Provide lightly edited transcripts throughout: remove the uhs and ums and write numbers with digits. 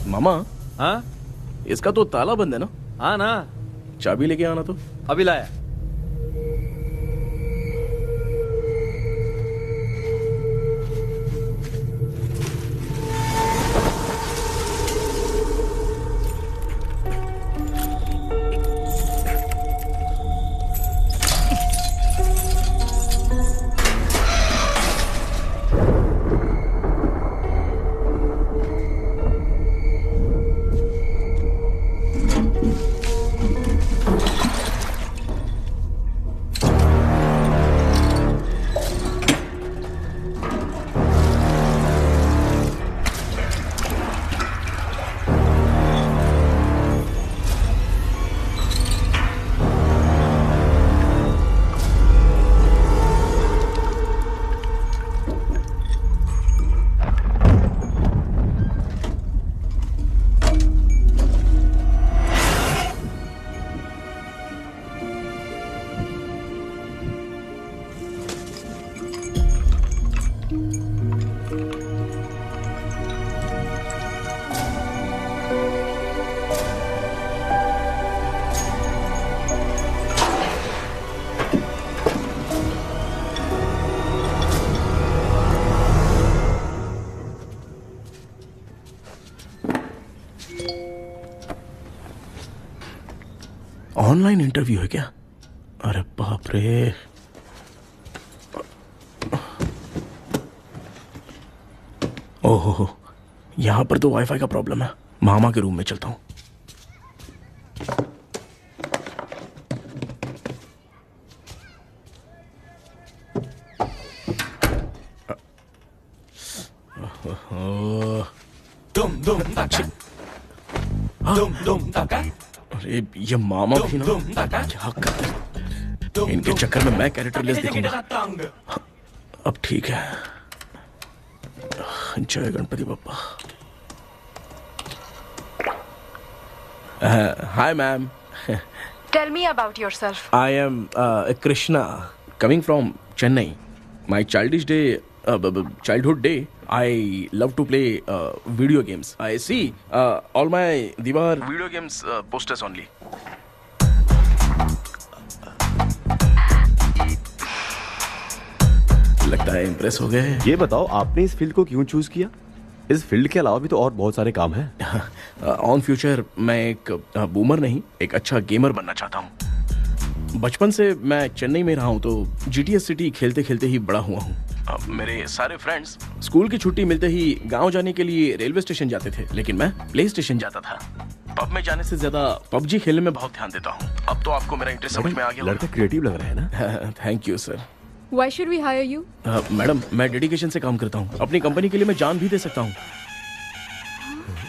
मामा, हाँ इसका तो ताला बंद है ना? हाँ ना, चाबी लेके आना तो। अभी लाया। ऑनलाइन इंटरव्यू है क्या? अरे बाप रे। ओहो, यहां पर तो वाईफाई का प्रॉब्लम है। मामा के रूम में चलता हूं। अरे ये मामा भी ना, क्या कर, इनके चक्कर में मैं कैरेक्टरलेस दिखूंगा। अब ठीक है। जय Ganpati Bappa. Hi ma'am. Tell me about yourself. I am Krishna, coming from Chennai. My childhood day, I love to play video games. I see all my Diwar video games posters only. लगता है impress हो गए। ये बताओ आपने इस field को क्यों चूज किया? इस फील्ड के अलावा भी तो और बहुत सारे काम हैं। ऑन फ्यूचर मैं एक बूमर नहीं, एक अच्छा गेमर बनना चाहता हूँ। बचपन से मैं चेन्नई में रहा हूँ तो जीटीएस सिटी खेलते खेलते ही बड़ा हुआ हूँ। मेरे सारे फ्रेंड्स स्कूल की छुट्टी मिलते ही गांव जाने के लिए रेलवे स्टेशन जाते थे, लेकिन मैं प्ले स्टेशन जाता था। पब में जाने से ज्यादा पबजी खेलने में बहुत ध्यान देता हूँ। अब तो आपको मेरा इंटरेस्ट समझ में आ गया। लड़का क्रिएटिव लग रहा है ना। Thank you sir. Why should we hire you? Madam, मैं डेडिकेशन से काम करता हूँ। अपनी कंपनी के लिए मैं जान भी दे सकता हूँ।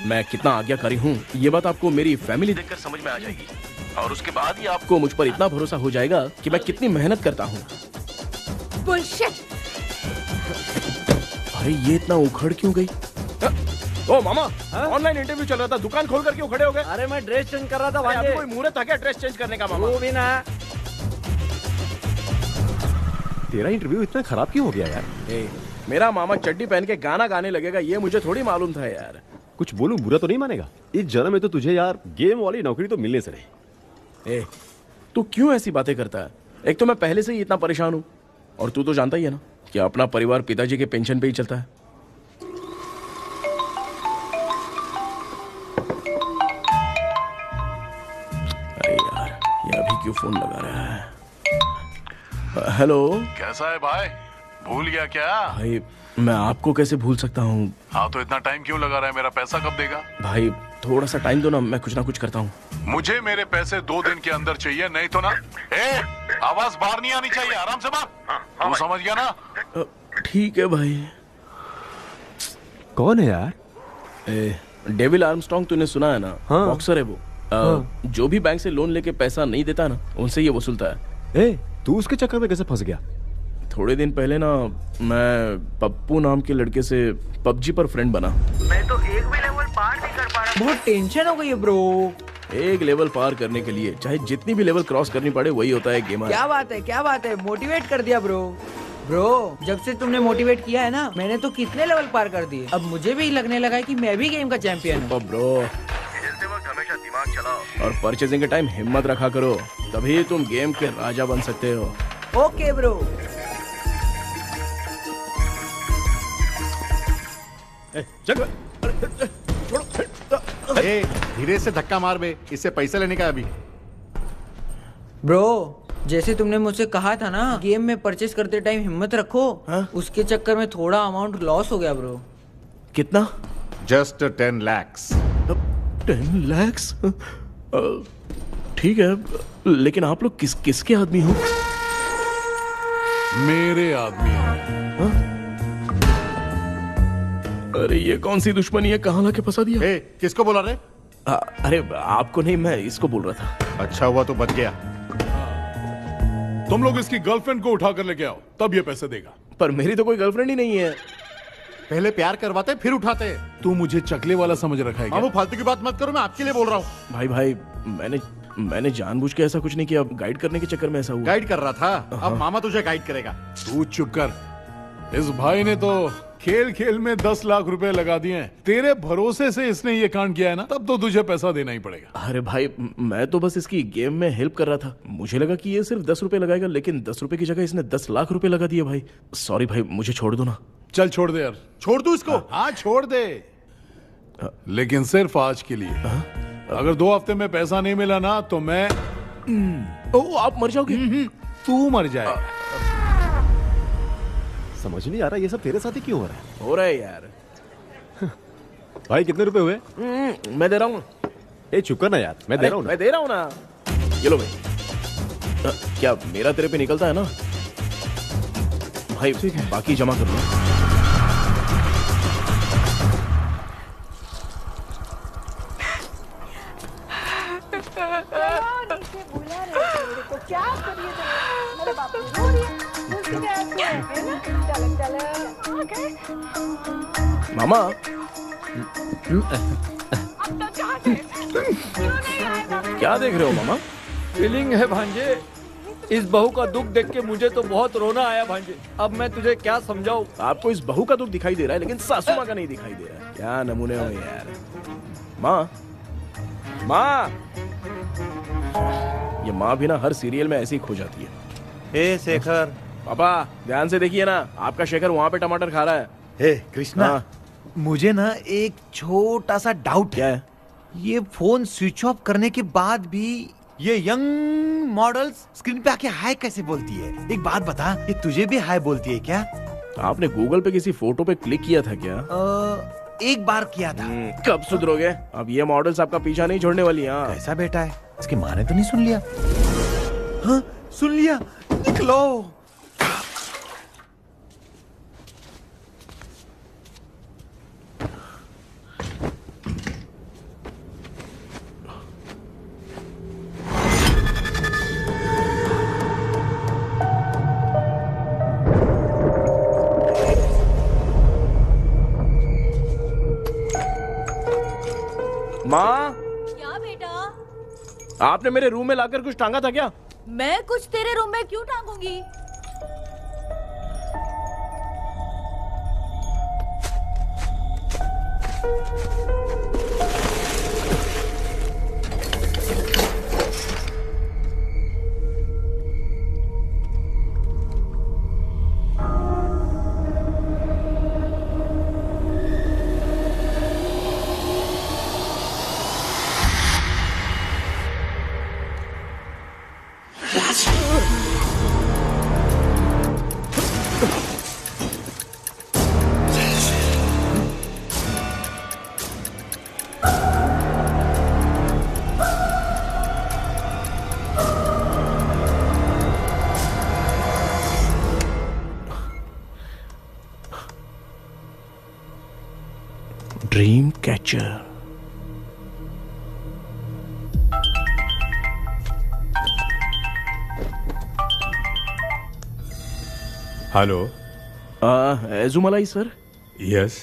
मैं कितना आज्ञाकारी हूँ ये बात आपको मेरी फैमिली देखकर समझ में आ जाएगी, और उसके बाद ही आपको मुझ पर इतना भरोसा हो जाएगा कि मैं कितनी मेहनत करता हूँ। Bullshit! अरे ये इतना उखड़ क्यों गई? ओ मामा, ऑनलाइन इंटरव्यू चल रहा था, दुकान खोल कर क्यों खड़े हो गए? अरे मैं ड्रेस चेंज कर रहा था भाई। कोई मुहूर्त था क्या ड्रेस चेंज करने का मामा? वो भी ना। तेरा इंटरव्यू इतना खराब क्यों हो गया यार? मेरा मामा चड्डी पहन के गाना गाने लगेगा ये मुझे थोड़ी मालूम था यार। कुछ बोलूं बुरा तो नहीं मानेगा? इस जन्म में तो तुझे यार गेम वाली नौकरी तो मिलने से नहीं। तू क्यों ऐसी बातें करता है? एक तो मैं पहले से ही इतना परेशान हूँ, और तू तो जानता ही है ना कि अपना परिवार पिताजी के पेंशन पे ही चलता है। अरे यार, ये अभी क्यों फोन लगा रहा है? हेलो। कैसा है भाई? भूल गया क्या? भाई मैं आपको कैसे भूल सकता हूँ? हाँ तो इतना टाइम क्यों लगा रहा है? मेरा पैसा कब देगा? भाई थोड़ा सा टाइम दो ना, मैं कुछ ना कुछ करता हूँ। मुझे मेरे पैसे 2 दिन के अंदर चाहिए, नहीं तो ना आवाज बाहर नहीं आनी चाहिए। आराम से बात। तू समझ गया ना? ठीक है भाई। कौन है यार? डेविल आर्मस्ट्रॉन्ग, तूने सुना है ना? हाँ। बॉक्सर है वो। जो भी बैंक से लोन लेके पैसा नहीं देता ना, उनसे ये वसूलता है। तू उसके चक्कर में कैसे फंस गया? थोड़े दिन पहले ना मैं पप्पू नाम के लड़के से पबजी पर फ्रेंड बना। मैं तो एक भी लेवल पार नहीं कर पा रहा। बहुत टेंशन हो गई है ब्रो। एक लेवल पार करने के लिए चाहे जितनी भी लेवल क्रॉस करनी पड़े, वही होता है गेमर। क्या बात है, क्या बात है, मोटिवेट कर दिया ब्रो। ब्रो, जब से तुमने मोटिवेट किया है ना, मैंने तो कितने लेवल पार कर दिए। अब मुझे भी लगने लगा है कि मैं भी गेम का चैंपियन हूँ। ब्रो, खेलते वक्त हमेशा दिमाग चलाओ। और परचेजिंग के टाइम हिम्मत रखा करो, तभी तुम गेम के राजा बन सकते हो। Okay bro. धीरे से धक्का मार बे, इससे पैसा लेने का अभी। ब्रो, जैसे तुमने मुझसे कहा था ना, गेम में परचेस करते टाइम हिम्मत रखो, उसके चक्कर में थोड़ा अमाउंट लॉस हो गया ब्रो। कितना? Just 10 lakhs। 10 lakhs? ठीक है, लेकिन आप लोग किसके आदमी हो? मेरे आदमी हैं। अरे ये कौन सी दुश्मनी है, कहाँ लाके फंसा दिया? ए, किसको बोला रे? अरे आपको नहीं, मैं इसको बोल रहा था। अच्छा हुआ तो बच गया। तुम लोग इसकी गर्लफ्रेंड को उठा कर लेके आओ, तब ये पैसे देगा। पर मेरी तो कोई गर्लफ्रेंड ही नहीं है। पहले प्यार करवाते फिर उठाते। तू मुझे चकले वाला समझ रखा है क्या? वो फालतू की बात मत करो, मैं आपके लिए बोल रहा हूँ। भाई मैंने जानबूझ के ऐसा कुछ नहीं किया, गाइड करने के चक्कर में ऐसा हुआ। गाइड कर रहा था, अब मामा तुझे गाइड करेगा। तू चुप कर। इस भाई ने तो खेल खेल में 10 लाख रुपए लगा दिए हैं। तेरे भरोसे से इसने ये कांड किया है ना, तब तो तुझे पैसा देना ही पड़ेगा। अरे भाई, मैं तो बस इसकी गेम में हेल्प कर रहा था। मुझे लगा कि ये सिर्फ 10 रुपए लगाएगा, लेकिन 10 रुपए की जगह इसने 10 लाख रुपए लगा दिए। भाई सॉरी भाई, मुझे छोड़ दो ना। चल छोड़ दे यार। छोड़ दूं इसको? हाँ छोड़ दे, लेकिन सिर्फ आज के लिए। अगर 2 हफ्ते में पैसा नहीं मिला ना तो मैं आप मर जाओगे। तू मर जाए। समझ नहीं आ रहा ये सब तेरे साथ ही क्यों हो रहा है? हो रहा है यार। भाई कितने रुपए हुए? मैं दे रहा हूँ। ए चुप कर ना यार, मैं दे रहा हूँ ना। मैं दे रहा हूँ ना। ये लो भाई। क्या मेरा तेरे पे निकलता है ना भाई? ठीक है, बाकी जमा कर लो। मामा, क्या देख रहे हो मामा? फीलिंग है भांजे, इस बहू का दुख देख के मुझे तो बहुत रोना आया भांजे। अब मैं तुझे क्या समझाऊं? आपको इस बहू का दुख दिखाई दे रहा है, लेकिन सासू माँ का नहीं दिखाई दे रहा है। क्या नमूने हो यार। माँ, माँ, ये माँ भी ना हर सीरियल में ऐसी ही खो जाती है। हे शेखर। पापा ध्यान से देखिए ना, आपका शेखर वहाँ पे टमाटर खा रहा है। हे कृष्णा, हाँ। मुझे ना एक छोटा सा डाउट क्या है? ये फोन स्विच ऑफ करने के बाद भी ये यंग मॉडल्स स्क्रीन पे आके हाय कैसे बोलती है? एक बात बता, ये तुझे भी हाय बोलती है क्या? आपने गूगल पे किसी फोटो पे क्लिक किया था क्या? एक बार किया था। कब सुधरोगे? अब ये मॉडल्स आपका पीछा नहीं छोड़ने वाली। हाँ, कैसा बेटा है? इसकी माँ ने तो नहीं सुन लिया? हाँ, सुन लिया। निकलो। माँ, क्या बेटा? आपने मेरे रूम में लाकर कुछ टांगा था क्या? मैं कुछ तेरे रूम में क्यों टांगूंगी? Dream catcher. Hello. Ezhumalai sir? Yes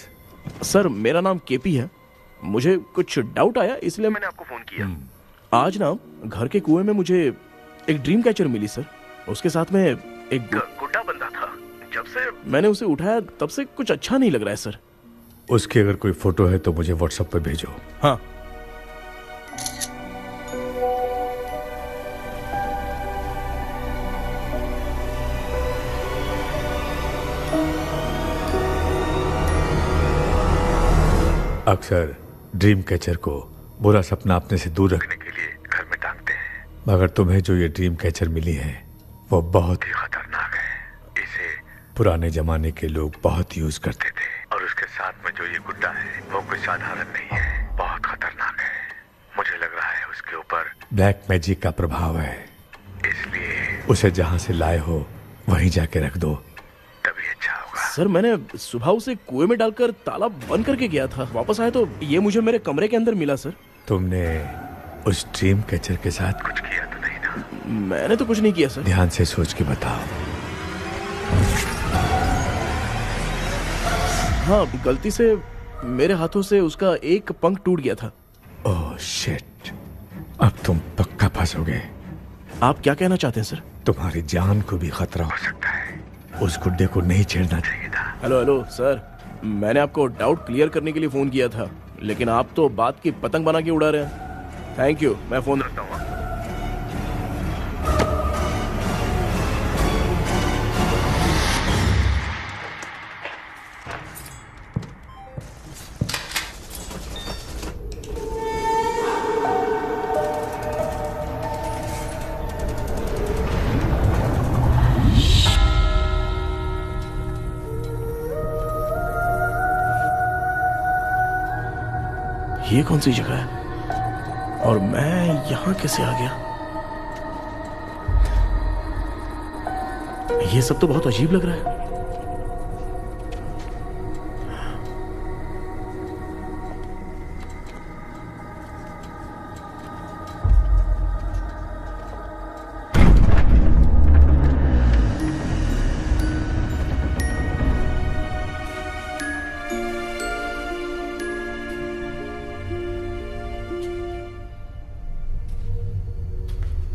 sir, मेरा नाम केपी है। मुझे कुछ डाउट आया, इसलिए मैंने आपको फोन किया। आज ना घर के कुएं में मुझे एक ड्रीम कैचर मिली सर। उसके साथ में एक गुड्डा बंदा था जब से मैंने उसे उठाया तब से कुछ अच्छा नहीं लग रहा है सर। उसकी अगर कोई फोटो है तो मुझे व्हाट्सएप पे भेजो। हाँ। अक्सर ड्रीम कैचर को बुरा सपना अपने से दूर रखने के लिए घर में टांगते हैं, मगर तुम्हें जो ये ड्रीम कैचर मिली है वो बहुत ही खतरनाक है। इसे पुराने जमाने के लोग बहुत यूज करते थे। और उसके साथ में जो ये गुड्डा है वो कोई साधारण नहीं है, बहुत खतरनाक है। मुझे लग रहा है उसके ऊपर ब्लैक मैजिक का प्रभाव है, इसलिए उसे जहां से लाए हो वहीं जाके रख दो। तभी अच्छा होगा। सर मैंने सुबह उसे कुएं में डालकर ताला बंद करके गया था, वापस आया तो ये मुझे मेरे कमरे के अंदर मिला सर। तुमने उस ड्रीम कैचर के साथ कुछ किया तो नहीं ना? मैंने तो कुछ नहीं किया सर। ध्यान से सोच के बताओ। हाँ, गलती से मेरे हाथों से उसका एक पंख टूट गया था। ओह शिट, अब तुम पक्का फंसोगे। आप क्या कहना चाहते हैं सर? तुम्हारी जान को भी खतरा हो सकता है। उस गुड्डे को नहीं छेड़ना चाहिए था। हेलो हेलो सर, मैंने आपको डाउट क्लियर करने के लिए फोन किया था, लेकिन आप तो बात की पतंग बना के उड़ा रहे हैं। थैंक यू, मैं फोन रखता हूँ। ये कौन सी जगह है और मैं यहां कैसे आ गया? ये सब तो बहुत अजीब लग रहा है।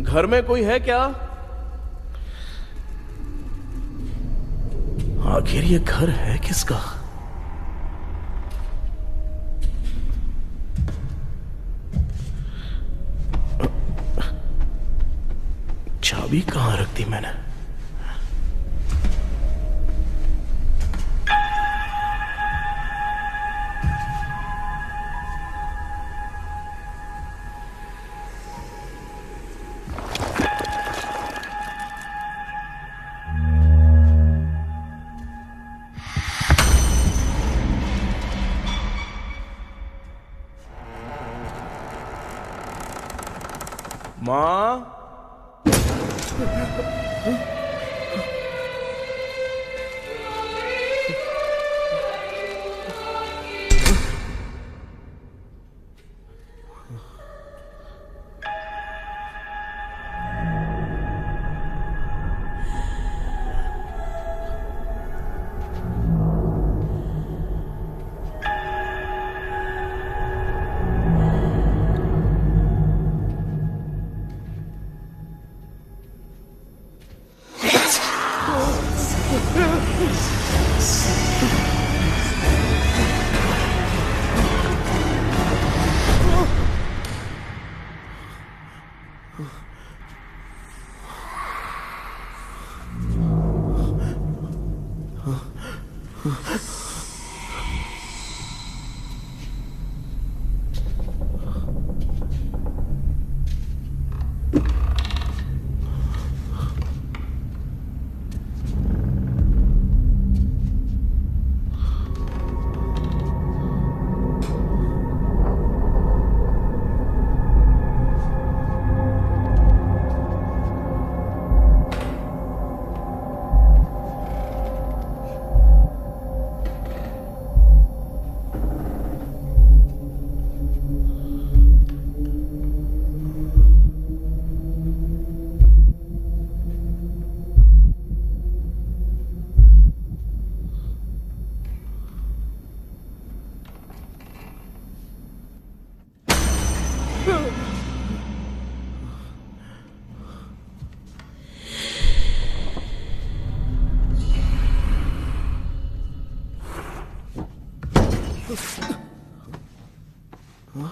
घर में कोई है क्या? आखिर ये घर है किसका? चाबी कहां रख दी मैंने? माँ, क्या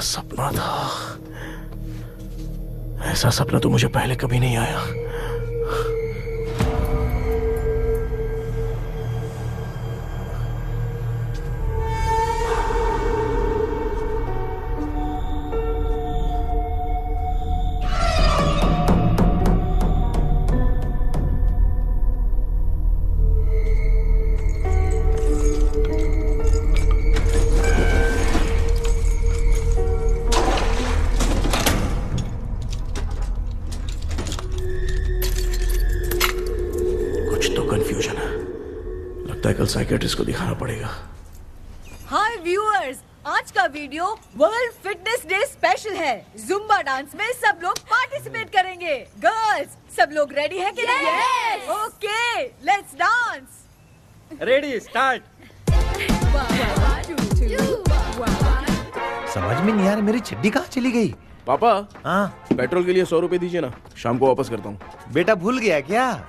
सपना था? ऐसा सपना तो मुझे पहले कभी नहीं आया। कंफ्यूजन है, लगता है कल साइकियाट्रिस्ट को दिखाना पड़ेगा। हाय व्यूअर्स, आज का video world fitness day special है। जुम्बा डांस में सब लोग पार्टिसिपेट करेंगे। गर्ल्स, सब लोग रेडी है कि नहीं? Yes. Okay, let's dance. Ready, start. समझ में नहीं आ रहा मेरी चड्डी कहाँ चली गई। पापा, हाँ पेट्रोल के लिए 100 रुपए दीजिए ना, शाम को वापस करता हूँ। बेटा भूल गया क्या?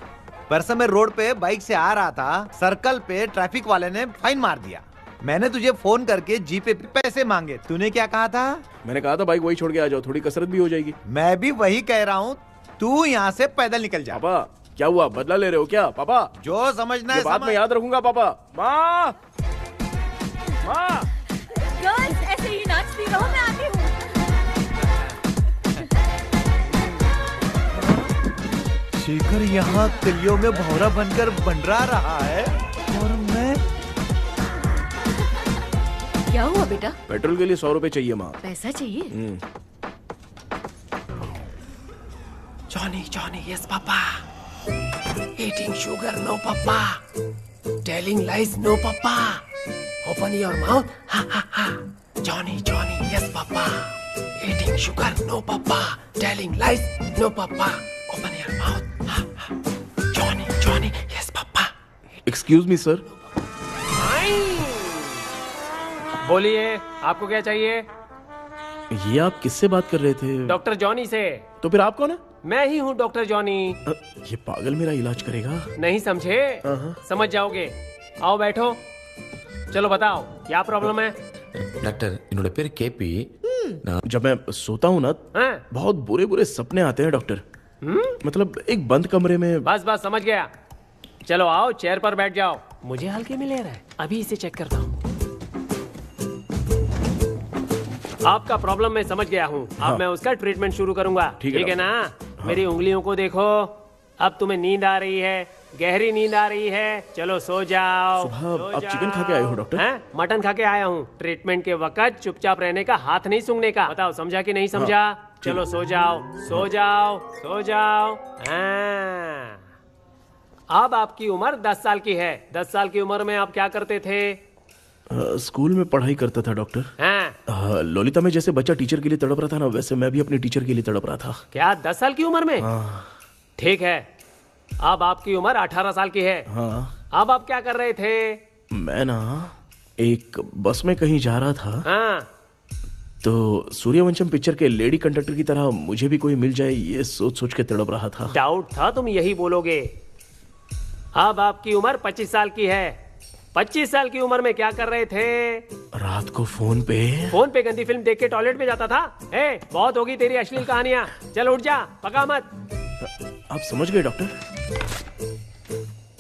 परसों मैं रोड पे बाइक से आ रहा था, सर्कल पे ट्रैफिक वाले ने फाइन मार दिया। मैंने तुझे फोन करके जीपे पे पैसे मांगे, तूने क्या कहा था? मैंने कहा था बाइक वही छोड़ के आ जाओ, थोड़ी कसरत भी हो जाएगी। मैं भी वही कह रहा हूँ, तू यहाँ से पैदल निकल जा। पापा क्या हुआ, बदला ले रहे हो क्या? पापा जो समझना है बात में याद रखूंगा। पापा, माँ माँ, गर्ल्स ऐसे ही नाचती रहो, मैं आती हूँ। शेखर यहाँ कलियों में भौरा बनकर बंडरा रहा है और मैं। क्या हुआ बेटा? पेट्रोल के लिए 100 रुपए चाहिए माँ। पैसा चाहिए? Johnny, Johnny, yes, Papa. Eating sugar, no, Papa. Telling lies, no, Papa. Open your mouth, ha, ha, ha. Johnny, Johnny, yes, Papa. Eating sugar, no, Papa. Telling lies, no, Papa. Open your mouth, ha, ha. Johnny, Johnny, yes, Papa. Excuse me sir. बोलिए, आपको क्या चाहिए? ये आप किससे बात कर रहे थे? डॉक्टर जॉनी से। तो फिर आप कौन है? मैं ही हूँ डॉक्टर जॉनी। ये पागल मेरा इलाज करेगा? नहीं समझे? समझ जाओगे। आओ बैठो। चलो बताओ क्या प्रॉब्लम है? டாக்டர் என்னோட பேர் கேபி जब मैं सोता हूँ ना, बहुत बुरे बुरे सपने आते हैं डॉक्टर। मतलब एक बंद कमरे में। बस बस समझ गया। चलो आओ, चेयर पर बैठ जाओ। मुझे हल्के में ले रहा है, अभी इसे चेक करता हूँ। आपका प्रॉब्लम मैं समझ गया हूँ। अब मैं उसका ट्रीटमेंट शुरू करूंगा। ठीक है ना? मेरी उंगलियों को देखो। अब तुम्हें नींद आ रही है, गहरी नींद आ रही है। चलो सो जाओ। सुबह आप चिकन खा के आए हो डॉक्टर? मटन खा के आया हूँ। ट्रीटमेंट के वक्त चुपचाप रहने का, हाथ नहीं सूंघने का। बताओ समझा कि नहीं समझा? चलो सो जाओ, सो जाओ, सो जाओ। अब आपकी उम्र 10 साल की है। 10 साल की उम्र में आप क्या करते थे? स्कूल में पढ़ाई करता था डॉक्टर। ललिता में जैसे बच्चा टीचर के लिए तड़प रहा था ना, वैसे मैं भी अपने टीचर के लिए तड़प रहा था। क्या 10 साल की उम्र में? ठीक है, अब आपकी उम्र 18 साल की है। अब आप क्या कर रहे थे? मैं ना एक बस में कहीं जा रहा था, तो सूर्यवंशम पिक्चर के लेडी कंडक्टर की तरह मुझे भी कोई मिल जाए, ये सोच सोच के तड़प रहा था। डाउट था तुम यही बोलोगे। अब आपकी उम्र 25 साल की है। 25 साल की उम्र में क्या कर रहे थे? रात को फोन पे गंदी फिल्म देख के टॉयलेट में जाता था। बहुत होगी तेरी अश्लील कहानियां। चल उठ जा, पका मत। आप समझ गए डॉक्टर?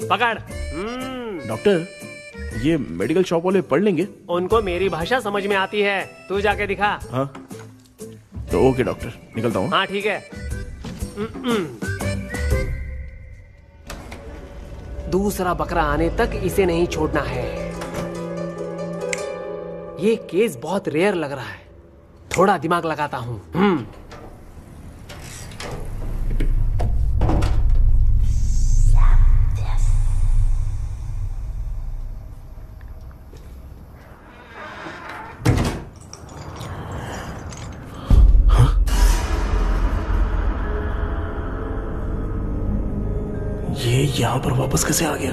पकड़। डॉक्टर, ये मेडिकल शॉप वाले पढ़ लेंगे? उनको मेरी भाषा समझ में आती है, तू जाके दिखा। हाँ तो ओके डॉक्टर, निकलता हूँ। हाँ ठीक है। दूसरा बकरा आने तक इसे नहीं छोड़ना है। ये केस बहुत रेयर लग रहा है, थोड़ा दिमाग लगाता हूं। ये यहां पर वापस कैसे आ गया?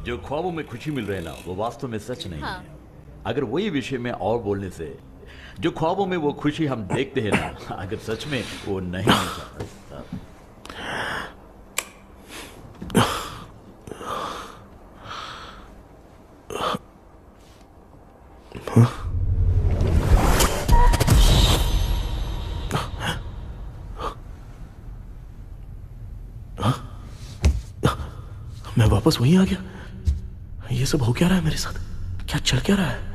जो ख्वाबों में खुशी मिल रहे है ना, वो वास्तव में सच नहीं है। अगर वही विषय में और बोलने से, जो ख्वाबों में वो खुशी हम देखते हैं ना, अगर सच में वो नहीं है। मैं वापस वहीं आ गया। ये सब हो क्या रहा है मेरे साथ? क्या चल क्या रहा है?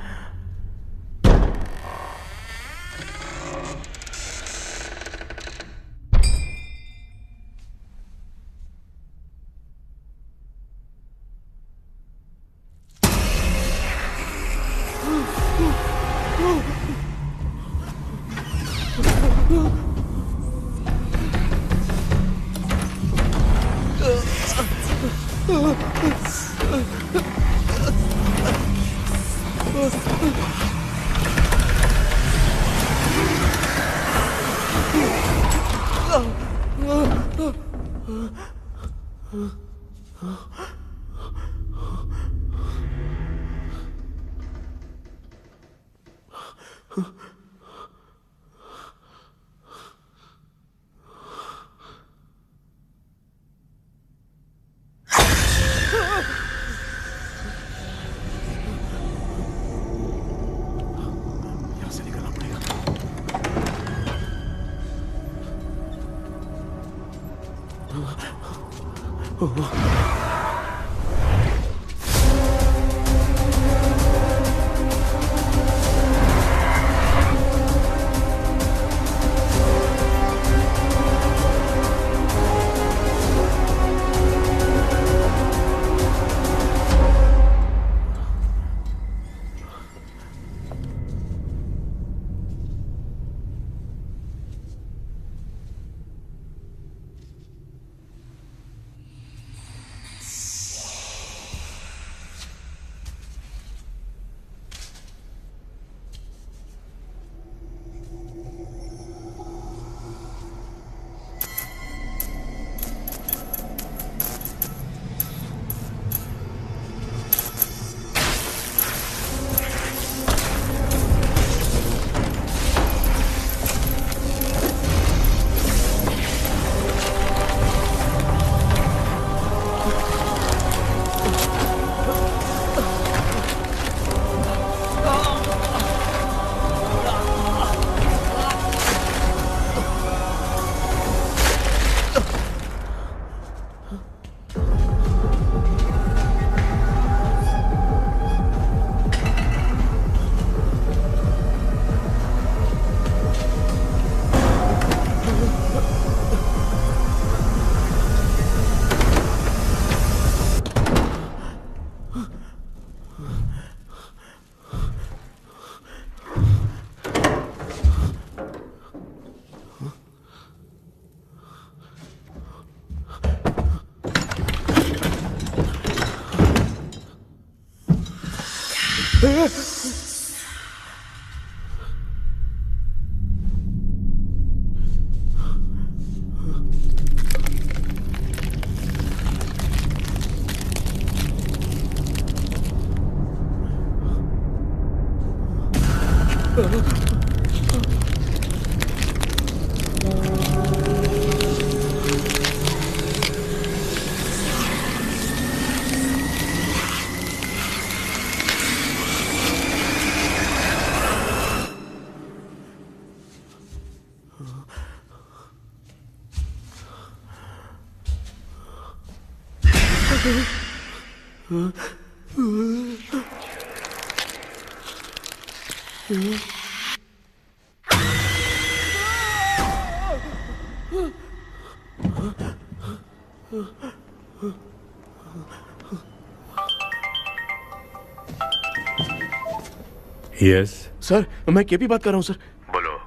यस सर, मैं केपी बात कर रहा हूँ सर। बोलो।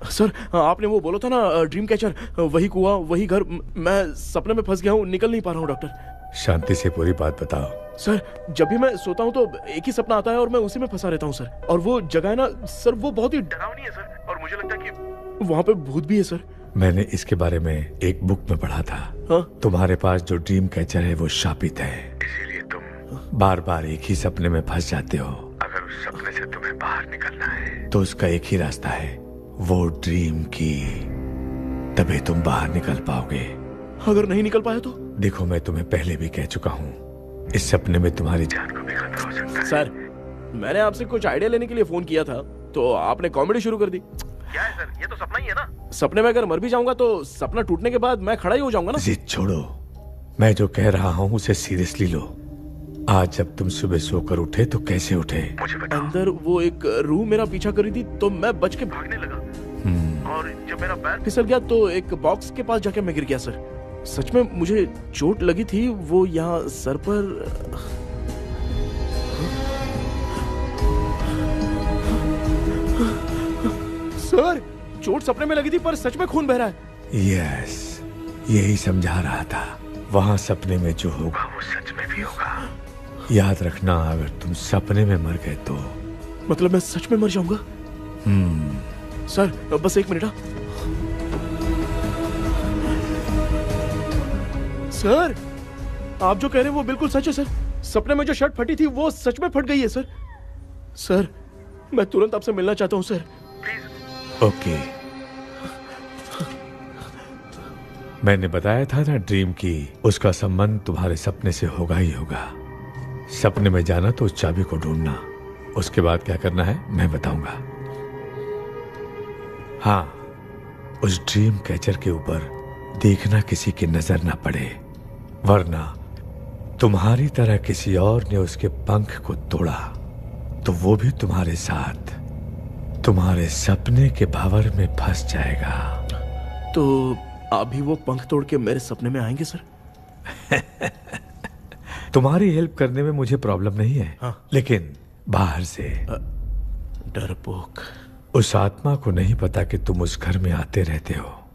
सर, आपने वो बोला था ना ड्रीम कैचर, वही कुआं, वही घर, मैं सपने में फंस गया हूँ, निकल नहीं पा रहा हूँ डॉक्टर। शांति से पूरी बात बताओ। सर, जब भी मैं सोता हूँ तो एक ही सपना आता है और मैं उसी में फंसा रहता हूँ सर। और वो जगह है ना सर, वो बहुत ही डरावनी है सर, और मुझे लगता है कि वहाँ पे भूत भी है सर। मैंने इसके बारे में एक बुक में पढ़ा था। हाँ? तुम्हारे पास जो ड्रीम कैचर है वो शापित है, इसीलिए तुम बार बार एक ही सपने में फंस जाते हो। अगर उस सपने से तुम्हें बाहर निकलना है तो उसका एक ही रास्ता है, वो ड्रीम की, तभी तुम बाहर निकल पाओगे। अगर नहीं निकल पाया तो? देखो, मैं तुम्हें पहले भी कह चुका हूँ, इस सपने में तुम्हारी जान को भी खतरा हो सकता है। सर, मैंने आपसे कुछ आइडिया लेने के लिए फोन किया था तो आपने कॉमेडी शुरू कर दी। क्या है सर, ये तो सपना ही है ना। सपने में अगर मर भी जाऊंगा तो सपना टूटने के बाद मैं खड़ा ही हो जाऊंगा ना। जिद छोड़ो, मैं जो कह रहा हूँ उसे सीरियसली लो। आज जब तुम सुबह सोकर उठे तो कैसे उठे? अंदर वो एक रूह मेरा पीछा कर रही थी तो मैं बच के भागने लगा, और जब मेरा पैर फिसल गया तो एक बॉक्स के पास जाके मैं गिर गया सर। सच में मुझे चोट लगी थी, वो यहाँ सर पर। सर, चोट सपने में लगी थी पर सच में खून बह रहा है। यस, यही समझा रहा था। वहाँ सपने में जो होगा वो सच में भी होगा। याद रखना, अगर तुम सपने में मर गए तो मतलब मैं सच में मर जाऊंगा? सर, बस एक मिनट। सर, आप जो कह रहे हैं वो बिल्कुल सच है सर। सपने में जो शर्ट फटी थी वो सच में फट गई है सर। सर, मैं तुरंत आपसे मिलना चाहता हूँ सर। ओके, मैंने बताया था ना ड्रीम की, उसका संबंध तुम्हारे सपने से होगा ही होगा। सपने में जाना तो उस चाबी को ढूंढना, उसके बाद क्या करना है मैं बताऊंगा। हाँ, उस ड्रीम कैचर के ऊपर देखना किसी की नजर ना पड़े, वरना तुम्हारी तरह किसी और ने उसके पंख को तोड़ा तो वो भी तुम्हारे साथ तुम्हारे सपने के भंवर में फंस जाएगा। तो आप भी वो पंख तोड़ के मेरे सपने में आएंगे सर? तुम्हारी हेल्प करने में मुझे प्रॉब्लम नहीं है। हाँ। लेकिन बाहर से डरपोक, उस आत्मा को नहीं पता कि तुम उस घर में आते रहते हो,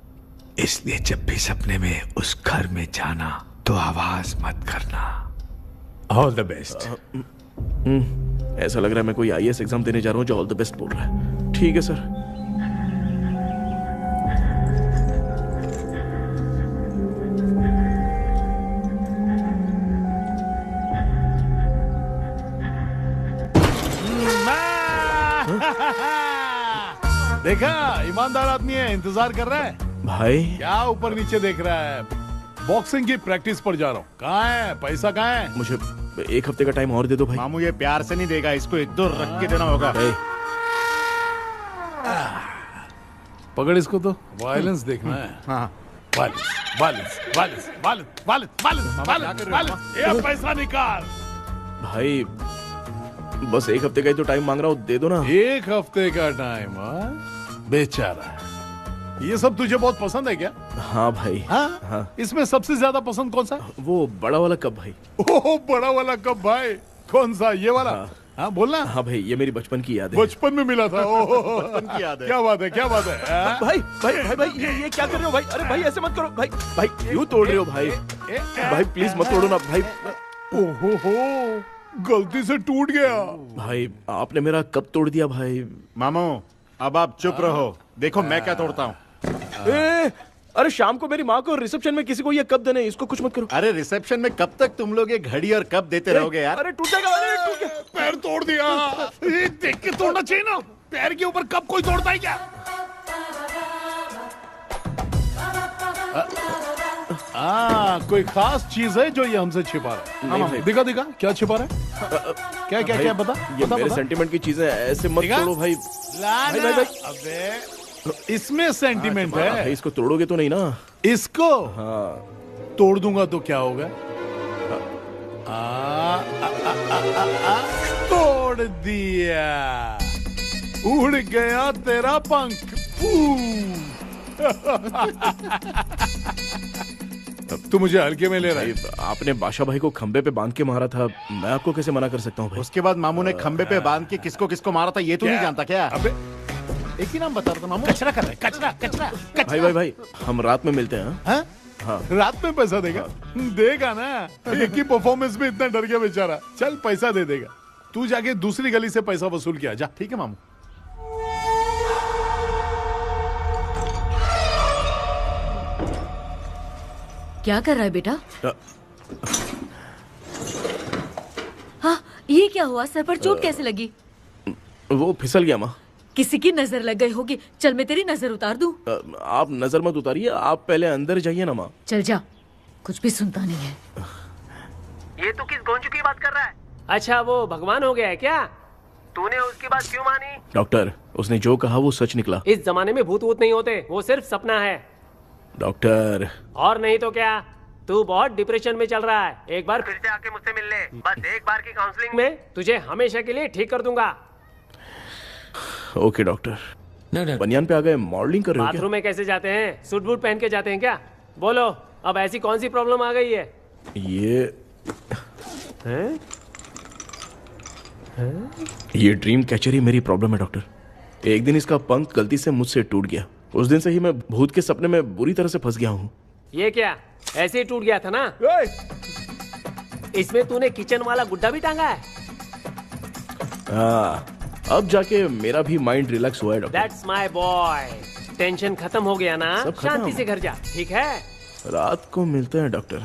इसलिए जब भी सपने में उस घर में जाना तो आवाज मत करना। All the best. ऐसा लग रहा है मैं कोई आईएएस एग्जाम देने जा रहा हूँ जो ऑल द बेस्ट बोल रहा है। ठीक है सर। देखा, ईमानदार आदमी है, इंतजार कर रहा है। भाई क्या ऊपर नीचे देख रहा है? बॉक्सिंग की प्रैक्टिस पर जा रहा हूँ। कहाँ है पैसा? कहाँ है? मुझे एक हफ्ते का टाइम और दे दो भाई। मामू ये प्यार से नहीं देगा, इसको एक दो रख के देना होगा। पकड़ इसको, तो वायलेंस देखना है। हाँ, violence violence violence violence violence violence violence. ये पैसा निकाल भाई, बस एक हफ्ते का ही तो टाइम मांग रहा हूँ, दे दो ना। एक हफ्ते का टाइम? बेचारा, ये सब तुझे बहुत पसंद है क्या? हाँ भाई। हाँ? इसमें सबसे ज्यादा पसंद कौन सा? वो बड़ा वाला कप भाई। ओह, बड़ा वाला कप भाई। कौन सा? ये वाला? हाँ बोलना। हाँ भाई, ये मेरी बचपन की याद है। बचपन में मिला था। ओह, बचपन की याद है। क्या बात है, क्या बात है। भाई भाई भाई भाई, ये क्या कर रहे हो भाई? अरे भाई ऐसे मत करो भाई। भाई क्यों तोड़ रहे हो भाई? भाई प्लीज मत तोड़ो ना भाई। ओहो, गलती से टूट गया। भाई आपने मेरा कप तोड़ दिया भाई। मामू अब आप चुप रहो, देखो मैं क्या तोड़ता हूँ। अरे शाम को मेरी माँ को रिसेप्शन में किसी को ये कप देने, इसको कुछ मत करो। अरे रिसेप्शन में कब तक तुम लोग ये घड़ी और कप देते रहोगे यार? अरे टूट जाएगा, अरे टूट गया। पैर तोड़ दिया। ये देख के तोड़ना चाहिए ना, पैर के ऊपर कप कोई तोड़ता है क्या? कोई खास चीज है जो ये हमसे छिपा रहा है? नहीं, दिखा दिखा, क्या छिपा रहा है? क्या क्या क्या बता? ये बता, मेरे बता। सेंटिमेंट की चीजें ऐसे मत दिखा? तोड़ो भाई। लाना। भाई, भाई, अबे इसमें सेंटिमेंट है। भाई इसको तोड़ोगे तो नहीं ना? इसको हाँ तोड़ दूंगा तो क्या होगा? तोड़ दिया, उड़ गया तेरा पंख। तू मुझे हल्के में ले रहा है। आपने बादशाह भाई को खंबे पे बांध के मारा था, मैं आपको कैसे मना कर सकता हूँ भाई? उसके बाद मामू ने खंबे पे बांध के किसको किसको मारा था ये तू नहीं जानता क्या? अबे एक ही नाम बता रहा था मामू। कचरा कर रहा है, कचरा कचरा भाई भाई भाई, हम रात में मिलते हैं। हाँ? हाँ। रात में पैसा देगा? देगा ना, एक ही परफॉर्मेंस में इतना डर गया बेचारा। चल पैसा दे देगा, तू जाके दूसरी गली से पैसा वसूल किया जा। ठीक है मामू। क्या कर रहा है बेटा? हाँ, ये क्या हुआ? सर पर चोट कैसे लगी? वो फिसल गया माँ। किसी की नजर लग गई होगी। चल मैं तेरी नजर उतार दूं। आप नजर मत उतारिए, आप पहले अंदर जाइए ना माँ। चल जा, कुछ भी सुनता नहीं है। ये तू किस गोंजू की बात कर रहा है? अच्छा, वो भगवान हो गया है क्या? तूने उसकी बात क्यों मानी? डॉक्टर, उसने जो कहा वो सच निकला। इस जमाने में भूत वूत नहीं होते, वो सिर्फ सपना है। डॉक्टर, और नहीं तो क्या, तू बहुत डिप्रेशन में चल रहा है। एक बार फिर से आके मुझसे मिल ले, बस एक बार की काउंसलिंग में तुझे हमेशा के लिए ठीक कर दूंगा। Okay doctor. बनियान पे आ गए, मॉडलिंग कर रहे हो बाथरूम में कैसे जाते हैं? सूट बूट पहन के जाते हैं क्या? बोलो, अब ऐसी कौन सी प्रॉब्लम आ गई है? ये ड्रीम कैचर ही मेरी प्रॉब्लम है डॉक्टर। एक दिन इसका पंख गलती से मुझसे टूट गया। उस दिन से ही मैं भूत के सपने में बुरी तरह से फंस गया हूँ। ये क्या, ऐसे ही टूट गया था ना? इसमें तूने किचन वाला गुड्डा भी टांगा है? अब जाके मेरा भी माइंड रिलैक्स हुआ है doctor. That's my boy। Tension खत्म हो गया ना? शांति से घर जा, ठीक है? रात को मिलते हैं डॉक्टर।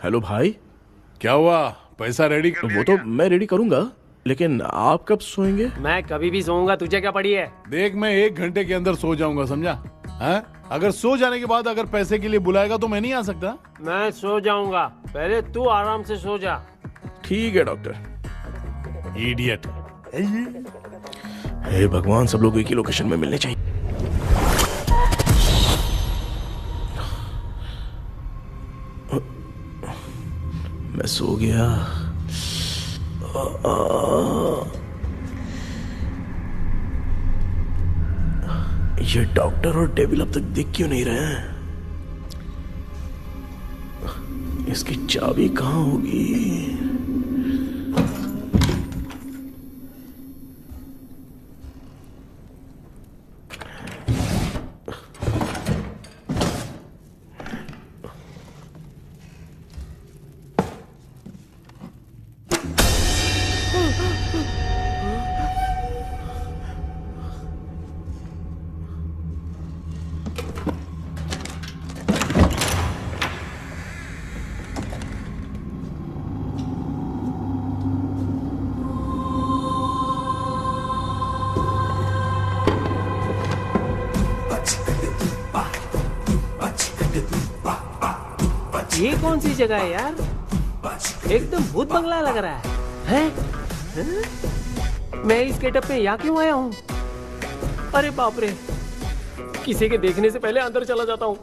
हेलो भाई, क्या हुआ? पैसा रेडी कर? वो तो मैं रेडी करूंगा, लेकिन आप कब सोएंगे? मैं कभी भी सोऊंगा, तुझे क्या पड़ी है? देख, मैं 1 घंटे के अंदर सो जाऊंगा, समझा? अगर सो जाने के बाद अगर पैसे के लिए बुलाएगा तो मैं नहीं आ सकता। मैं सो जाऊंगा, पहले तू आराम से सो जा। ठीक है डॉक्टर। इडियट। हे भगवान, सब लोग एक ही लोकेशन में मिलने चाहिए। मैं सो गया। ये डॉक्टर और डेविल अब तक दिख क्यों नहीं रहे हैं? इसकी चाबी कहाँ होगी? ये कौन सी जगह है यार? एकदम भूत बंगला लग रहा है। मैं इस गेटअप में यहाँ क्यों आया हूँ? अरे बाप रे, किसी के देखने से पहले अंदर चला जाता हूँ।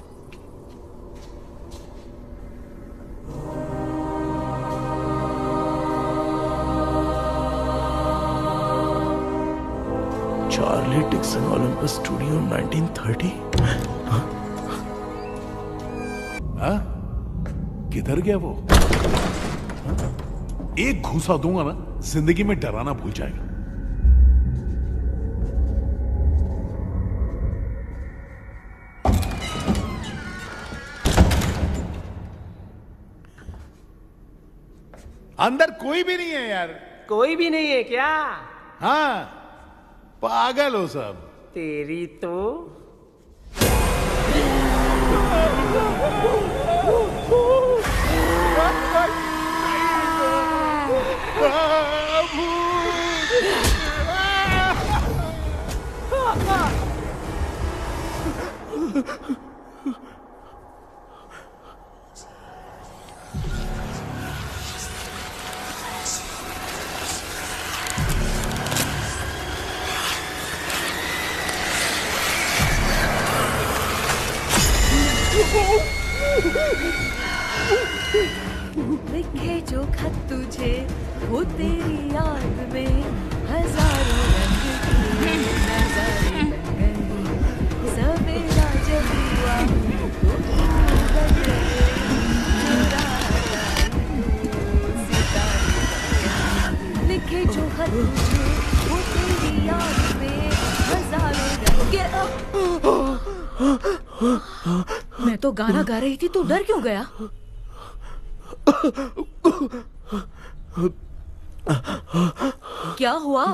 Charlie Dixon Olympus studio 1930। किधर गया वो? एक घूसा दूंगा ना, जिंदगी में डराना भूल जाएगा। अंदर कोई भी नहीं है यार। कोई भी नहीं है क्या? हाँ, पागल हो सब। तेरी तो लिखे जो खत तुझे वो तेरी याद में हजारों रंग की नजारे बन गए सवेरा जब हुआ तो बन गए लिखे जो खत तुझे वो तेरी याद में हजारों रंग मैं तो गाना गा रही थी, तू डर क्यों गया? क्या हुआ?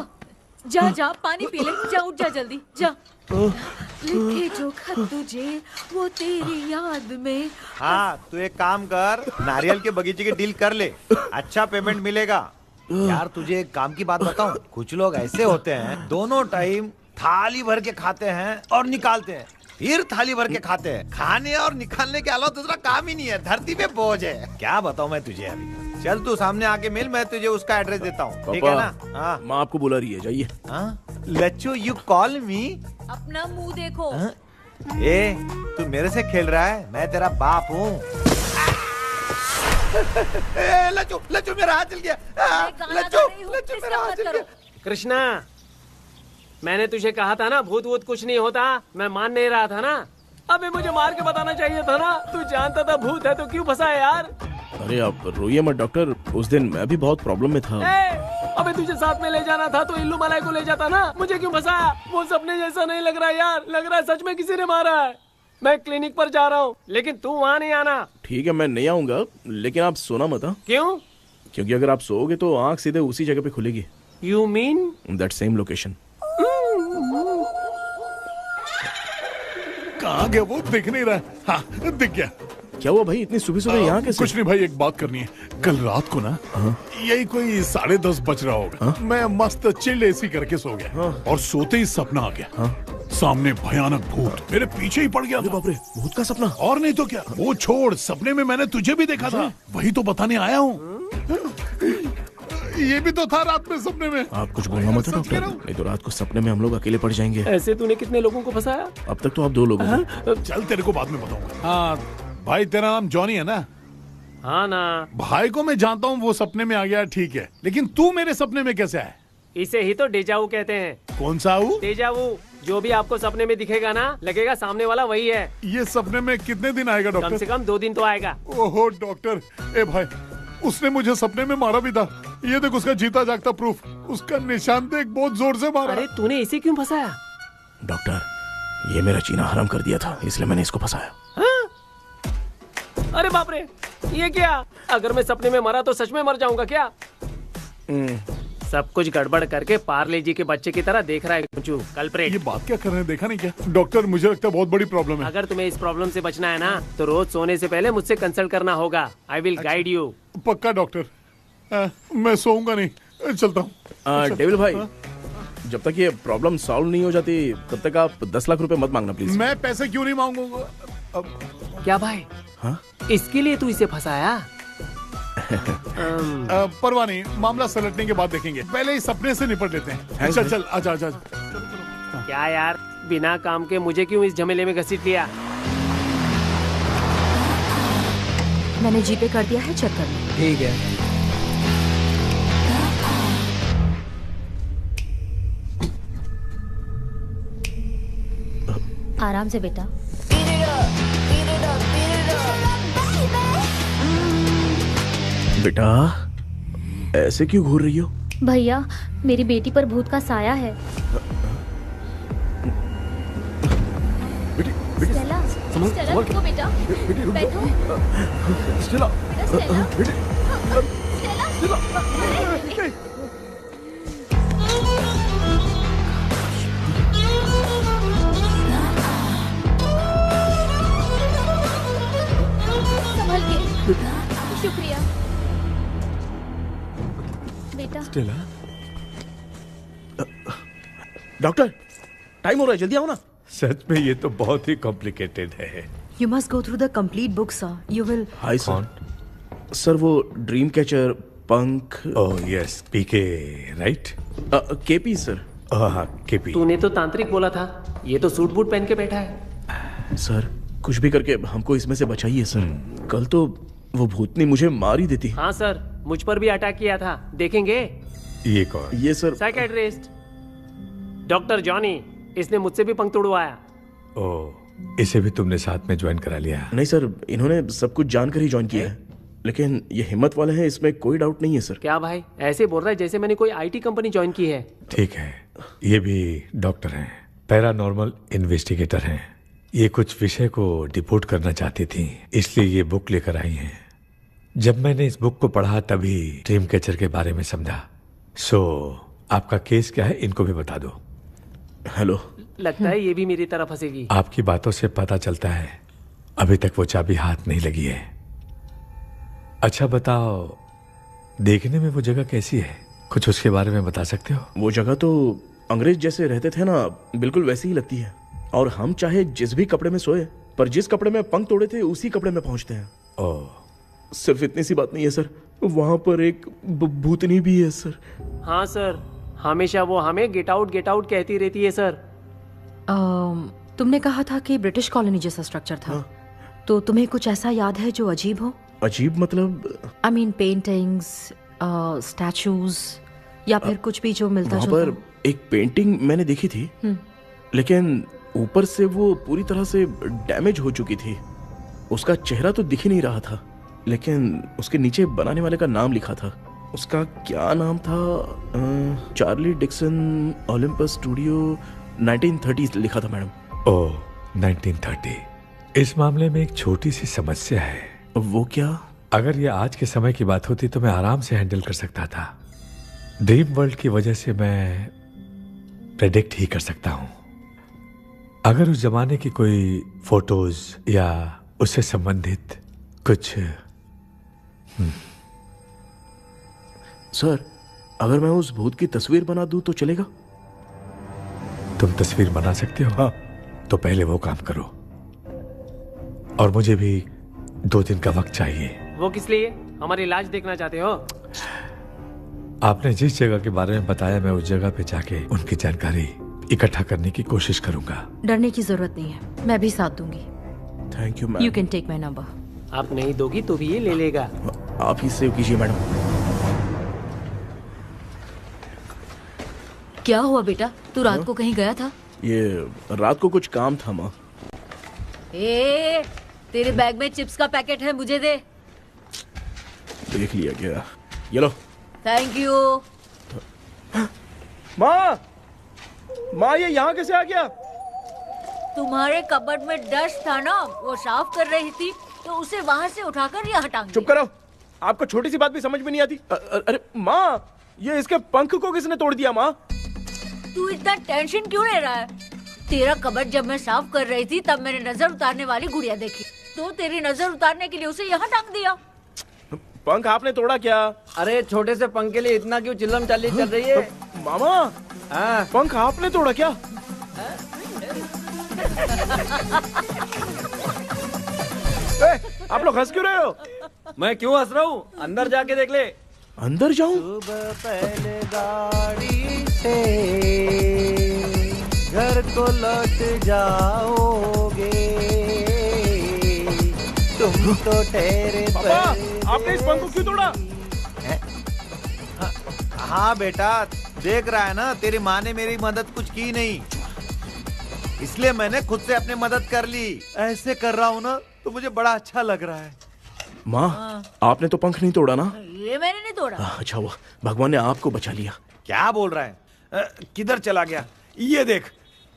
जा जा पानी पी ले, जा उठ जा जल्दी जा। लिखे जो खत तुझे वो तेरी याद में। हाँ तू एक काम कर, नारियल के बगीचे की डील कर ले, अच्छा पेमेंट मिलेगा। यार तुझे एक काम की बात बताऊं, कुछ लोग ऐसे होते हैं दोनों टाइम थाली भर के खाते हैं और निकालते हैं, फिर थाली भर के खाते हैं। खाने और निकालने के अलावा दूसरा काम ही नहीं है, धरती पे बोझ है। क्या बताऊं मैं तुझे अभी। चल तू सामने आके मिल, मैं तुझे उसका एड्रेस देता हूँ, ठीक है ना? हाँ माँ आपको बुला रही है, जाइए। लच्चू यू कॉल मी? अपना मुंह देखो। ए तू मेरे से खेल रहा है, मैं तेरा बाप हूँ। लच्चू लच्चू मेरा हाथ जल गया। लच्चू लच्चू मेरा हाथ जल गया। कृष्णा, मैंने तुझे कहा था ना भूत वूत कुछ नहीं होता, मैं मान नहीं रहा था ना। अबे मुझे मार के बताना चाहिए था ना, तू जानता था भूत है तो क्यों फंसा है यार? अरे आप रोइए मत डॉक्टर, उस दिन मैं भी बहुत प्रॉब्लम में था। अबे तुझे साथ में ले जाना था तो इल्लू मलाई को ले जाता ना, मुझे क्यों फंसाया? वो सपने जैसा नहीं लग रहा यार, लग रहा है सच में किसी ने मारा है। मैं क्लिनिक पर जा रहा हूँ, लेकिन तू वहाँ नहीं आना। ठीक है मैं नहीं आऊंगा, लेकिन आप सोना मत। क्यों? क्योंकि अगर आप सोओगे तो आंख सीधे उसी जगह पे खुलेगी। You mean that same location. कहाँ गया वो, दिख नहीं रहा। हाँ दिख गया। क्या हुआ भाई, इतनी सुबह सुबह यहाँ कैसे? कुछ नहीं भाई, एक बात करनी है। कल रात को ना यही कोई 10:30 बज रहा होगा, मैं मस्त चिल्ड एसी करके सो गया और सोते ही सपना आ गया। सामने भयानक भूत मेरे पीछे ही पड़ गया। बाप रे, भूत का सपना? और नहीं तो क्या। वो छोड़, सपने में मैंने तुझे भी देखा था, वही तो बताने आया हूँ। ये भी तो था रात में सपने में। आप कुछ बोलना मत डॉक्टर, नहीं तो रात को सपने में हम लोग अकेले पड़ जाएंगे। ऐसे तूने कितने लोगों को फंसाया? अब तक तो आप 2 लोगों को। चल तेरे को बाद में बताऊंगा। हाँ भाई, तेरा नाम जॉनी है ना? हाँ ना। भाई को मैं जानता हूँ, वो सपने में आ गया ठीक है, लेकिन तू मेरे सपने में कैसे आया? इसे ही तो डेजावू कहते हैं। कौन सा वो? डेजावू, जो भी आपको सपने में दिखेगा ना, लगेगा सामने वाला वही है। ये सपने में कितने दिन आएगा डॉक्टर? कम से कम 2 दिन तो आएगा। ओहो डॉक्टर, ए भाई उसने मुझे सपने में मारा भी था। ये देख उसका जीता जागता प्रूफ, उसका निशान देख, बहुत जोर से मारा। अरे तूने इसे क्यों फंसाया? डॉक्टर, ये मेरा जीना हराम कर दिया था, इसलिए मैंने इसको फंसाया। अरे बाप रे, ये क्या? अगर मैं सपने में मरा तो सच में मर जाऊंगा क्या? सब कुछ गड़बड़ करके पार्ले जी के बच्चे की तरह देख रहा है कल्प्रेट। ये बात क्या कर रहे हैं, देखा नहीं क्या? डॉक्टर मुझे लगता है बहुत बड़ी प्रॉब्लम है। अगर तुम्हें इस प्रॉब्लम से बचना है ना, तो रोज सोने से पहले मुझसे कंसल्ट करना होगा। I will guide you. पक्का डॉक्टर, मैं सोऊंगा नहीं, चलता हूँ। डेविल भाई, जब तक ये प्रॉब्लम सॉल्व नहीं हो जाती तब तक आप 10 लाख रुपए मत मांगना प्लीज। मैं पैसे क्यों नहीं मांगूंगा? क्या भाई? हाँ? इसके लिए तू इसे फंसाया? परवाह नहीं, मामला सलटने के बाद देखेंगे, पहले इस सपने से निपट लेते हैं। चल चल, आजा आजा। क्या यार, बिना काम के मुझे क्यों इस झमेले में घसीट लिया? मैंने जीपे कर दिया है, चेक कर लो। ठीक है। आराम से बेटा। बेटा ऐसे क्यों घूर रही हो? भैया, मेरी बेटी पर भूत का साया है। स्टेला, स्टेला रुको बेटा, बैठो। स्टेला, संभल के। शुक्रिया बेटा। स्टेला, डॉक्टर टाइम हो रहा है, जल्दी आओ ना। सच में ये तो बहुत ही कॉम्प्लिकेटेड है। You must go through the complete book, sir. You will. Hi sir. Sir वो ड्रीम कैचर पंख। ओह यस, पीके राइट? KP sir. हाँ केपी। तूने तो तांत्रिक बोला था, ये तो सूट बूट पहन के बैठा है। सर कुछ भी करके हमको इसमें से बचाइए सर। कल तो वो भूतनी मुझे मार ही देती। हाँ सर, मुझ पर भी अटैक किया था, देखेंगे? ये कौन? ये सर साइकेट्रिस्ट डॉक्टर जॉनी, इसने मुझसे भी पंख तोड़वाया। ओह, इसे भी तुमने साथ में ज्वाइन करा लिया? नहीं सर, इन्होंने सब कुछ जानकर ही ज्वाइन किया है, लेकिन ये हिम्मत वाले हैं, इसमें कोई डाउट नहीं है सर। क्या भाई, ऐसे बोल रहा है जैसे मैंने कोई आईटी कंपनी ज्वाइन की है। ठीक है, ये भी डॉक्टर हैं, पैरानॉर्मल इन्वेस्टिगेटर हैं। ये कुछ विषय को डिपोर्ट करना चाहती थी, इसलिए ये बुक लेकर आई हैं। जब मैंने इस बुक को पढ़ा तभी ड्रीम कैचर के बारे में समझा। सो आपका केस क्या है, इनको भी बता दो। हेलो। लगता है ये भी मेरी तरफ फंसेगी। आपकी बातों से पता चलता है अभी तक वो चाबी हाथ नहीं लगी है। अच्छा बताओ, देखने में वो जगह कैसी है, कुछ उसके बारे में बता सकते हो? वो जगह तो अंग्रेज जैसे रहते थे ना, बिल्कुल वैसी ही लगती है। और हम चाहे जिस भी कपड़े में सोए, पर जिस कपड़े में पंख तोड़े थे उसी कपड़े में पहुंचते हैं। ओह। सिर्फ इतनी सी बात नहीं है सर, वहां पर एक भूतनी भी है सर। हाँ सर, हमेशा वो हमें गेट आउट कहती रहती है सर। तुमने कहा था कि ब्रिटिश कॉलोनी जैसा स्ट्रक्चर था। तो तुम्हें कुछ ऐसा याद है जो अजीब हो? अजीब मतलब? आई मीन पेंटिंग्स, स्टैचूज या फिर कुछ भी जो मिलता वहाँ पर एक पेंटिंग मैंने देखी थी, लेकिन ऊपर से वो पूरी तरह से डैमेज हो चुकी थी। उसका चेहरा तो दिख ही नहीं रहा था, लेकिन उसके नीचे बनाने वाले का नाम लिखा था। उसका क्या नाम था? चार्ली डिक्सन, ओलंपस स्टूडियो, 1930 लिखा था मैडम। ओह, 1930। इस मामले में एक छोटी सी समस्या है। वो क्या? अगर ये आज के समय की बात होती तो मैं आराम से हैंडल कर सकता था। ड्रीम वर्ल्ड की वजह से मैं प्रेडिक्ट ही कर सकता हूं। अगर उस जमाने की कोई फोटोज या उससे संबंधित कुछ। सर, अगर मैं उस भूत की तस्वीर बना दूं तो चलेगा? तुम तस्वीर बना सकते हो? हाँ। तो पहले वो काम करो, और मुझे भी 2 दिन का वक्त चाहिए। वो किस लिए? हमारी इलाज देखना चाहते हो? आपने जिस जगह के बारे में बताया, मैं उस जगह पे जाके उनकी जानकारी इकट्ठा करने की कोशिश करूंगा। डरने की जरूरत नहीं है, मैं भी साथ दूंगी। Thank you ma'am. You can take my number. आप नहीं दोगी तो भी ये ले लेगा। आप ही सेव कीजिए मैडम। क्या हुआ बेटा, तू रात को कहीं गया था? ये रात को कुछ काम था माँ। तेरे बैग में चिप्स का पैकेट है, मुझे दे। देख लिया क्या? ये लो। Thank you. माँ, माँ ये यहाँ कैसे आ गया? तुम्हारे कबर्ड में डस्ट था ना, वो साफ कर रही थी तो उसे वहाँ से उठाकर यहाँ टांग दिया। चुप करो, आपको छोटी सी बात भी समझ में नहीं आती। अरे माँ, ये इसके पंख को किसने तोड़ दिया? माँ, तू इतना टेंशन क्यों ले रहा है? तेरा कबर्ड जब मैं साफ कर रही थी तब मैंने नजर उतारने वाली गुड़िया देखी, तो तेरी नजर उतारने के लिए उसे यहाँ टांग दिया। पंख आपने तोड़ा क्या? अरे छोटे से पंख के लिए इतना क्यों चिल्लम चाली चल रही है? मामा, पंख आपने तोड़ा क्या? आप लोग हंस क्यों रहे हो? मैं क्यों हंस रहा हूँ? अंदर जाके देख ले। अंदर जाऊं? सुबह पहले गाड़ी से घर को लौट जाओगे, तुम तो ठहरे। पापा, आपने इस पंख को क्यों तोड़ा? हाँ बेटा, देख रहा है ना, तेरी माँ ने मेरी मदद कुछ की नहीं, इसलिए मैंने खुद से अपनी मदद कर ली। ऐसे कर रहा हूँ ना तो मुझे बड़ा अच्छा लग रहा है। माँ, आपने तो पंख नहीं तोड़ा ना? ये मैंने नहीं तोड़ा। अच्छा हुआ, भगवान ने आपको बचा लिया। क्या बोल रहा है? किधर चला गया? ये देख,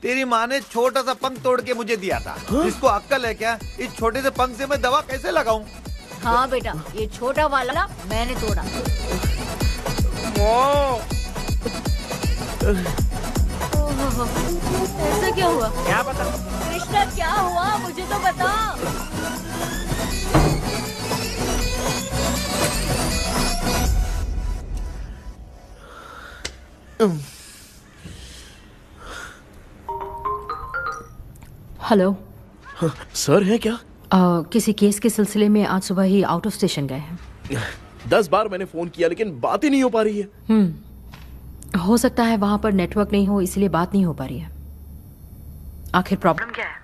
तेरी माँ ने छोटा सा पंख तोड़ के मुझे दिया था। इसको अक्ल है क्या? इस छोटे से पंख से मैं दवा कैसे लगाऊं? हाँ बेटा, ये छोटा वाला मैंने तोड़ा। ऐसा क्या हुआ? क्या बता? कृष्णा क्या हुआ, मुझे तो बता। हेलो। सर है क्या? किसी केस के सिलसिले में आज सुबह ही आउट ऑफ स्टेशन गए हैं। 10 बार मैंने फोन किया लेकिन बात ही नहीं हो पा रही है। हो सकता है वहां पर नेटवर्क नहीं हो, इसलिए बात नहीं हो पा रही है। आखिर प्रॉब्लम क्या है?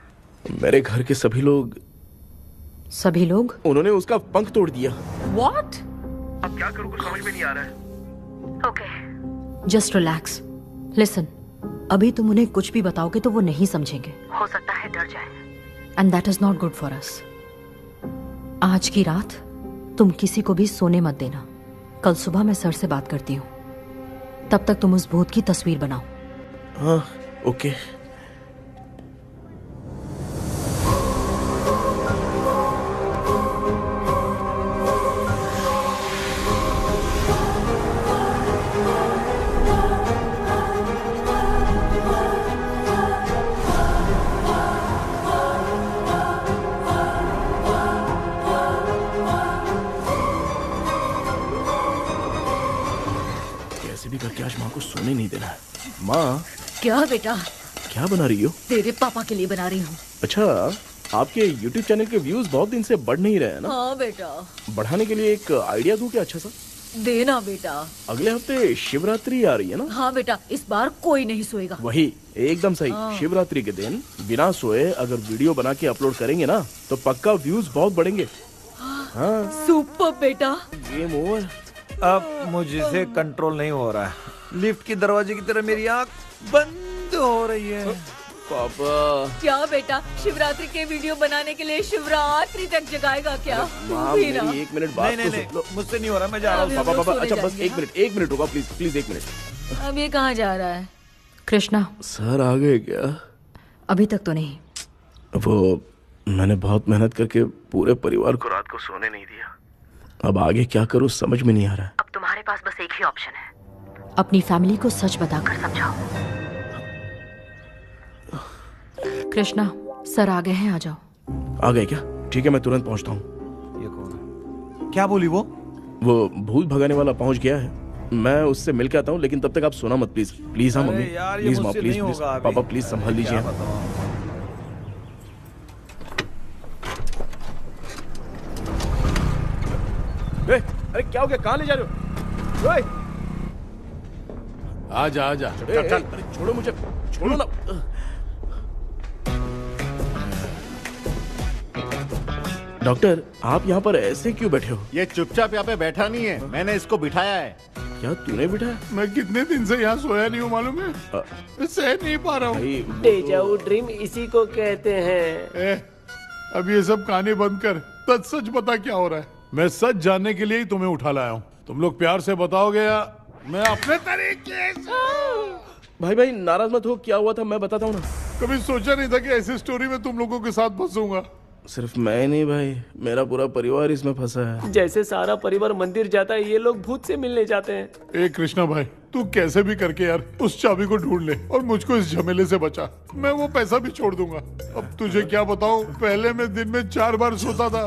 मेरे घर के सभी लोग सभी लोग? उन्होंने उसका पंख तोड़ दिया। What? अब क्या करूं, कुछ समझ में नहीं आ रहा है। Okay, just relax. लिसन, अभी तुम उन्हें कुछ भी बताओगे तो वो नहीं समझेंगे। हो सकता है डर जाए। And that is not good for us. आज की रात तुम किसी को भी सोने मत देना। कल सुबह मैं सर से बात करती हूँ। तब तक तुम उस भूत की तस्वीर बनाओ। हाँ, ओके। करके आज माँ को सोने नहीं देना है। माँ, क्या बेटा? क्या बना रही हो? तेरे पापा के लिए बना रही हूँ। अच्छा, आपके YouTube चैनल के व्यूज बहुत दिन से बढ़ नहीं रहे हैं ना? हाँ बेटा। बढ़ाने के लिए एक आइडिया दूं क्या अच्छा सा? देना बेटा। अगले हफ्ते शिवरात्रि आ रही है ना? हाँ बेटा, इस बार कोई नहीं सोएगा। वही, एकदम सही। हाँ। शिवरात्रि के दिन बिना सोए अगर वीडियो बना के अपलोड करेंगे ना तो पक्का व्यूज बहुत बढ़ेंगे। हाँ। सुपर बेटा। Game over. अब मुझसे कंट्रोल नहीं हो रहा है। लिफ्ट की दरवाजे की तरह मेरी आंख बंद हो रही है। पापा। क्या बेटा, शिवरात्रि के वीडियो बनाने के लिए शिवरात्रि तक जगाएगा क्या? माँ, मेरी एक मिनट बात नहीं, नहीं, मुझसे नहीं हो रहा, मैं जा रहा हूँ। पापा, अच्छा बस एक मिनट रुको प्लीज, प्लीज एक मिनट। अब ये कहाँ जा रहा है? कृष्णा, सर आ गए क्या? अभी तक तो नहीं। वो मैंने बहुत मेहनत करके पूरे परिवार को रात को सोने नहीं दिया। अब आगे क्या करूं समझ में नहीं आ रहा है। अब तुम्हारे पास बस एक ही ऑप्शन है, अपनी फैमिली को सच बताकर समझाओ। कृष्णा, सर आ गए हैं, आ जाओ। आ गए क्या? ठीक है, मैं तुरंत पहुंचता हूँ। ये कौन है? क्या बोली वो? वो भूत भगाने वाला पहुंच गया है। मैं उससे मिल के आता हूँ, लेकिन तब तक आप सोना मत प्लीज। प्लीज हाँ मम्मी, प्लीज माँ, प्लीज प्लीज पापा, प्लीज संभाल लीजिए। अरे क्या हो गया, कहाँ ले जा रहे हो? आजा आजा, चल चल, अरे छोड़ो मुझे, छोड़ो ना। डॉक्टर, आप यहाँ पर ऐसे क्यों बैठे हो? ये चुपचाप यहाँ पे बैठा नहीं है, मैंने इसको बिठाया है। क्या तूने बिठाया? मैं कितने दिन से यहाँ सोया नहीं हूँ मालूम है? सह नहीं पा रहा हूँ। डेजाऊ ड्रीम इसी को कहते हैं। अब ये सब कहानी बंद कर, सच बता क्या हो रहा है। मैं सच जानने के लिए ही तुम्हें उठा लाया हूँ। तुम लोग प्यार से बताओगे या मैं अपने तरीके से? भाई नाराज मत हो, क्या हुआ था मैं बताता हूँ ना। कभी सोचा नहीं था कि ऐसी स्टोरी में तुम लोगों के साथ फंसूंगा। सिर्फ मैं नहीं भाई, मेरा पूरा परिवार इसमें फंसा है। जैसे सारा परिवार मंदिर जाता है, ये लोग भूत से मिलने जाते हैं। ए कृष्णा भाई, तू कैसे भी करके यार उस चाबी को ढूंढ ले और मुझको इस झमेले से बचा। मैं वो पैसा भी छोड़ दूंगा। अब तुझे क्या बताऊं, पहले मैं दिन में 4 बार सोता था।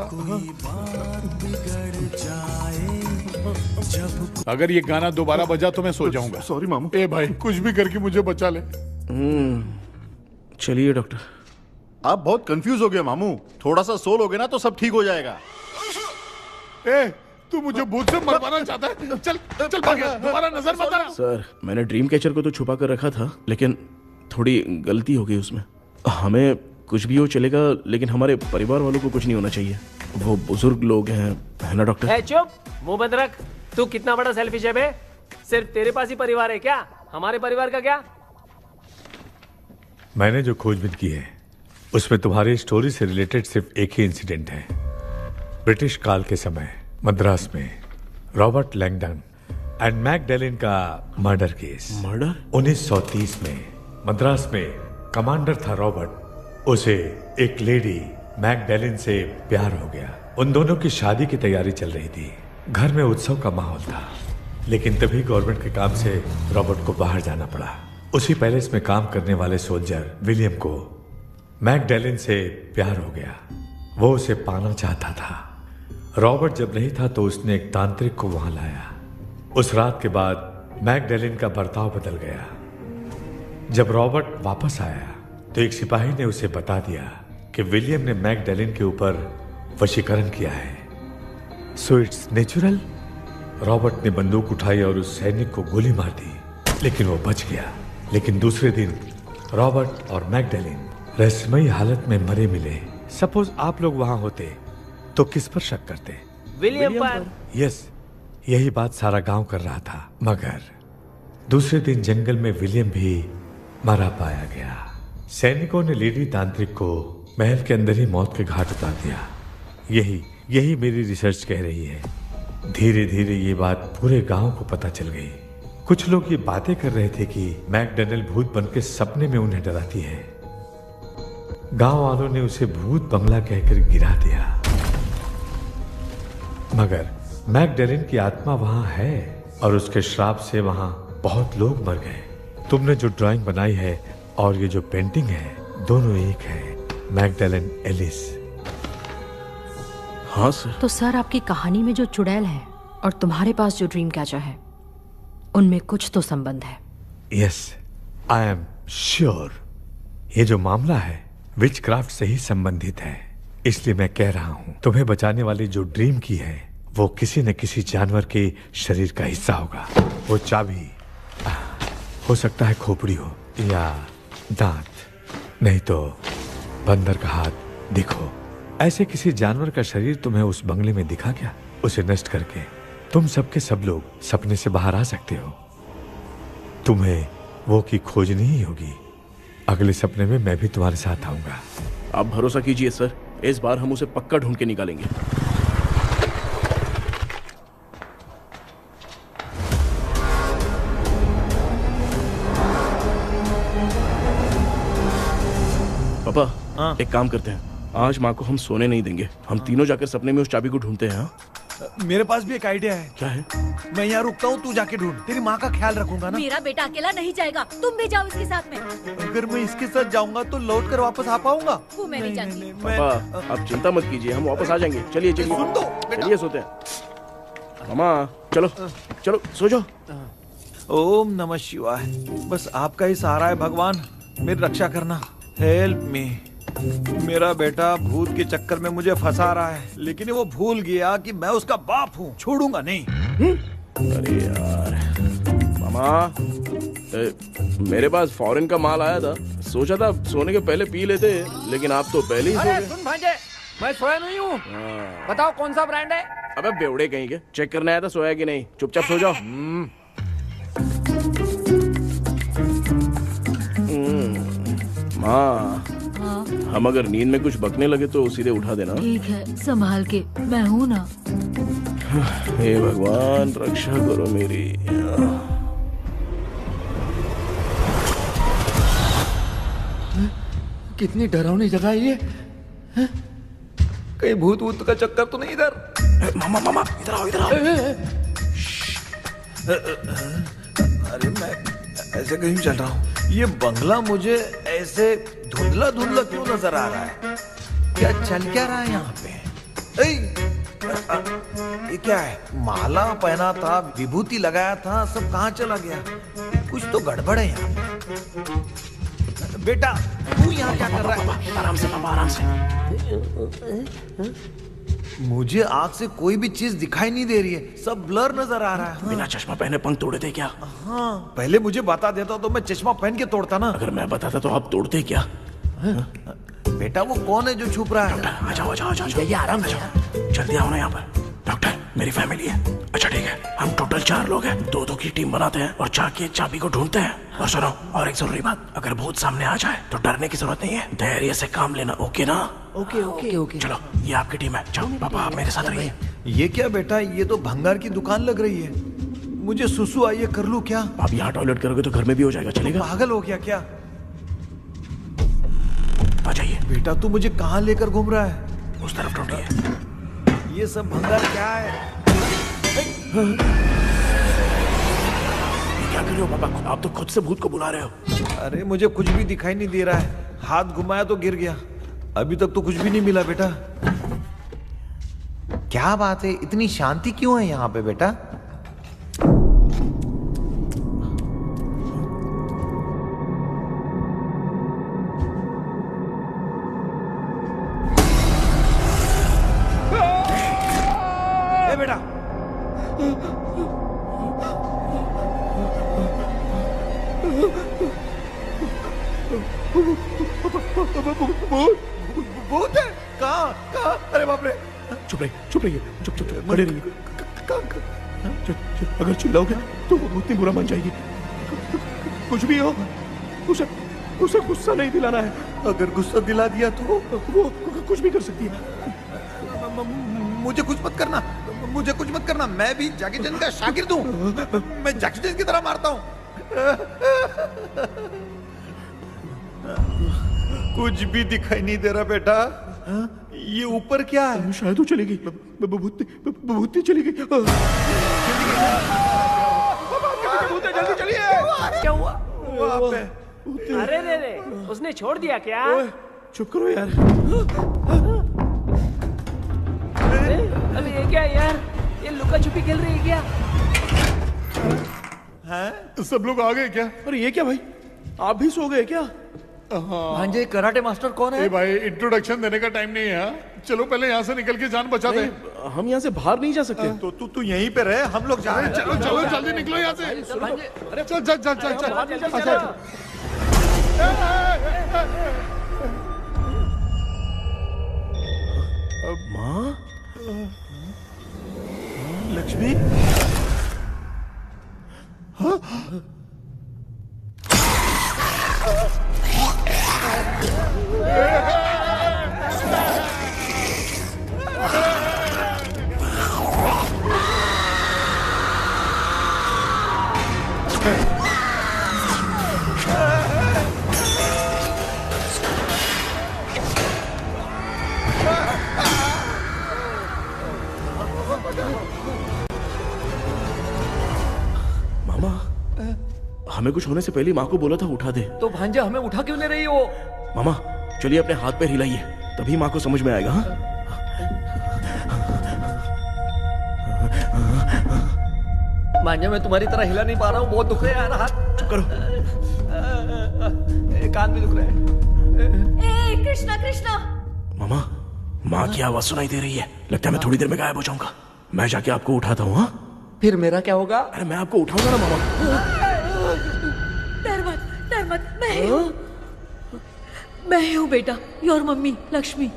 अगर ये गाना दोबारा बजा तो मैं सो जाऊंगा। सॉरी मामू। ए भाई, कुछ भी करके मुझे बचा ले। चलिए डॉक्टर। आप बहुत कंफ्यूज हो गए मामू, थोड़ा सा सो लोगे ना तो सब ठीक हो जाएगा। ए, तू मुझे भूत से मरवाना चाहता है? चल चल भाग, दोबारा नजर मत आना। सर, मैंने ड्रीम कैचर को तो छुपा कर रखा था, लेकिन थोड़ी गलती हो गई उसमें। हमें कुछ भी हो चलेगा, लेकिन हमारे परिवार वालों को कुछ नहीं होना चाहिए। वो बुजुर्ग लोग हैं, है ना डॉक्टर? चुप, मुंह बंद रख। तू कितना बड़ा सेल्फिश है बे? सिर्फ तेरे पास ही परिवार है क्या? हमारे परिवार का क्या? मैंने जो खोजबीन की है उसमें तुम्हारी स्टोरी से रिलेटेड सिर्फ एक ही इंसिडेंट है। ब्रिटिश काल के समय मद्रास में रॉबर्ट लैंगडन एंड मैकडैलिन का मर्डर केस। मर्डर? 1930 में मद्रास में कमांडर था रॉबर्ट, उसे एक लेडी मैकडैलिन से प्यार हो गया। उन दोनों की शादी की तैयारी चल रही थी, घर में उत्सव का माहौल था। लेकिन तभी गवर्नमेंट के काम से रॉबर्ट को बाहर जाना पड़ा। उसी पैलेस में काम करने वाले सोल्जर विलियम को मैकडैलिन से प्यार हो गया। वो उसे पाना चाहता था। रॉबर्ट जब नहीं था तो उसने एक तांत्रिक को वहां लाया। उस रात के बाद मैकडैलिन का बर्ताव बदल गया। जब रॉबर्ट वापस आया तो एक सिपाही ने उसे बता दिया कि विलियम ने मैकडैलिन के ऊपर वशीकरण किया है। So it's natural. रॉबर्ट ने बंदूक उठाई और उस सैनिक को गोली मार दी, लेकिन वो बच गया। लेकिन दूसरे दिन रॉबर्ट और मैकडैलिन रहस्यमयी हालत में मरे मिले। सपोज आप लोग वहां होते तो किस पर शक करते? विलियम पर। यस, यही बात सारा गांव कर रहा था। मगर दूसरे दिन जंगल में विलियम भी मरा पाया गया। सैनिकों ने लेडी तांत्रिक को महल के अंदर ही मौत के घाट उतार दिया। यही मेरी रिसर्च कह रही है। धीरे धीरे ये बात पूरे गांव को पता चल गई। कुछ लोग ये बातें कर रहे थे कि मैकडॉनल्ड भूत बनकर सपने में उन्हें डराती है। गांव वालों ने उसे भूत बंगला कहकर गिरा दिया। मगर मैकडॉनल्ड की आत्मा वहां है और उसके श्राप से वहां बहुत लोग मर गए। तुमने जो ड्राइंग बनाई है और ये जो पेंटिंग है, दोनों एक है। McDonald Ellis. हाँ सर। तो सर, आपकी कहानी में जो चुड़ैल है और तुम्हारे पास जो ड्रीम कैचर है, उनमें कुछ तो संबंध है। Yes, I am sure. ये जो मामला है विचक्राफ्ट से ही संबंधित है। इसलिए मैं कह रहा हूं, तुम्हें बचाने वाली जो ड्रीम की है वो किसी न किसी जानवर के शरीर का हिस्सा होगा। वो चाबी हो सकता है खोपड़ी हो या दांत, नहीं तो बंदर का हाथ। देखो, ऐसे किसी जानवर का शरीर तुम्हें उस बंगले में दिखा क्या? उसे नष्ट करके तुम सबके सब लोग सपने से बाहर आ सकते हो। तुम्हें वो की खोजनी ही होगी। अगले सपने में मैं भी तुम्हारे साथ आऊंगा। आप भरोसा कीजिए सर, इस बार हम उसे पक्का ढूंढ के निकालेंगे। पापा, एक काम करते हैं, आज माँ को हम सोने नहीं देंगे। हम तीनों जाकर सपने में उस चाबी को ढूंढते हैं। मेरे पास भी एक आइडिया है। क्या है? मैं यहाँ रुकता हूँ, तू जाके ढूंढ। तेरी माँ का ख्याल रखूंगा ना। मेरा बेटा अकेला नहीं जाएगा, तुम भी जाओ इसके साथ में। अगर मैं इसके साथ जाऊंगा तो लौट कर वापस आ पाऊंगा? वो मैं नहीं जानती। पापा, आप चिंता मत कीजिए, हम वापस आ जाएंगे। चलिए चलिए सोते हैं। मामा चलो चलो सो जाओ। ओम नमः शिवाय। बस आपका ही सहारा है भगवान, मेरी रक्षा करना। Help me. मेरा बेटा भूत के चक्कर में मुझे फंसा रहा है, लेकिन वो भूल गया कि मैं उसका बाप हूँ। छोड़ूंगा नहीं। अरे यार मामा, मेरे पास फॉरेन का माल आया था, सोचा था सोने के पहले पी लेते, लेकिन आप तो पहले ही सो गए। सुन भांजे, मैं सोया नहीं हूँ। बताओ कौन सा ब्रांड है? अबे बेवड़े कहीं के, चेक करने आया था सोया कि नहीं। चुपचाप सो जाओ। माँ, हम अगर नींद में कुछ बकने लगे तो सीधे उठा देना। ठीक है, संभाल के, मैं हूँ ना। हे भगवान, रक्षा करो मेरी। कितनी डरावनी जगह है ये। कहीं भूत वूत का चक्कर तो नहीं इधर? मामा मामा इधर आओ, इधर आओ। अरे मैं ऐसे कहीं चल रहा हूँ। ये बंगला मुझे ऐसे धुंधला धुंधला क्यों नजर आ रहा है? क्या चल क्या रहा है यहाँ पे? ये क्या है? माला पहना था, विभूति लगाया था, सब कहाँ चला गया? कुछ तो गड़बड़ है यहाँ पे। बेटा तू यहाँ क्या कर रहा है? आराम से पापा, आराम से। मुझे आँख से कोई भी चीज दिखाई नहीं दे रही है, सब ब्लर नजर आ रहा है। बिना चश्मा पहने पंख तोड़े थे क्या? हाँ, पहले मुझे बता देता तो मैं चश्मा पहन के तोड़ता ना। अगर मैं बताता तो आप तोड़ते क्या? बेटा वो कौन है जो छुप रहा है? आ जाओ, आ जाओ, आ जाओ। ये आराम से जल्दी आओ ना यहाँ पर। डॉक्टर, मेरी फैमिली है। अच्छा ठीक है, हम टोटल 4 लोग हैं। 2-2 की टीम बनाते हैं और जाके चाबी को ढूंढते हैं। और सुनो, और एक जरूरी बात, अगर भूत सामने आ जाए तो डरने की जरूरत नहीं है, धैर्य से काम लेना। ओके ना? Okay okay okay. चलो, ये आपकी टीम है। जाओ पापा, आप मेरे साथ रहिए। ये क्या बेटा, ये तो भंगार की दुकान लग रही है। मुझे सुसु आई है, कर लूं क्या? आप यहाँ टॉयलेट करोगे तो घर में भी हो जाएगा, चलेगा? पागल हो गया क्या? आ जाइए। बेटा तू मुझे कहाँ लेकर घूम रहा है? उस तरफ ढूंढिए। ये सब भंगार क्या है? क्या कर रहे हो पापा? आप तो खुद से भूत को बुला रहे हो। अरे मुझे कुछ भी दिखाई नहीं दे रहा है, हाथ घुमाया तो गिर गया। अभी तक तो कुछ भी नहीं मिला बेटा। क्या बात है, इतनी शांति क्यों है यहाँ पे बेटा? बेटा भूत है? कहाँ? अरे बाप रे, चुप रहिए, चुप खड़े रहिए। अगर चिल्लाओगे तो वो उतनी बुरा मान जाएगी। कुछ भी हो, उसे गुस्सा नहीं दिलाना है। अगर गुस्सा दिला दिया तो वो कुछ भी कर सकती है। मुझे कुछ मत करना, मुझे कुछ मत करना। मैं भी जैकी चैन का शागिर्द हूँ। मैं जैकी चैन की तरह मारता हूँ। कुछ भी दिखाई नहीं दे रहा बेटा। ये ऊपर क्या है? शायद वो चली गई, भूतनी चली गई। जल्दी चलिए। क्या हुआ? वहाँ पे अरे रे, उसने छोड़ दिया क्या? चुप करो यार। अरे ये क्या यार? ये लुका छुपी खेल रही है क्या? हैं? सब लोग आ गए क्या? अरे ये क्या भाई, आप भी सो गए क्या? भांजे कराटे मास्टर कौन है? भाई इंट्रोडक्शन देने का टाइम नहीं है। चलो पहले यहाँ से निकल के जान बचा दे। हम यहाँ से बाहर नहीं जा सकते। तो तू यहीं पे रहे, हम लोग जा रहे हैं। चलो चलो जल्दी निकलो यहाँ से। अरे चल। माँ, लक्ष्मी, मामा, हमें कुछ होने से पहले माँ को बोला था उठा दे। तो भांजा हमें उठा क्यों ले रही हो? मामा चलिए अपने हाथ पैर हिलाइए, तभी माँ को समझ में आएगा। हाँ? भांजा मैं तुम्हारी तरह हिला नहीं पा रहा हूँ, बहुत दुख रहे हैं यार हाथ। चुप करो। कान भी दुख रहे हैं। ए कृष्णा कृष्णा। मामा, माँ की आवाज सुनाई दे रही है। लगता है मैं थोड़ी देर में गायब हो जाऊंगा। मैं जाके आपको उठाता हूँ। हाँ? फिर मेरा क्या होगा? अरे मैं आपको उठाऊंगा ना मामा। डर मत, मैं हूँ बेटा, योर मम्मी लक्ष्मी।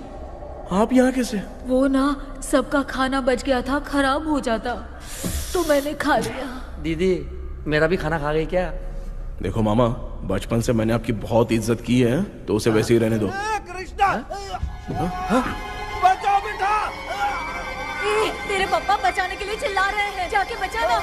आप यहाँ कैसे? वो ना सबका खाना बच गया था, खराब हो जाता तो मैंने खा लिया। दीदी मेरा भी खाना खा गई क्या? देखो मामा, बचपन से मैंने आपकी बहुत इज्जत की है, तो उसे वैसे ही रहने दो। कृष्णा, बचाओ बेटा। तेरे पापा बचाने के लिए चिल्ला रहे हैं, जाके बचाना।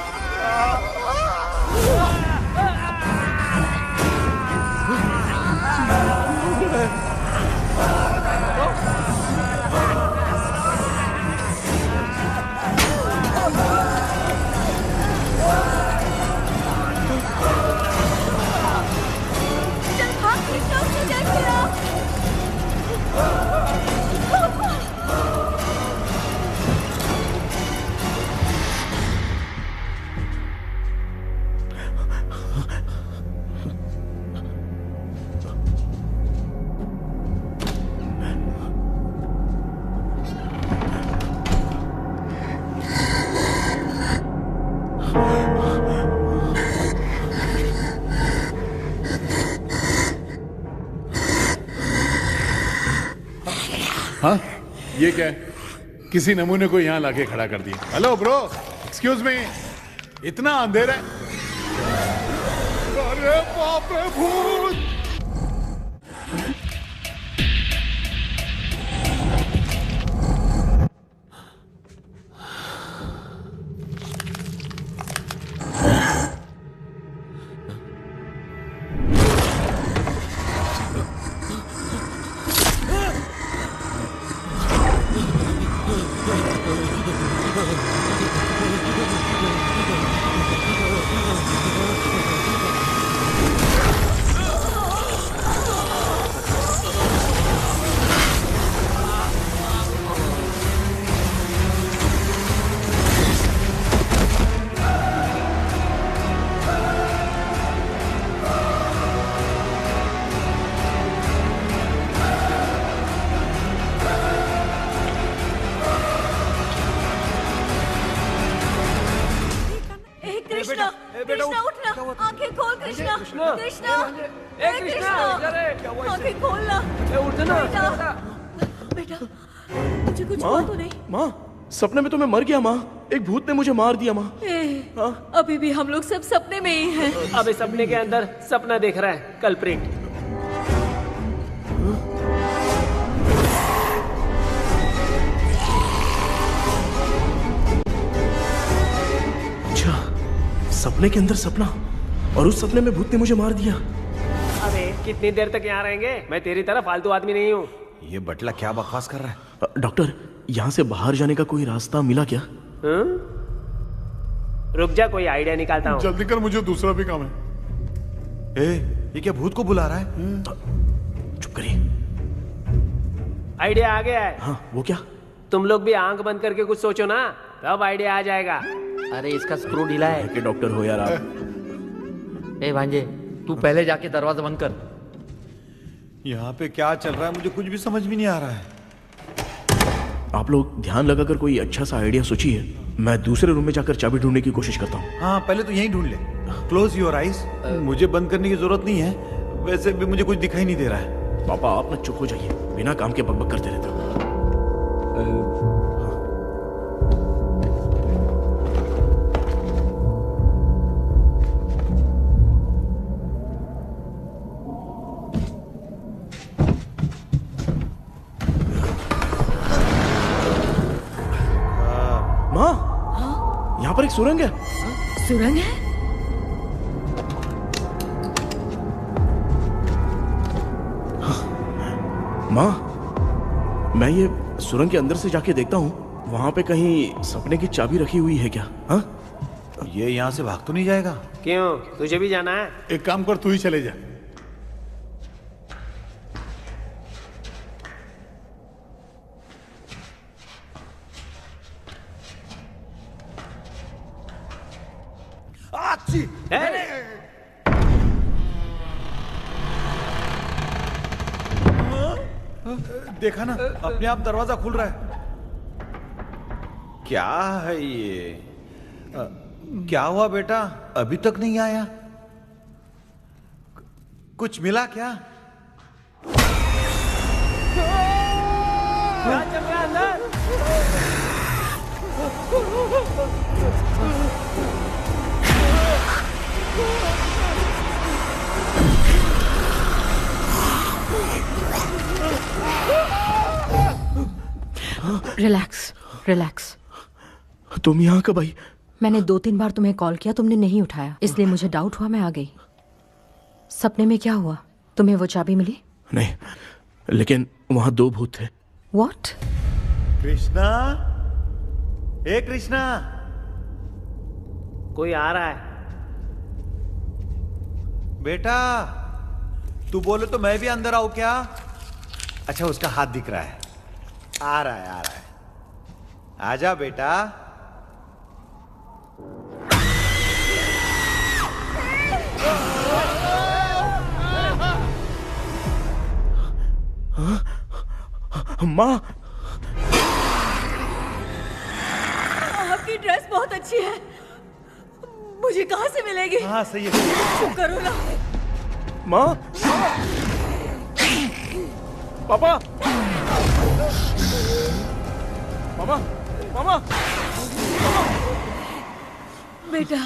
चल भाग कृष्णा, उसे देख मेरा। हाँ, ये क्या है? किसी नमूने को यहाँ लाके खड़ा कर दिया। हेलो ब्रो, एक्सक्यूज मी, इतना अंधेरा है। अरे बाप रे, भूत! कृष्णा, कृष्णा उठना, आंखें खोल कृष्णा, कृष्णा, कृष्णा, आंखें खोलना। उठना। बेटा मुझे कुछ हुआ तो नहीं? माँ, सपने में तो मैं मर गया माँ। एक भूत ने मुझे मार दिया माँ। अभी भी हम लोग सब सपने में ही हैं। अब इस सपने के अंदर सपना देख रहा है कल्प्रिट। सपने के अंदर सपना, और उस सपने में भूत ने मुझे मार दिया। अबे कितनी देर तक यहाँ रहेंगे? मैं तेरी तरह फालतू आदमी नहीं हूँ। ये बटला क्या बकवास कर रहा है? डॉक्टर, यहाँ से बाहर जाने का कोई रास्ता मिला क्या? रुक जा, कोई आइडिया निकालता हूँ। जल्दी कर, मुझे दूसरा भी काम है। ये क्या भूत को बुला रहा है? चुप करिए। आइडिया आ गया है। हाँ, वो क्या? तुम लोग भी आंख बंद करके कुछ सोचो ना, तब आइडिया आ जाएगा। अरे इसका स्क्रू ढीला है। कि डॉक्टर हो यार आप। ए भांजे, तू पहले जाके दरवाजा बंद कर। यहाँ पे क्या चल रहा है मुझे कुछ भी समझ में नहीं आ रहा है। आप लोग ध्यान लगाकर कोई अच्छा सा आइडिया सोचिए। मैं दूसरे रूम में जाकर चाबी ढूंढने की कोशिश करता हूँ। हाँ, पहले तो यहीं ढूंढ ले। Close your eyes. मुझे बंद करने की जरूरत नहीं है, वैसे भी मुझे कुछ दिखाई नहीं दे रहा है। पापा, आप ना चुप हो जाइए, बिना काम के बकबक करते रहते हो। यहाँ पर एक सुरंग है। सुरंग है? माँ, मैं ये सुरंग के अंदर से जाके देखता हूँ, वहाँ पे कहीं सपने की चाबी रखी हुई है क्या? हाँ? ये यहाँ से भाग तो नहीं जाएगा? क्यों, तुझे भी जाना है? एक काम कर, तू ही चले जा। देखा ना, अपने आप दरवाजा खुल रहा है। क्या है ये? क्या हुआ बेटा, अभी तक नहीं आया? कुछ मिला क्या? क्या चल रहा है अंदर? Relax relax. तुम यहाँ कब आई? मैंने 2-3 बार तुम्हें कॉल किया, तुमने नहीं उठाया, इसलिए मुझे डाउट हुआ, मैं आ गई। सपने में क्या हुआ? तुम्हें वो चाबी मिली? नहीं, लेकिन वहां 2 भूत थे। What? कृष्णा, हे कृष्णा। कोई आ रहा है। बेटा, तू बोले तो मैं भी अंदर आऊं क्या? अच्छा, उसका हाथ दिख रहा है। आ रहा है, आ रहा है। आजा बेटा। माँ, आपकी ड्रेस बहुत अच्छी है, मुझे कहाँ से मिलेगी? हाँ सही है। चुप करो ना। माँ, पापा, मामा, मामा, बेटा,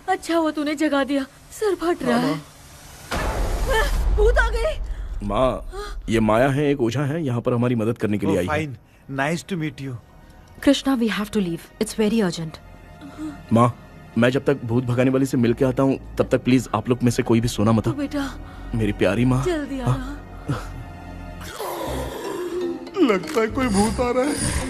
अच्छा हुआ तूने जगा दिया, सर फट रहा है। भूत आ गई। माँ, ये माया है, एक ओझा है, यहाँ पर हमारी मदद करने के लिए आई है। Fine, nice to meet you. Krishna, we have to leave, it's very urgent. माँ, मैं जब तक भूत भगाने वाली से मिल के आता हूँ, तब तक प्लीज आप लोग में से कोई भी सोना मत। बेटा, मेरी प्यारी माँ, जल्दी आना। लगता है कोई भूत आ रहा है।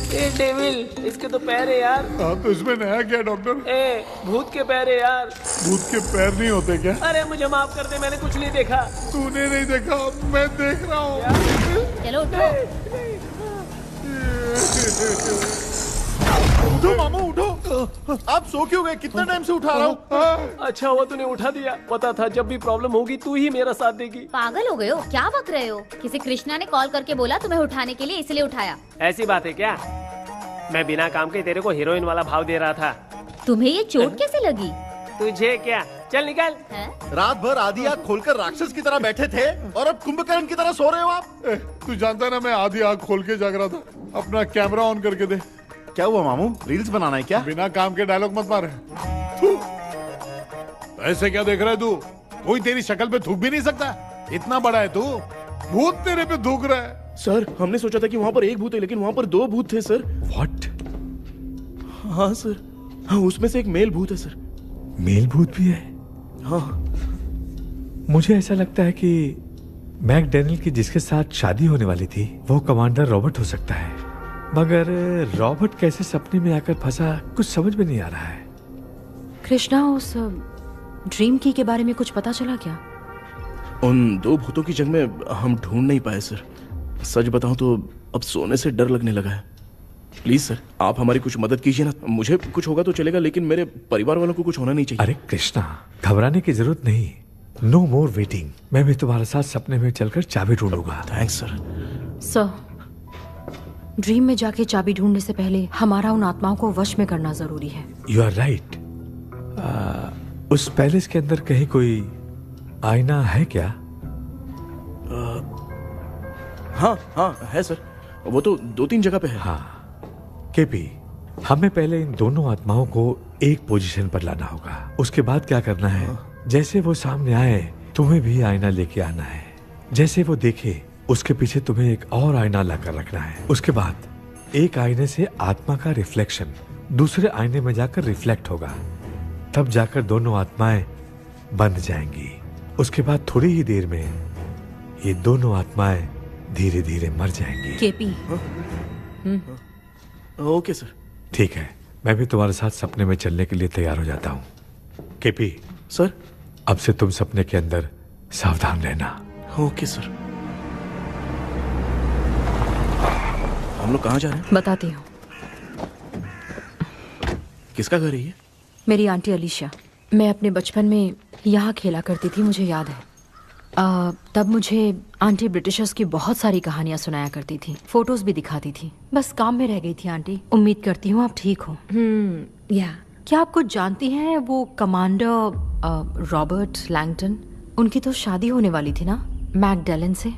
ए डेविल, इसके तो पैर है यार। हाँ, तो इसमें नया क्या डॉक्टर? ए, भूत के पैर है यार। भूत के पैर नहीं होते क्या? अरे मुझे माफ कर दे, मैंने कुछ नहीं देखा। तूने नहीं देखा, मैं देख रहा हूँ। चलो उठो। उठो मामू, उठो। आप सो क्यों गए? कितना टाइम से उठा रहा हूँ। अच्छा हुआ तूने उठा दिया, पता था जब भी प्रॉब्लम होगी तू ही मेरा साथ देगी। पागल हो गए हो क्या? बक रहे हो? किसी कृष्णा ने कॉल करके बोला तुम्हें उठाने के लिए, इसलिए उठाया। ऐसी बात है क्या? मैं बिना काम के तेरे को हीरोइन वाला भाव दे रहा था। तुम्हें ये चोट कैसे लगी? तुझे क्या? चल निकल। रात भर आधी आंख खोलकर राक्षस की तरह बैठे थे और अब कुंभकर्ण की तरह सो रहे हो आप। तू जानता ना मैं आधी आंख खोल के जाग रहा था। अपना कैमरा ऑन करके दे। क्या हुआ मामू, रील्स बनाना है क्या? बिना काम के डायलॉग मत मार। ऐसे क्या देख रहा है तू? कोई तेरी शक्ल पे थूक भी नहीं सकता। इतना बड़ा है तू, भूत तेरे पे थूक रहा है। सर हमने सोचा था कि वहाँ पर एक भूत है लेकिन वहाँ पर 2 भूत थे सर। व्हाट? हाँ सर, हाँ उसमें से एक मेल भूत है सर। मेल भूत भी है? हाँ। मुझे ऐसा लगता है कि मैकडैनियल की जिसके साथ शादी होने वाली थी वो कमांडर रॉबर्ट हो सकता है, मगर रॉबर्ट कैसे सपने में आकर फंसा कुछ समझ में नहीं आ रहा है। कृष्णा, उस ड्रीम की के बारे में कुछ पता चला क्या? उन 2 भूतों की जंग में हम ढूंढ नहीं पाए सर। सच बताऊं तो अब सोने से डर लगने लगा है। प्लीज सर आप हमारी कुछ मदद कीजिए ना। मुझे कुछ होगा तो चलेगा लेकिन मेरे परिवार वालों को कुछ होना नहीं चाहिए। अरे कृष्णा, घबराने की जरूरत नहीं। No more waiting. मैं भी तुम्हारे साथ सपने में चलकर चाबी ढूंढूंगा। Thanks sir. सर, ड्रीम में जाके चाबी ढूंढने से पहले हमारा उन आत्माओं को वश में करना जरूरी है। You are right. उस पैलेस के अंदर कहीं कोई आईना है क्या? हाँ हाँ है सर, वो तो 2-3 जगह पे है। हाँ केपी, हमें पहले इन दोनों आत्माओं को एक पोजीशन पर लाना होगा। उसके बाद क्या करना है, जैसे वो सामने आए तुम्हें भी आईना लेके आना है। जैसे वो देखे उसके पीछे तुम्हें एक और आईना लाकर रखना है। उसके बाद एक आईने से आत्मा का रिफ्लेक्शन दूसरे आईने में जाकर रिफ्लेक्ट होगा, तब जाकर दोनों आत्माएं बंध जाएंगी। उसके बाद थोड़ी ही देर में ये दोनों आत्माएं धीरे धीरे मर जाएंगी। केपी। Okay sir. ठीक है, मैं भी तुम्हारे साथ सपने में चलने के लिए तैयार हो जाता हूँ। केपी सर, अब से तुम सपने के अंदर सावधान रहना। Okay sir. हम लोग कहाँ जा रहे हैं? बताती हूँ। किसका घर है ये? मेरी आंटी अलीशा। मैं अपने बचपन में यहाँ खेला करती थी, मुझे याद है। तब मुझे आंटी ब्रिटिशर्स की बहुत सारी कहानियाँ सुनाया करती थी, फोटोज भी दिखाती थी। बस काम में रह गई थी आंटी। उम्मीद करती हूँ आप ठीक हो। या क्या आप कुछ जानती हैं वो कमांडर रॉबर्ट लैंगटन? उनकी तो शादी होने वाली थी ना मैकडैलन से।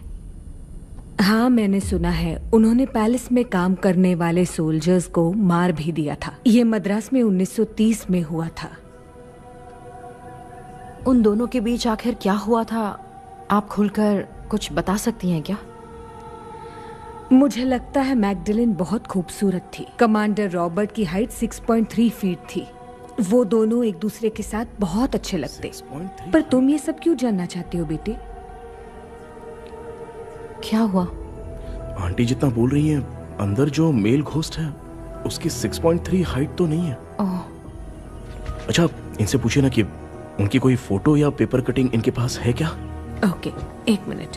हाँ मैंने सुना है, उन्होंने पैलेस में काम करने वाले सोल्जर्स को मार भी दिया था। ये मद्रास में 1930 में हुआ था। उन दोनों के बीच आखिर क्या हुआ था, आप खुलकर कुछ बता सकती हैं क्या? मुझे लगता है मैकडैलन बहुत खूबसूरत थी। कमांडर रॉबर्ट की हाइट 6.3 फीट थी। वो दोनों एक दूसरे के साथ बहुत अच्छे लगते। पर तुम ये सब क्यों जानना चाहते हो बेटे? क्या हुआ? आंटी जितना बोल रही है, अंदर जो मेल घोस्ट है उसकी 6.3 हाइट तो नहीं है। अच्छा इनसे पूछिए ना कि उनकी कोई फोटो या पेपर कटिंग इनके पास है क्या? Okay, 1 minute.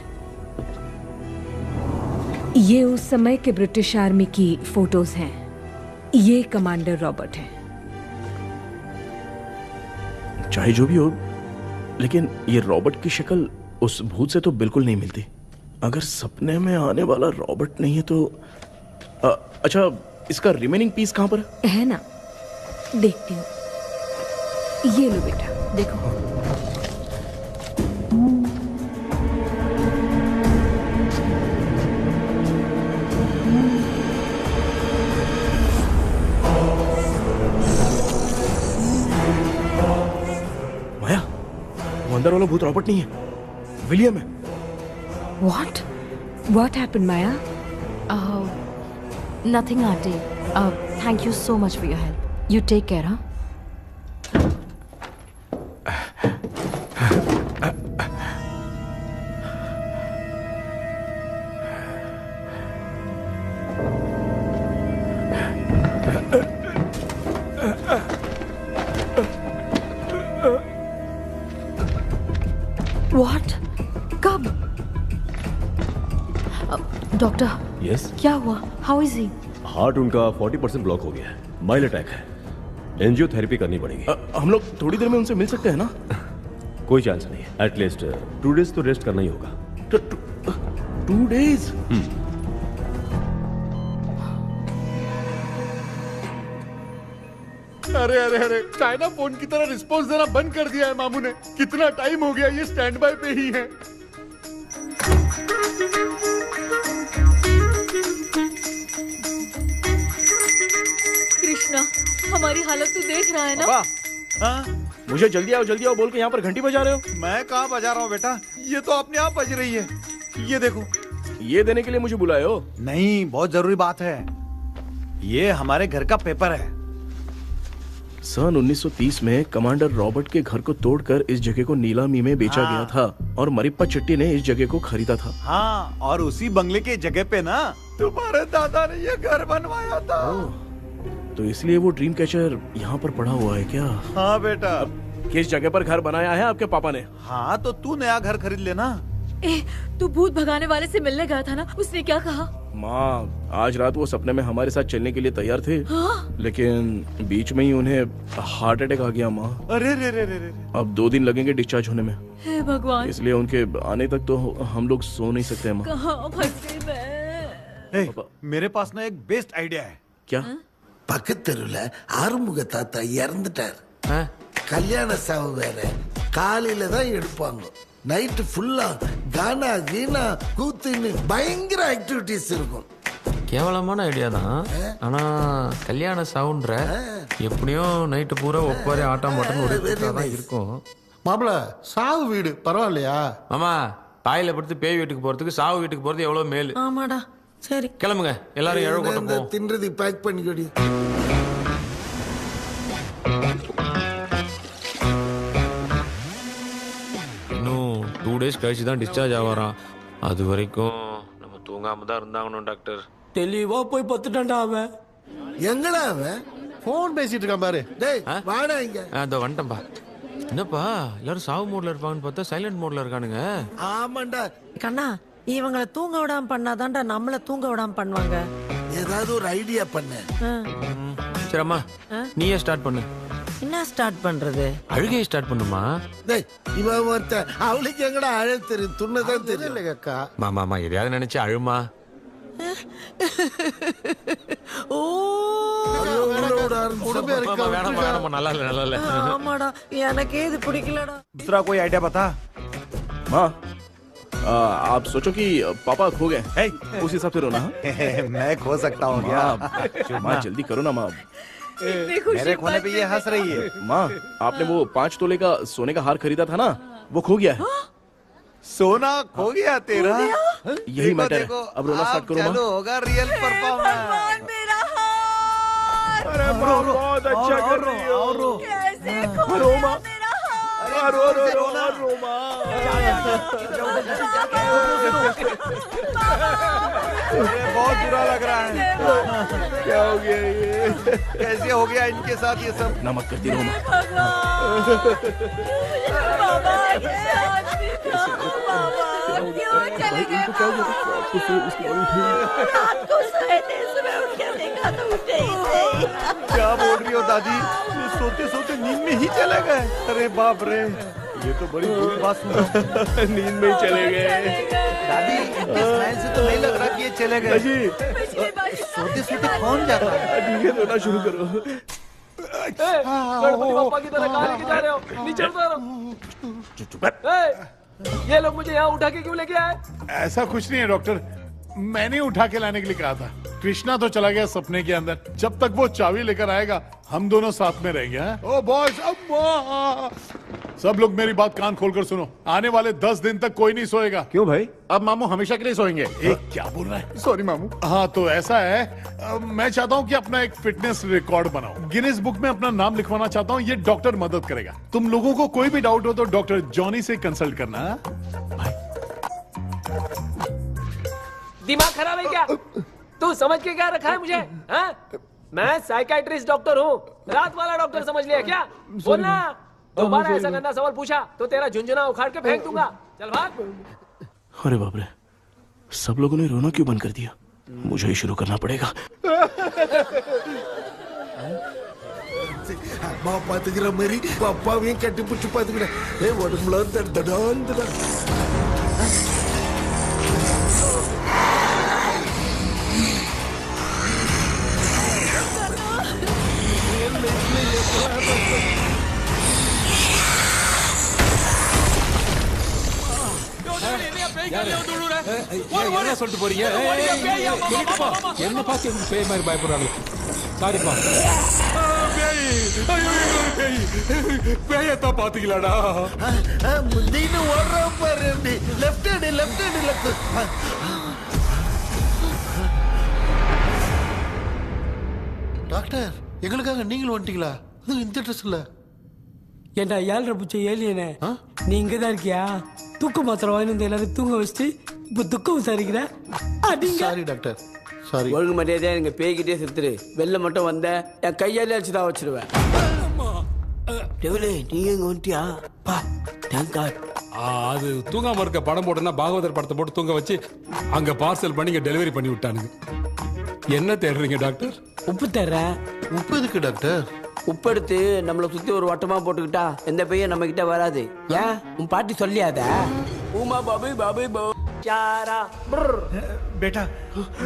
ये उस समय के ब्रिटिश आर्मी की फोटोज हैं। ये कमांडर रॉबर्ट है। चाहे जो भी हो, लेकिन ये रॉबर्ट की शक्ल उस भूत से तो बिल्कुल नहीं मिलती। अगर सपने में आने वाला रॉबर्ट नहीं है तो अच्छा इसका रिमेनिंग पीस कहां पर है ना? देखती हूँ। ये लो बेटा, देखो। माया, वो अंदर वाला भूत रॉबर्ट नहीं है, विलियम है। What happened, Maya? Nothing, Auntie. Thank you so much for your help. You take care, huh? What? कब? डॉक्टर। यस। क्या हुआ? How is he? हार्ट उनका 40% ब्लॉक हो गया है। माइल्ड अटैक है। एंजियोथेरेपी करनी पड़ेगी। हम लोग थोड़ी देर में उनसे मिल सकते हैं ना? कोई चांस नहीं है। एटलीस्ट 2 डेज तो रेस्ट करना ही होगा। 2 डेज? अरे अरे अरे, चाइना फोन की तरह रिस्पॉन्स देना बंद कर दिया है मामू ने। कितना टाइम हो गया ये स्टैंड बाय पे ही है। कृष्णा, हमारी हालत तू देख रहा है ना? मुझे जल्दी आओ बोल के यहाँ पर घंटी बजा रहे हो। मैं कहाँ बजा रहा हूँ बेटा, ये तो अपने आप बज रही है। ये देखो। ये देने के लिए मुझे बुलाए हो? नहीं, बहुत जरूरी बात है। ये हमारे घर का पेपर है। सन 1930 में कमांडर रॉबर्ट के घर को तोड़कर इस जगह को नीलामी में बेचा गया था और मरिप्पा चिट्टी ने इस जगह को खरीदा था। हाँ, और उसी बंगले के जगह पे ना तुम्हारे दादा ने ये घर बनवाया था। तो इसलिए वो ड्रीम कैचर यहाँ पर पड़ा हुआ है क्या? हाँ बेटा। किस जगह पर घर बनाया है आपके पापा ने? हाँ, तो तू नया घर खरीद लेना। तू भूत भगाने वाले से मिलने गया था ना, उसने क्या कहा? माँ, आज रात वो सपने में हमारे साथ चलने के लिए तैयार थे। हाँ? लेकिन बीच में ही उन्हें हार्ट अटैक आ गया माँ। अरे रे रे रे रे। अब 2 दिन लगेंगे डिस्चार्ज होने में। हे भगवान। इसलिए उनके आने तक तो हम लोग सो नहीं सकते माँ। कहाँ फंसे मैं? मेरे पास ना एक बेस्ट आइडिया है। क्या? பக்கத்தெருவுல ஆறுமுக தாத்தா இறந்துட்டார். கல்யாண சாவு வேற. காலையில தான் எடுப்பாங்க. நைட் ஃபுல்லா கானா கீனா கூத்துன்னு பயங்கர ஆக்டிவிட்டிஸ் இருக்கும். கேவலமான ஐடியா தான். ஆனா கல்யாண சவுண்ட்ற எப்படியும் நைட்டு பூரா ஒப்பாரி ஆட்டம் போட்டன்னு ஒரு இருக்கும். மாப்பிள, சாவு வீடு பரவாயில்லையா? மாமா, பாயில படுத்து பேய் வீட்டுக்கு போறதுக்கு சாவு வீட்டுக்கு போறது எவ்வளவு மேலு. ஆமாடா. சரி, கிளம்புங்க, எல்லாரும் எழவு கூட்டம் போவோம். தின்றது பேக் பண்ணிக்கடி. இன்னும் 2 days கழிச்சு தான் டிஸ்சார்ஜ் ஆவாராம். அது வரைக்கும் நம்ம தூங்காம தான் இருந்தாங்கணும் டாக்டர். தெளிவா போய் பத்துட்டான்டா அவன். எங்கடா அவன்? போன் பேசிட்டு இருக்கான் பாரு. டேய் வாடா இங்க. அதோ வந்துட்டேன்பா. என்னப்பா எல்லாரும் சாவு மோட்ல இருப்பாங்கன்னு பார்த்தா சைலண்ட் மோட்ல இருக்கானுங்க. ஆமாண்டா கண்ணா, இவங்களை தூங்க விடாம பண்ணாதான்டா நம்மள தூங்க விடாம பண்ணுவாங்க. ஏதாவது ஒரு ஐடியா பண்ணு. சரி அம்மா, நீயே ஸ்டார்ட் பண்ணு. என்ன ஸ்டார்ட் பண்றது? அழுகையை ஸ்டார்ட் பண்ணுமா? டேய், இவன் ஒருத்த அவளுக்கு எங்கடா அழ தெரியும், துண்ணதான் தெரியல அக்கா. மாமா எதையாவது நினைச்சு அழுமா. ஓ நல்லா இல்ல. ஆமாடா, எனக்கே இது பிடிக்கலடா. दूसरा कोई आइडिया बता। माँ, आप सोचो कि पापा खो गए, उस हिसाब से रोना। मैं खो सकता हूँ क्या? माँ जल्दी करो ना माँ। मेरे खोने पे ये हंस रही है। माँ, आपने वो 5 तोले का सोने का हार खरीदा था ना, वो खो गया है। सोना खो गया तेरा? यही मैटर है। अब रोना स्टार्ट करो माँ। चलो, होगा रियल परफॉर्मेंस। मेरा हार। अरे बहुत अच्छा कर रही हो। कैसे खो रो माँ। रो माँ। बहुत बुरा लग रहा है। क्या हो गया ये? कैसे हो गया इनके साथ ये सब? नमक करती रहो माँ। क्यों चले गए? रात को सोए थे, सुबह उठ के देखा तो उठे ही नहीं। क्या बोल रही हो दादी? ये सोते सोते नींद में ही चले गए? अरे बाप रे, ये तो बड़ी बुरी बात सुना। नींद में ही चले गए। दादी, इनके स्माइल से तो नहीं लग रहा कि ये चले गए। सोते सोते कौन जाता है? ठीक है, रोना शुरू करो। गणपति बप्पा की तरह कहाँ लेके जा रहे हो? नीचे उतारो। ये लोग मुझे यहाँ उठा के क्यों लेके आए? ऐसा कुछ नहीं है डॉक्टर, मैंने उठा के लाने के लिए कहा था। कृष्णा तो चला गया सपने के अंदर। जब तक वो चाबी लेकर आएगा हम दोनों साथ में रहेंगे। ओ बॉयज, सब लोग मेरी बात कान खोलकर सुनो। आने वाले 10 दिन तक कोई नहीं सोएगा। क्यों भाई? अब मामू हमेशा के लिए सोएंगे। क्या बोल रहा है? सॉरी मामू। हाँ तो ऐसा है, मैं चाहता हूँ कि अपना एक फिटनेस रिकॉर्ड बनाओ, गिनीज बुक में अपना नाम लिखवाना चाहता हूँ। ये डॉक्टर मदद करेगा। तुम लोगों को कोई भी डाउट हो तो डॉक्टर जॉनी से कंसल्ट करना। दिमाग खराब है क्या? तू समझ के क्या रखा है मुझे? हाँ? मैं साइकियाट्रिस्ट डॉक्टर हूँ, रात वाला डॉक्टर समझ लिया क्या? बोलना, दोबारा ऐसा गंदा सवाल पूछा तो तेरा झुंझुना उखाड़ के फेंक दूंगा। चल भाग। अरे बाप रे, सब लोगों ने रोना क्यों बंद कर दिया? मुझे ही शुरू करना पड़ेगा। அம்மா பாத்துக்கிற மாதிரி அப்பாவையும் கட்டி பிடிச்சு பாத்துக்கிறேன். உடம்புல தடான் தடான். என்ன சொல்லிட்டு போறீங்க என்ன பார்த்து பேய் மாதிரி பயப்படுறாங்க சாரிப்பா பேயத்தான் பாத்தீங்களாடா முந்தின்னு ஓடுற பாரு லெஃப்ட் ஹேண்ட் லெஃப்ட் டாக்டர் எங்களுக்காக நீங்களும் வந்துட்டீங்களா இந்த ட்ரெஸ் இல்ல ஏண்டா 7:30 பூச்ச ஏலியனே நீ இங்க தான் இருக்கியா தூக்க மாத்திரம் வாங்கி வந்து எல்லாரும் தூங்க வச்சுட்டு இப்ப துக்கம் விசாரிக்கிற சாரி டாக்டர் சாரி ஒழுங்கு மரியாதையா எங்க பேய்கிட்டே செத்துரு வெளில மட்டும் வந்த என் கையாலே வச்சுதான் வச்சிருவேன் நீ எங்க வந்துட்டியா பா தேங்க் காட் அது தூங்காம இருக்க படம் போட்டோன்னா பாகவதர் படத்தை போட்டு தூங்க வச்சு அங்க பார்சல் பண்ணி இங்க டெலிவரி பண்ணி விட்டானுங்க என்ன தேடுறீங்க டாக்டர் உப்பு தர்றேன் உப்பு எதுக்கு டாக்டர் உப்பு எடுத்து நம்மளை சுத்தி ஒரு வட்டமா போட்டுக்கிட்டா எந்த பையன் நம்ம கிட்ட வராது ஏன் உன் பாட்டி சொல்லியாத உமா பாபி பாபி बेटा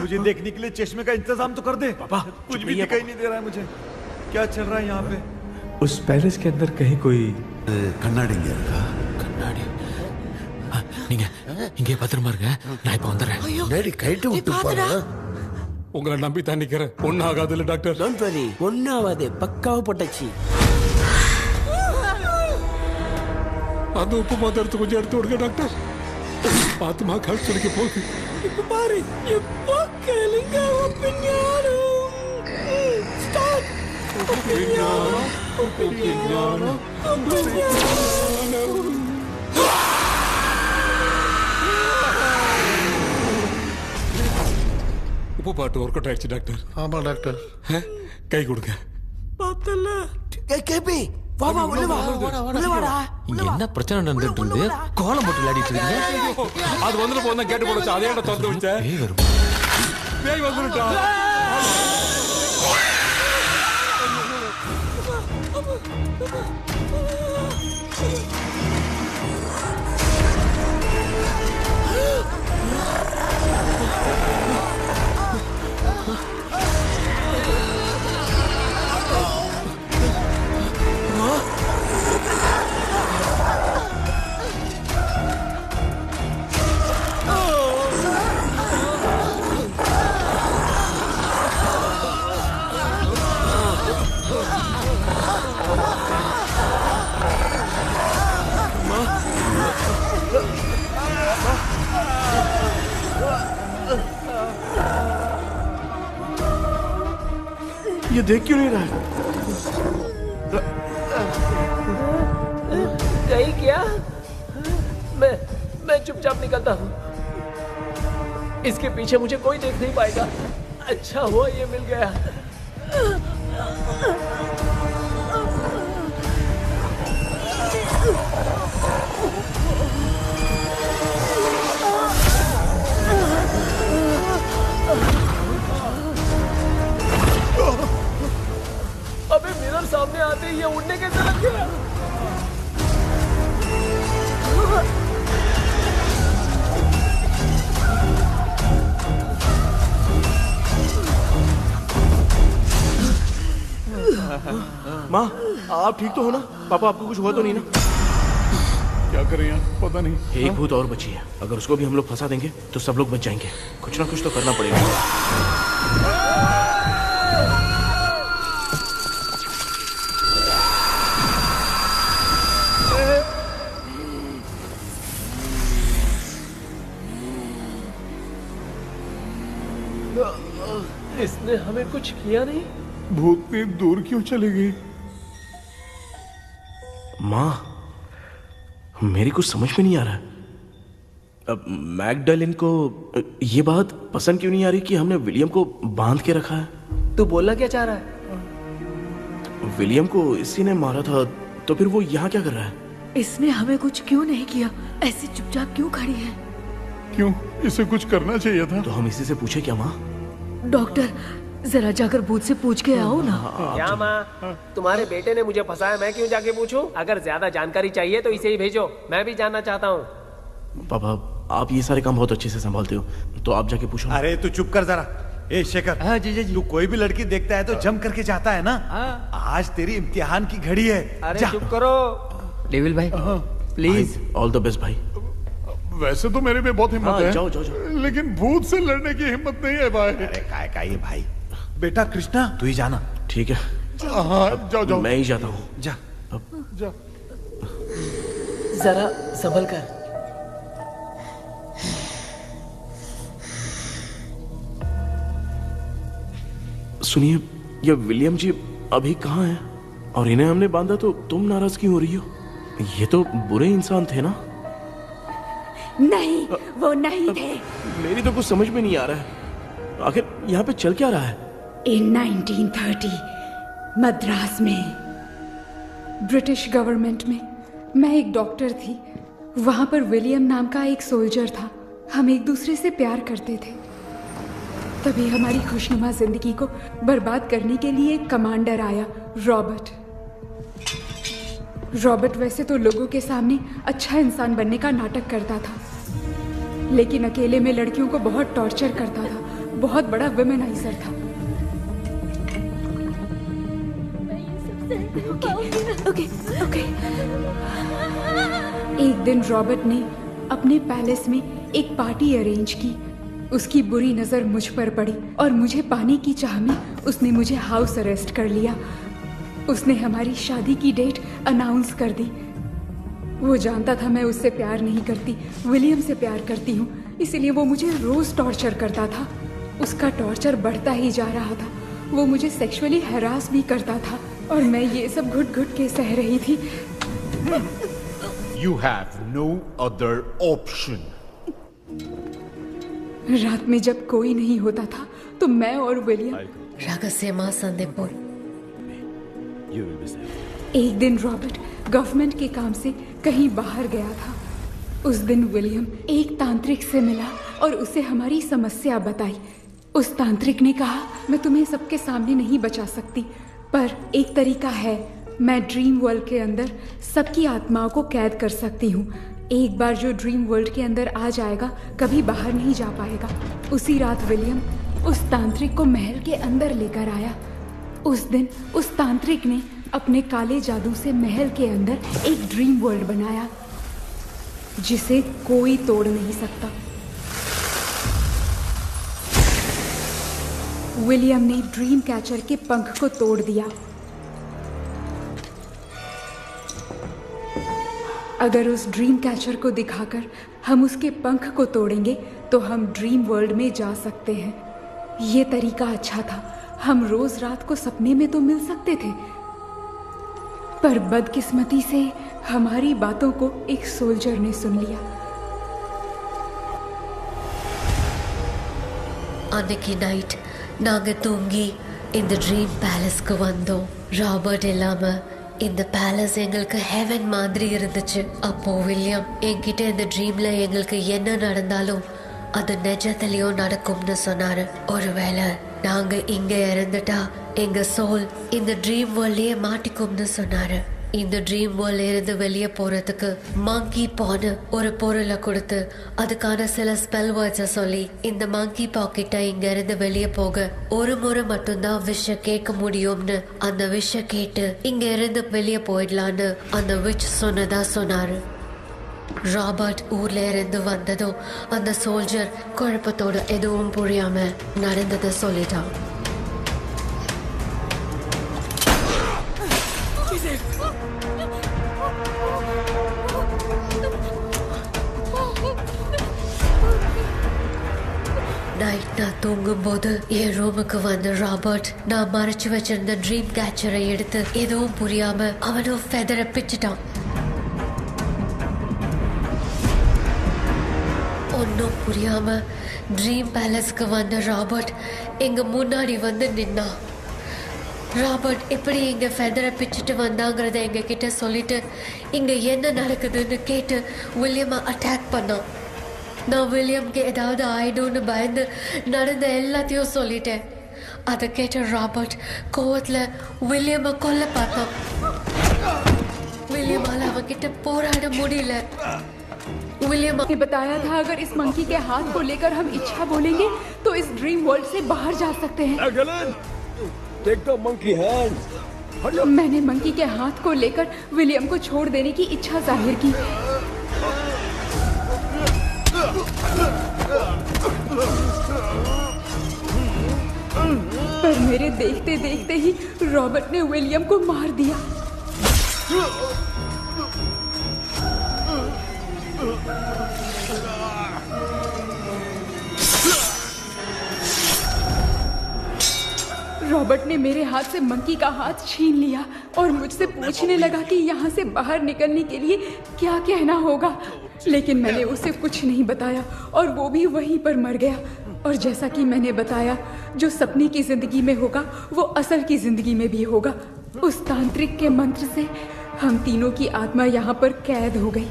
मुझे देखने के लिए चश्मे का इंतजाम तो कर दे पापा कुछ भी दिखाई नहीं दे रहा है मुझे क्या चल रहा है यहाँ पे उस पैलेस के अंदर कहीं कोई கண்ணாடி நீங்க இங்கே பத்திரமா இருங்க நான் இப்ப வந்துடுறேன் டேடி கைட்டு விட்டு போறா உங்களை நம்பி தான் நிக்கிறேன் ஒன்னும் ஆகாதுல்ல டாக்டர் டோன்ட் வரி ஒன்னும் ஆகாது பக்காவா போட்டாச்சு அந்த உப்பு மாத்திரத்தை கொஞ்சம் எடுத்து விடுங்க டாக்டர் பாத்துமா கழுத்து சொல்லிக்க போகுது இப்ப பாரு எப்போ கேளுங்க உப்பு பாட்டு ஒர்க் அவுட் ஆயிடுச்சு டாக்டர் ஆமா டாக்டர் கை கொடுங்க பார்த்தல கேபி வா வா உள்ள வா உள்ள வாடா இங்க என்ன பிரச்சனை நடந்துட்டு இருந்து கோலம் போட்டு விளையாடிட்டு இருக்கீங்க அது வந்துட்டு போனா கேட்டு போடுச்சு அதே இடம் திறந்து வச்சேன் பேய் வரும் பேய் வந்துட்டா ये देख क्यों नहीं रहा है? नहीं किया मैं चुपचाप निकलता हूँ इसके पीछे मुझे कोई देख नहीं पाएगा अच्छा हुआ ये मिल गया अबे मिरर सामने आते ही ये उड़ने कैसे लग गया माँ आप ठीक तो हो ना? पापा आपको कुछ हुआ तो नहीं ना? क्या करें यार पता नहीं। एक भूत और बची है, अगर उसको भी हम लोग फंसा देंगे तो सब लोग बच जाएंगे। कुछ ना कुछ तो करना पड़ेगा। इसने हमें कुछ किया नहीं भूतनी दूर क्यों चली गई? माँ मेरी कुछ समझ में नहीं आ रहा। अब मैगडालिन को ये बात पसंद क्यों नहीं आ रही कि हमने विलियम को बांध के रखा है? तू बोलना क्या चाह रहा है? विलियम को इसी ने मारा था, तो फिर वो यहाँ क्या कर रहा है? इसने हमें कुछ क्यों नहीं किया? ऐसे चुपचाप क्यों खड़ी है? क्यों? इसे कुछ करना चाहिए था। तो हम इसी से पूछे क्या माँ? डॉक्टर जरा जाकर भूत से पूछ के आओ ना। क्या माँ तुम्हारे बेटे ने मुझे फंसाया, मैं क्यों जाके पूछूं? अगर ज्यादा जानकारी चाहिए तो इसे ही भेजो, मैं भी जानना चाहता हूँ। पापा आप ये सारे काम बहुत अच्छे से संभालते हो, तो आप जाके पूछो। अरे तू चुप कर जरा। ए शेखर, हाँ जी जी तू कोई भी लड़की देखता है तो जम करके जाता है ना? आज तेरी इम्तिहान की घड़ी है। अरे चुप करो डेविल भाई, प्लीज। ऑल द बेस्ट भाई। वैसे तो मेरे में बहुत हिम्मत हाँ, है। जाओ, जाओ, जाओ। लेकिन भूत से लड़ने की हिम्मत नहीं है भाई। अरे काय काय ये भाई। बेटा कृष्णा तू ही जाना। ठीक है। हाँ जाओ जाओ। मैं ही जाता हूँ। जा जा। जरा संभल कर। सुनिए, ये विलियम जी अभी कहाँ हैं? और इन्हें हमने बांधा तो तुम नाराज क्यों हो रही हो? ये तो बुरे इंसान थे ना? नहीं, वो नहीं थे। मेरी तो कुछ समझ में नहीं आ रहा है। आखिर यहाँ पे चल क्या रहा है? इन 1930 मद्रास में ब्रिटिश गवर्नमेंट में मैं एक डॉक्टर थी। वहां पर विलियम नाम का एक सोल्जर था। हम एक दूसरे से प्यार करते थे। तभी हमारी खुशनुमा जिंदगी को बर्बाद करने के लिए एक कमांडर आया, रॉबर्ट। रॉबर्ट वैसे तो लोगों के सामने अच्छा इंसान बनने का नाटक करता था, लेकिन अकेले में लड़कियों को बहुत टॉर्चर करता था। बहुत बड़ा वुमेनाइजर था। ओके। एक दिन रॉबर्ट ने अपने पैलेस में एक पार्टी अरेंज की। उसकी बुरी नजर मुझ पर पड़ी और मुझे पाने की चाह में उसने मुझे हाउस अरेस्ट कर लिया। उसने हमारी शादी की डेट अनाउंस कर दी। वो जानता था मैं उससे प्यार नहीं करती, विलियम से प्यार करती हूँ, इसलिए वो मुझे रोज टॉर्चर करता था। उसका टॉर्चर बढ़ता ही जा रहा था। वो मुझे सेक्सुअली हैरास भी करता था और मैं ये सब घुट घुट के सह रही थी। You have no other option. रात में जब कोई नहीं होता था तो मैं और विलियम रहस्यमा संदेपुर। एक दिन रॉबर्ट गवर्नमेंट के काम से कहीं बाहर गया था। उस दिन विलियम एक तांत्रिक से मिला और उसे हमारी समस्या बताई। उस तांत्रिक ने कहा, मैं तुम्हें सबके सामने नहीं बचा सकती, पर एक तरीका है। मैं ड्रीम वर्ल्ड के अंदर सबकी आत्माओं को कैद कर सकती हूँ। एक बार जो ड्रीम वर्ल्ड के अंदर आ जाएगा कभी बाहर नहीं जा पाएगा। उसी रात विलियम उस तांत्रिक को महल के अंदर लेकर आया। उस दिन उस तांत्रिक ने अपने काले जादू से महल के अंदर एक ड्रीम वर्ल्ड बनाया जिसे कोई तोड़ नहीं सकता। विलियम ने ड्रीम कैचर के पंख को तोड़ दिया। अगर उस ड्रीम कैचर को दिखाकर हम उसके पंख को तोड़ेंगे तो हम ड्रीम वर्ल्ड में जा सकते हैं। ये तरीका अच्छा था। हम रोज रात को सपने में तो मिल सकते थे, पर बदकिस्मती से हमारी बातों को एक सोल्जर ने सुन लिया। அன்னைக்கு நைட் நாங்க தூங்கி இந்த ட்ரீம் பேலஸ்க்கு வந்தோம். ராபர்ட் இல்லாம இந்த பேலஸ் எங்களுக்கு ஹெவன் மாதிரி இருந்துச்சு. அப்போ வில்லியம் என்கிட்ட இந்த ட்ரீம்ல எங்களுக்கு என்ன நடந்தாலும் அது நிஜத்திலயும் நடக்கும்னு சொன்னாரு. ஒருவேளை நாங்க இங்க இறந்துட்டா எங்க சோல் இந்த ட்ரீம் வேர்ல்ட்லயே மாட்டிக்கும்னு சொன்னாரு. இந்த ட்ரீம் வேர்ல்ட்ல இருந்து வெளியே போறதுக்கு மங்கி பான்னு ஒரு பொருளை கொடுத்து அதுக்கான சில ஸ்பெல் வேர்ட்ஸை சொல்லி இந்த மங்கி பாக்கெட்டை இங்க இருந்து வெளியே போக ஒரு முறை மட்டும்தான் விஷ கேட்க முடியும்னு அந்த விஷ கேட்டு இங்க இருந்து வெளியே போயிடலான்னு அந்த விச் சொன்னதா சொன்னாரு. ராபர்ட் ஊர்ல இருந்து வந்ததும் அந்த சோல்ஜர் குழப்பத்தோட எதுவும் புரியாம நடந்ததை சொல்லிட்டான். நைட் நான் தூங்கும்போது என் ரூமுக்கு வந்த ராபர்ட் நான் மறைச்சு வச்சிருந்த ட்ரீம் கேச்சரை எடுத்து எதுவும் புரியாம அவனும் ஃபெதரை பிச்சுட்டான். ஒன்னும் புரியாம ட்ரீம் பேலஸ்க்கு வந்த ராபர்ட் எங்க முன்னாடி வந்து நின்னான். ராபர்ட் எப்படி இங்க ஃபெதரை பிச்சுட்டு வந்தாங்கிறத எங்க கிட்ட சொல்லிட்டு இங்க என்ன நடக்குதுன்னு கேட்டு வில்லியமை அட்டாக் பண்ணான். நான் வில்லியம்க்கு ஏதாவது ஆயிடும்னு பயந்து நடந்த எல்லாத்தையும் சொல்லிட்டேன். அதை கேட்ட ராபர்ட் கோவத்துல வில்லியமை கொல்ல பார்த்தான். विलियम அவன்கிட்ட போராட முடியல. विलियम ने बताया था अगर इस मंकी के हाथ को लेकर हम इच्छा बोलेंगे तो इस ड्रीम वर्ल्ड से बाहर जा सकते हैं। Take the monkey hand. मैंने मंकी के हाथ को लेकर विलियम को छोड़ देने की इच्छा जाहिर की। पर मेरे देखते देखते ही रॉबर्ट ने विलियम को मार दिया। रॉबर्ट ने मेरे हाथ से मंकी का हाथ छीन लिया और मुझसे पूछने लगा कि यहाँ से बाहर निकलने के लिए क्या कहना होगा, लेकिन मैंने उसे कुछ नहीं बताया और वो भी वहीं पर मर गया। और जैसा कि मैंने बताया, जो सपने की जिंदगी में होगा वो असल की जिंदगी में भी होगा। उस तांत्रिक के मंत्र से हम तीनों की आत्मा यहाँ पर कैद हो गई।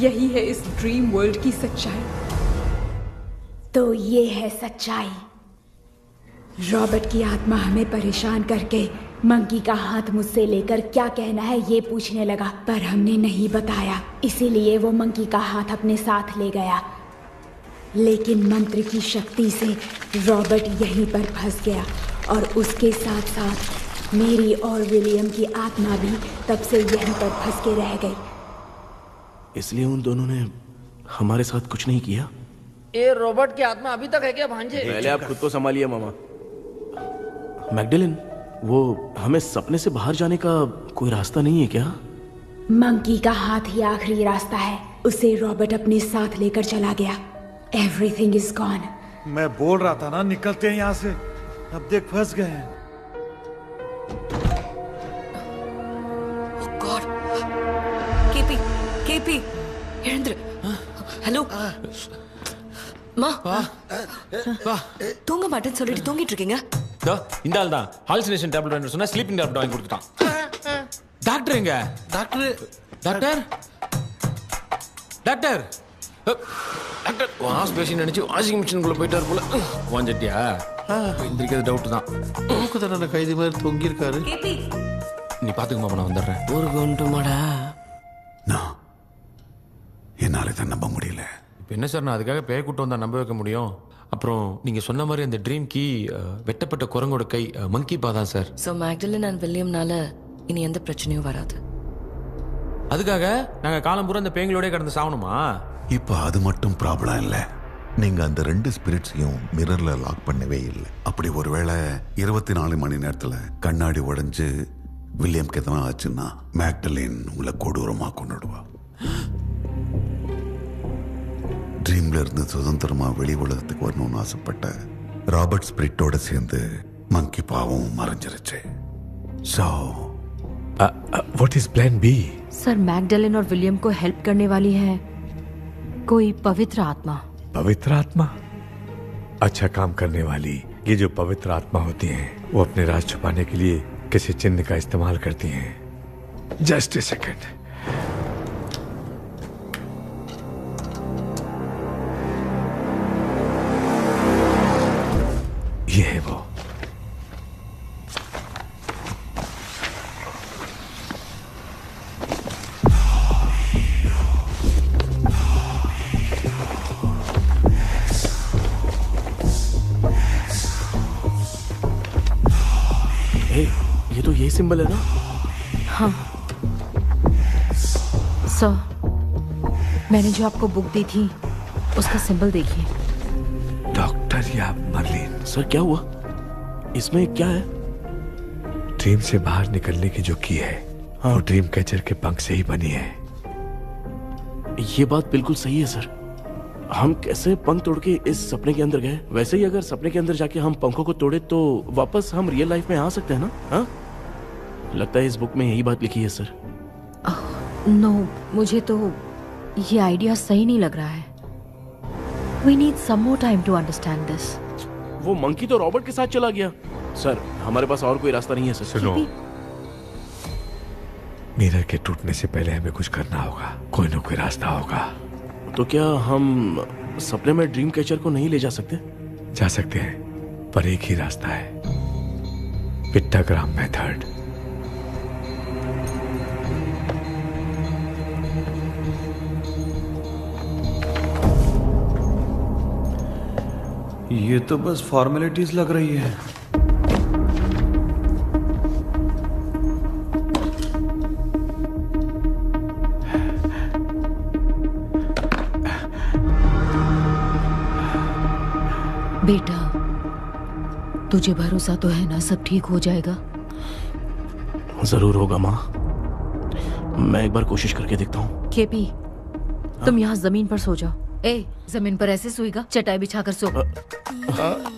यही है इस ड्रीम वर्ल्ड की सच्चाई। तो ये है सच्चाई। रॉबर्ट की आत्मा हमें परेशान करके मंकी का हाथ मुझसे लेकर क्या कहना है ये पूछने लगा, पर हमने नहीं बताया, इसीलिए वो मंकी का हाथ अपने साथ ले गया। लेकिन मंत्र की शक्ति से रॉबर्ट यहीं पर फंस गया और उसके साथ साथ मेरी और विलियम की आत्मा भी तब से यहीं पर फंस के रह गई। इसलिए उन दोनों ने हमारे साथ कुछ नहीं किया। ये रॉबर्ट की आत्मा अभी तक है क्या भांजे? पहले आप खुद को संभालिए मामा। मैगडेलिन, वो हमें सपने से बाहर जाने का कोई रास्ता नहीं है क्या? मंकी का हाथ ही आखिरी रास्ता है। उसे रॉबर्ट अपने साथ लेकर चला गया। Everything is gone. मैं बोल रहा था ना, निकलते हैं यहाँ से। अब देख फंस गए हैं। Oh God. KP, Virendra, hello, மா தூங்க மாட்டேன்னு சொல்லிட்டு தூங்கிட்டு இருக்கீங்க? இந்த ஆள் தான் ஹாலுசினேஷன் டேப்லெட் வாங்கி சொன்னா ஸ்லீப்பிங் டேப்லெட் வாங்கி கொடுத்துட்டான். டாக்டர் எங்க? Doctor doctor doctor wash basin நினைச்சு வாஷிங் மிஷினுக்குள்ள போயிட்டாரு போல. வாஞ்சிட்டியா? எந்திரிக்கிறது டவுட் தான். தூக்குதான கைதி மாதிரி தொங்கி இருக்காரு. நீ பாத்துக்க மாமா, நான் வந்துடுறேன். ஊருக்கு வந்துட்டுமாடா? என்னால தான் நம்ப முடியல. இப்போ என்ன சார், நான் அதுக்காக பேய் கூட்டம் வந்தா நம்ப வைக்க முடியும்? அப்புறம் நீங்க சொன்ன மாதிரி அந்த ட்ரீம் கீ வெட்டப்பட்ட குரங்கோட கை மங்கி பா தான் சார். ஸோ மேக்டலின் அண்ட் வில்லியம்னால இனி எந்த பிரச்சனையும் வராது. அதுக்காக நாங்க காலம் பூரா அந்த பேங்களோட கடந்து சாவணுமா? இப்போ அது மட்டும் ப்ராப்ளம் இல்லை. நீங்க அந்த 2 ஸ்பிரிட்ஸையும் மிரர்ல லாக் பண்ணவே இல்லை. அப்படி ஒருவேளை 24 மணி நேரத்துல கண்ணாடி உடைஞ்சு வில்லியம்க்கு எதனா ஆச்சுன்னா மேக்டலின் உங்களை கொடூரமா கொண்டுடுவா. ட்ரீம்ல இருந்து சுதந்திரமா வெளி உலகத்துக்கு வரணும்னு ஆசைப்பட்ட ராபர்ட் ஸ்பிரிட்டோட சேர்ந்து மங்கி பாவம் மறைஞ்சிருச்சு. So, what is plan B? Sir, Magdalene और विलियम को हेल्प करने वाली है कोई पवित्र आत्मा। पवित्र आत्मा? अच्छा काम करने वाली ये जो पवित्र आत्मा होती हैं, वो अपने राज छुपाने के लिए किसी चिन्ह का इस्तेमाल करती हैं। Just a second. ये है वो। ये तो यही सिंबल है ना? हाँ सर, मैंने जो आपको बुक दी थी उसका सिंबल देखिए। डॉक्टर या मर्लिन? सर क्या हुआ? इसमें क्या है? ड्रीम से बाहर निकलने की जो की है, हाँ, वो ड्रीम कैचर के पंख से ही बनी है। ये बात बिल्कुल सही है सर। हम कैसे पंख तोड़ के इस सपने के अंदर गए? वैसे ही अगर सपने के अंदर जाके हम पंखों को तोड़े तो वापस हम रियल लाइफ में आ सकते हैं ना? हाँ, लगता है इस बुक में यही बात लिखी है सर। नो, मुझे तो ये आइडिया सही नहीं लग रहा है। We need some more time to understand this. वो मंकी तो रॉबर्ट के साथ चला गया। सर, हमारे पास और कोई रास्ता नहीं है सर। सुनो, मिरर के टूटने से पहले हमें कुछ करना होगा। कोई ना कोई रास्ता होगा। तो क्या हम सपने में ड्रीम कैचर को नहीं ले जा सकते? जा सकते हैं, पर एक ही रास्ता है, पिट्टाग्राम मेथड। ये तो बस फॉर्मेलिटीज लग रही है। बेटा, तुझे भरोसा तो है ना सब ठीक हो जाएगा? जरूर होगा माँ, मैं एक बार कोशिश करके देखता हूँ। केपी, तुम यहाँ जमीन पर सो जाओ। ए, जमीन पर ऐसे सोएगा? चटाई बिछाकर सो।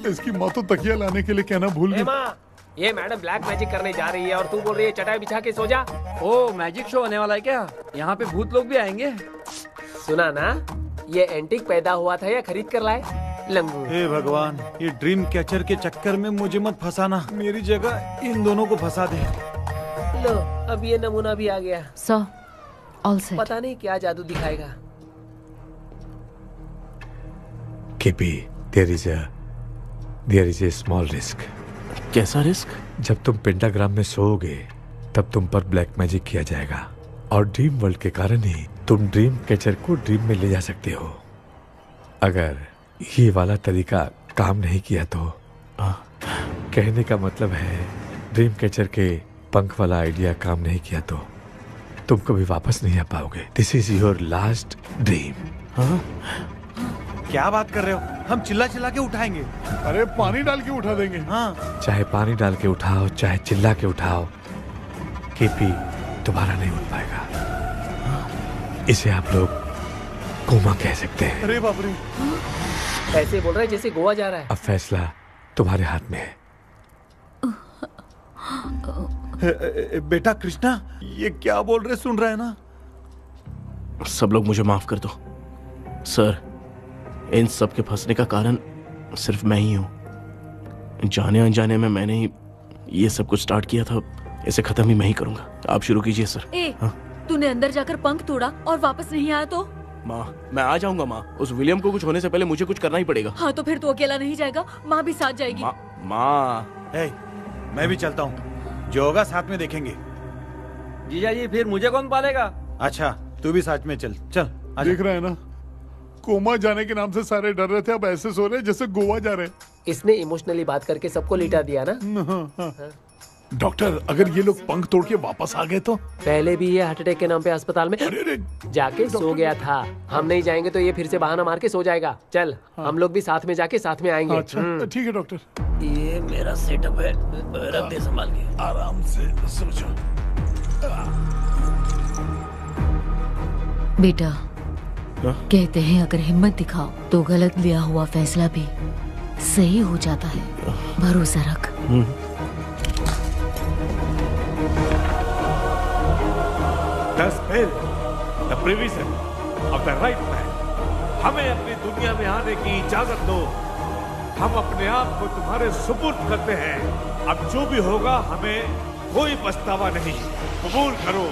इसकी माँ तो तकिया लाने के लिए कहना भूल गई। माँ, ये मैडम ब्लैक मैजिक करने जा रही है और तू बोल रही है चटाई बिछा के सो जा। ओ, मैजिक शो होने वाला है क्या? यहाँ पे भूत लोग भी आएंगे? सुना ना, ये एंटीक पैदा हुआ था या खरीद कर लाए? लंगू। हे भगवान, ये ड्रीम कैचर के चक्कर में मुझे मत फंसाना, मेरी जगह इन दोनों को फंसा दे। लो, अब ये नमूना भी आ गया। सो, ऑल सेट। पता नहीं क्या जादू दिखाएगा। KP, there is a small risk। कैसा रिस्क? जब तुम पेंटाग्राम में सोओगे तब तुम पर ब्लैक मैजिक किया जाएगा और ड्रीम वर्ल्ड के कारण ही तुम ड्रीम कैचर को ड्रीम में ले जा सकते हो। अगर ये वाला तरीका काम नहीं किया तो कहने का मतलब है ड्रीम कैचर के पंख वाला आइडिया काम नहीं किया तो तुम कभी वापस नहीं आ पाओगे। This is your last dream. क्या बात कर रहे हो? हम चिल्ला चिल्ला के उठाएंगे। अरे पानी डाल के उठा देंगे। हाँ, चाहे पानी डाल के उठाओ, चाहे चिल्ला के उठाओ, केपी दोबारा नहीं उठ पाएगा। इसे आप लोग कोमा कह सकते हैं। अरे बाप रे, ऐसे बोल रहा है जैसे गोवा जा रहा है। अब फैसला तुम्हारे हाथ में है। बेटा कृष्णा, ये क्या बोल रहे, सुन रहा है ना? सब लोग मुझे माफ कर दो सर, इन सब के फंसने का कारण सिर्फ मैं ही हूँ। जाने अनजाने में मैंने ही ये सब कुछ स्टार्ट किया था, इसे खत्म ही मैं ही करूंगा। आप शुरू कीजिए सर। तूने अंदर जाकर पंख तोड़ा और वापस नहीं आया तो? माँ, मैं आ जाऊंगा माँ। उस विलियम को कुछ होने से पहले मुझे कुछ करना ही पड़ेगा। हाँ, तो फिर तू अकेला नहीं जाएगा, माँ भी साथ जाएगी। माँ, मैं भी चलता हूँ, जो होगा साथ में देखेंगे। जीजा जी, फिर मुझे कौन पालेगा? अच्छा, तू भी साथ में चल। चल, देख रहा है ना, कोमा जाने के नाम से सारे डर रहे थे, अब ऐसे सो रहे जैसे गोवा जा रहे। इसने इमोशनली बात करके सबको लिटा दिया ना। डॉक्टर, अगर ये लोग पंख तोड़ के वापस आ गए तो? पहले भी ये हार्ट अटैक के नाम पे अस्पताल में जाके सो गया था। हम नहीं जाएंगे तो ये फिर से बहाना मार के सो जाएगा। चल, हम लोग भी साथ में जाके साथ में आएंगे। अच्छा, ठीक है डॉक्टर। ये मेरा सेटअप है, रख दे संभाल के। आराम से सो जाओ। बेटा, कहते हैं अगर हिम्मत दिखाओ तो गलत लिया हुआ फैसला भी सही हो जाता है। भरोसा रख। The spell, the provision of the right man। हमें अपनी दुनिया में आने की इजाजत दो। हम अपने आप को तुम्हारे सुपुर्द करते हैं। अब जो भी होगा हमें कोई पछतावा नहीं। कबूल करो।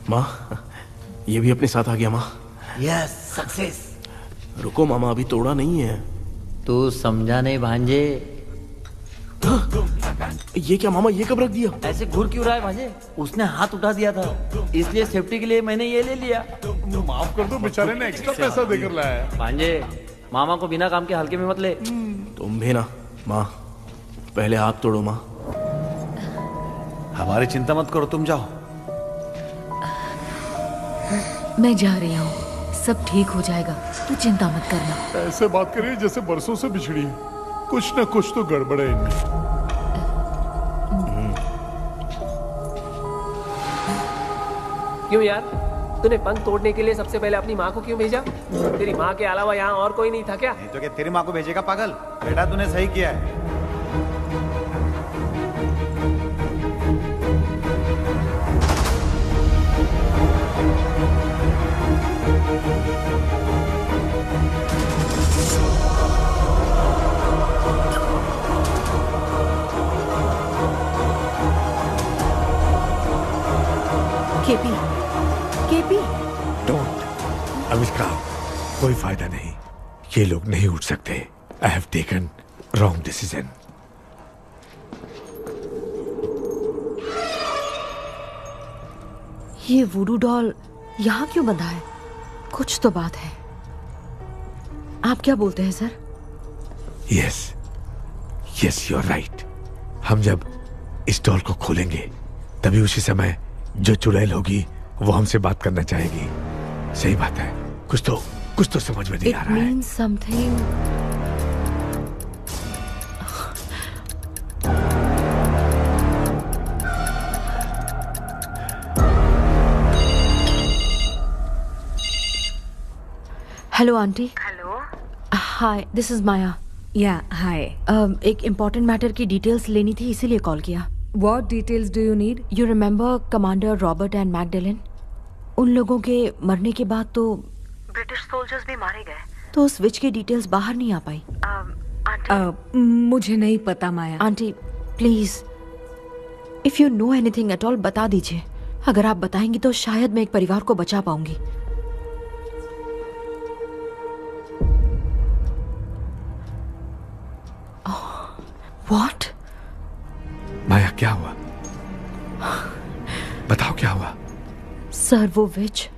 माँ, ये भी अपने साथ आ गया। माँ, यस, सक्सेस। रुको मामा, अभी तोड़ा नहीं है। तू समझा नहीं भांजे। ये क्या मामा, ये कब रख दिया? ऐसे घूर क्यों रहा है भांजे? उसने हाथ उठा दिया था, इसलिए सेफ्टी के लिए मैंने ये ले लिया। माफ कर दो, बेचारे ने एक्स्ट्रा पैसा देकर लाया है। भांजे, मामा को बिना काम के हल्के में मत ले। तुम भी ना। माँ, पहले हाथ तोड़ो। माँ, हमारी चिंता मत करो, तुम जाओ। मैं जा रही हूँ, सब ठीक हो जाएगा, तू चिंता मत करना। ऐसे बात करिए जैसे बरसों से बिछड़ी है। कुछ न कुछ तो गड़बड़ है इनमें। क्यों यार, तूने पंख तोड़ने के लिए सबसे पहले अपनी माँ को क्यों भेजा? तेरी माँ के अलावा यहाँ और कोई नहीं था क्या? नहीं तो क्या तेरी माँ को भेजेगा पागल? बेटा तूने सही किया है। KP, KP, don't. आविष्कार, कोई फायदा नहीं। ये लोग नहीं उठ सकते। I have taken wrong decision. ये वुडू डॉल यहाँ क्यों बंधा है? कुछ तो बात है। आप क्या बोलते हैं sir? Yes, yes, you are right. हम जब इस डॉल को खोलेंगे तभी उसी समय जो चुड़ैल होगी वो हमसे बात करना चाहेगी। सही बात है, कुछ तो समझ में नहीं आ रहा है। It means something. Hello aunty. Hello. Hi, this is Maya. Yeah hi. एक इम्पोर्टेंट मैटर की डिटेल्स लेनी थी, इसीलिए कॉल किया। What details do you need? You remember commander Robert and Magdalene? उन लोगों के मरने के बाद तो ब्रिटिश सोल्जर्स भी मारे गए। तो उस विच की डिटेल्स बाहर नहीं आ पाई। मुझे नहीं पता Maya. Aunty please, if you know anything at all बता दीजिए। अगर आप बताएंगी तो शायद मैं एक परिवार को बचा पाऊंगी। व्हाट? माया क्या हुआ? बताओ क्या हुआ? सर वो विच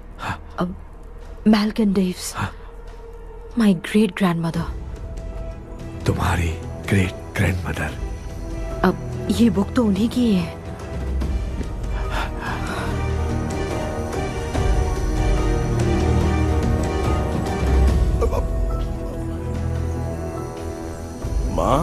मैल्कन डेव्स, माय ग्रेट ग्रैंडमदर। तुम्हारी ग्रेट ग्रैंडमदर? अब ये बुक तो उन्हीं की है। माँ,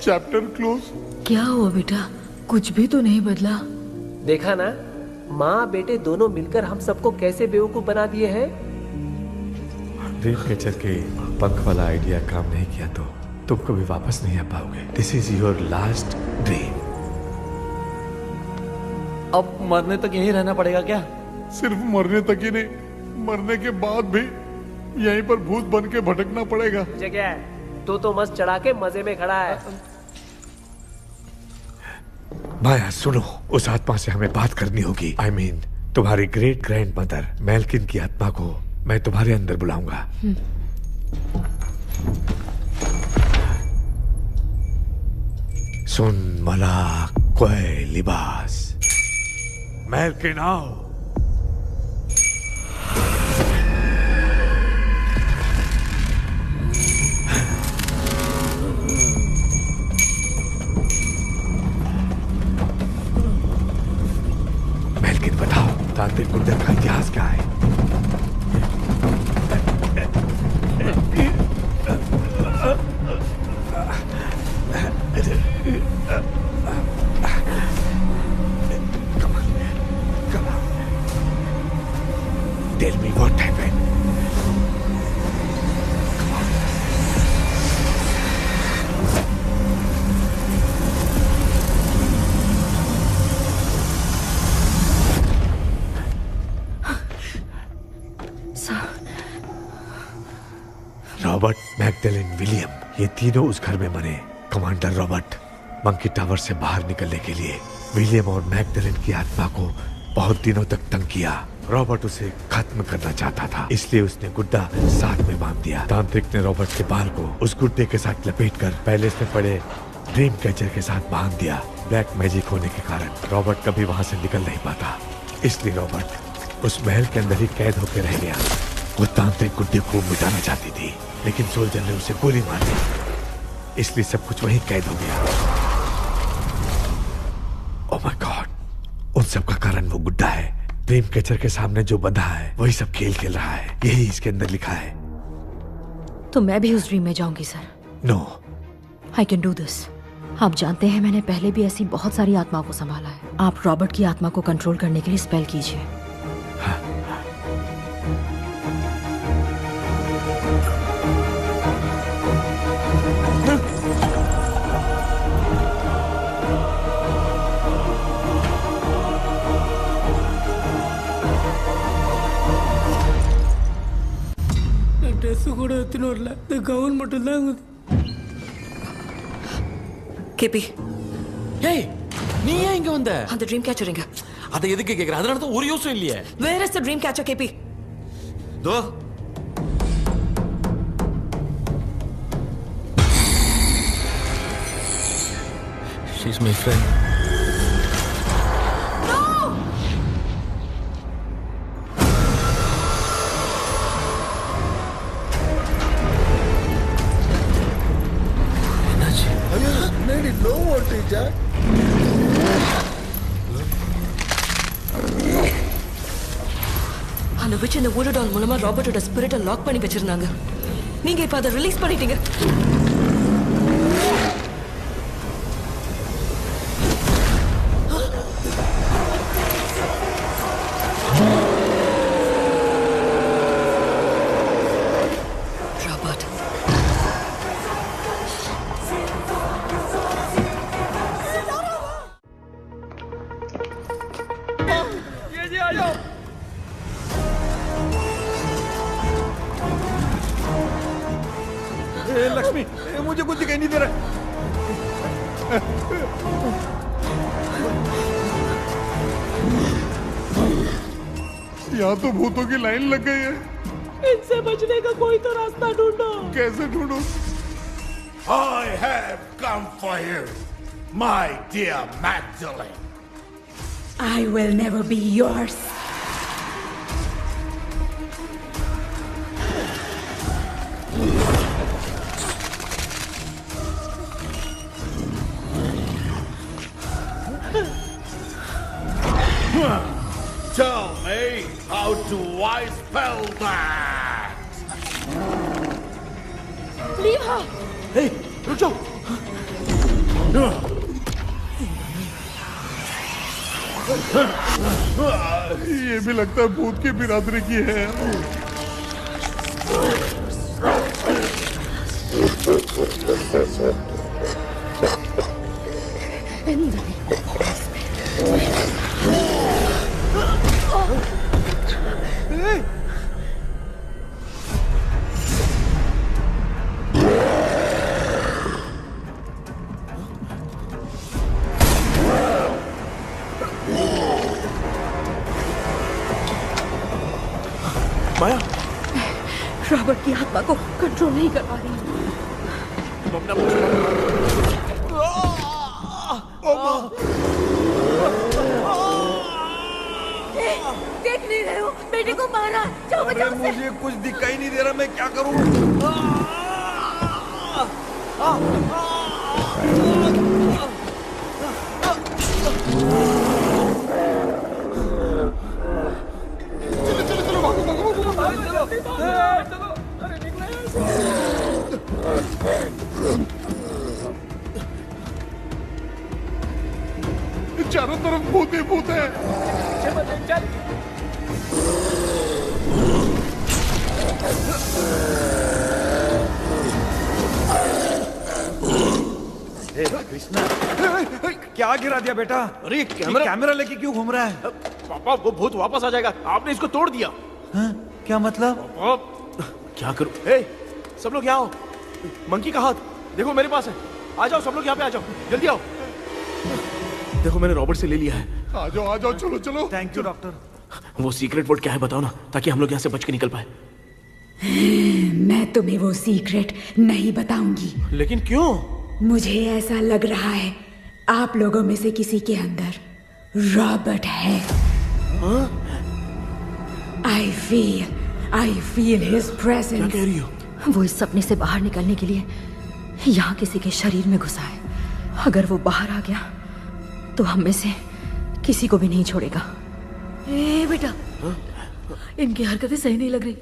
चैप्टर क्लोज। क्या हुआ बेटा? कुछ भी तो नहीं बदला। देखा ना, माँ बेटे दोनों मिलकर हम सबको कैसे बेवकूफ बना दिए हैं। ड्रीम कैचर के पंख वाला आइडिया काम नहीं किया तो तुम कभी वापस नहीं आ पाओगे। This is your last dream. अब मरने तक यहीं रहना पड़ेगा क्या? सिर्फ मरने तक ही नहीं, मरने के बाद भी यहीं पर भूत बन के भटकना पड़ेगा। जगह है तो मस्त चढ़ा के मजे में खड़ा है। माया सुनो, उस आत्मा से हमें बात करनी होगी। I mean, तुम्हारी ग्रेट ग्रैंड मदर मेल्किन की आत्मा को मैं तुम्हारे अंदर बुलाऊंगा। सुन मला कोई लिबास, मेल्किन आओ। मेल्किन बताओ, तांत्रिक गुंडर का इतिहास क्या है? Tell me what happened. Robert, Magdalene, William, ये तीनों उस घर में मरे। कमांडर रॉबर्ट मंकी टावर से बाहर निकलने के लिए विलियम और मैगडेलिन की आत्मा को बहुत दिनों तक तंग किया। रॉबर्ट उसे खत्म करना चाहता था, इसलिए उसने गुड्डा साथ में बांध दिया। तांत्रिक ने रॉबर्ट के बाल को उस गुड्डे के साथ लपेटकर पैलेस में पड़े ड्रीम कैचर के साथ बांध दिया। ब्लैक मैजिक होने के कारण रॉबर्ट कभी वहां से निकल नहीं पाता, इसलिए रॉबर्ट उस महल के अंदर ही कैद होकर रह गया। वो तांत्रिक गुड्डे को मिटाना चाहती थी, लेकिन सोल्जर ने उसे गोली मार दी, इसलिए सब कुछ वहीं कैद हो गया। ओह माय गॉड, उन सब का कारण वो गुड्डा है। ड्रीम कैचर के सामने जो बंधा है वही सब खेल खेल रहा है, यही इसके अंदर लिखा है। तो मैं भी उस ड्रीम में जाऊंगी sir? No, I can do this. आप जानते हैं मैंने पहले भी ऐसी बहुत सारी आत्माओं को संभाला है। आप रॉबर्ट की आत्मा को कंट्रोल करने के लिए स्पेल कीजिए। ட்ரெஸ் கூட எடுத்துன்னு வரல, இந்த கவுன் மட்டும் தான் இருக்குது. கேபி, ஏய் நீ ஏன் இங்க வந்த? அந்த ட்ரீம் கேச்சர் எங்க? அதை எதுக்கு கேக்குற? அதனால தான் ஒரு யூஸும் இல்லையே. Where is the dream catcher, KP? दो She's my friend. அந்த விட்ச் இந்த வோடோ டால் மூலமா ராபர்ட்டோட ஸ்பிரிட்டை லாக் பண்ணி வச்சிருந்தாங்க. நீங்க இப்ப அதை ரிலீஸ் பண்ணிட்டீங்க. ராபர்ட், लक्ष्मी, मुझे कुछ दिखाई नहीं दे रहा। यहाँ तो भूतों की लाइन लग गई है। इनसे बचने का कोई तो रास्ता ढूंढो। कैसे ढूंढो? I have come for you, my dear Magdalene. I will never be yours. Tell me, how do I spell that? Leave her. Hey, रुक जाओ। ये भी लगता है भूत की बिरादरी की है। माया, रॉबर्ट की आत्मा को कंट्रोल नहीं कर पा रही हूँ। देख नहीं रहे हो, बेटे को मारा। जाओ बचाओ उसे। मुझे कुछ दिखाई नहीं दे रहा, मैं क्या करूं? चारों तरफ भूत ही भूत है। कृष्णा, क्या गिरा दिया बेटा? अरे कैमरा लेके क्यों घूम रहा है? पापा, वो भूत वापस आ जाएगा। आपने इसको तोड़ दिया। क्या मतलब? क्या करूं? ए, सब लोग यहाँ आओ। मंकी का हाथ देखो मेरे पास है। आ जाओ सब लोग यहाँ पे, आ जाओ, जल्दी आओ। देखो मैंने रॉबर्ट से ले लिया है। आ जाओ, चलो चलो। Thank you doctor. वो सीक्रेट वर्ड क्या है बताओ ना, ताकि हम लोग यहाँ से बच के निकल पाए। मैं तुम्हें वो सीक्रेट नहीं बताऊंगी। लेकिन क्यों? मुझे ऐसा लग रहा है आप लोगों में से किसी के अंदर रॉबर्ट है। I feel his presence. क्या कह रही हो? वो इस सपने से बाहर निकलने के लिए यहाँ किसी के शरीर में घुसा है। अगर वो बाहर आ गया तो हम में से किसी को भी नहीं छोड़ेगा। ए बेटा, इनकी हरकतें सही नहीं लग रही।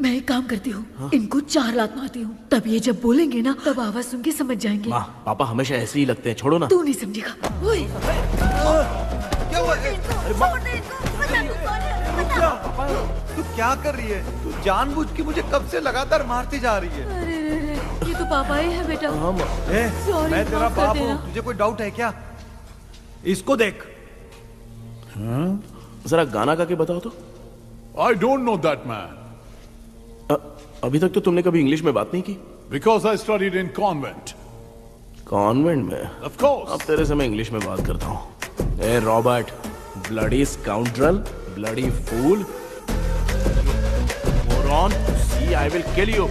मैं एक काम करती हूँ, इनको 4 लात मारती हूँ, तब ये जब बोलेंगे ना तब आवाज सुन के समझ जाएंगे। पापा हमेशा ऐसे ही लगते हैं, छोड़ो ना। तू नहीं समझेगा। ओए, क्या हुआ? तू क्या कर रही है? तू जानबूझ के मुझे कब से लगातार मारती जा रही है। अरे ये तो पापा ही है बेटा। Sorry, मैं तेरा माफ कर बाप देना। हूँ, तुझे कोई डाउट है क्या? इसको देख। जरा गाना गा के बताओ तो। I don't know that man. अभी तक तो तुमने कभी इंग्लिश में बात नहीं की। Because I studied in convent. Convent में? Of course. अब तेरे से मैं इंग्लिश में बात करता हूँ। ए Robert, bloody scoundrel, bloody fool, moron, see I will kill you.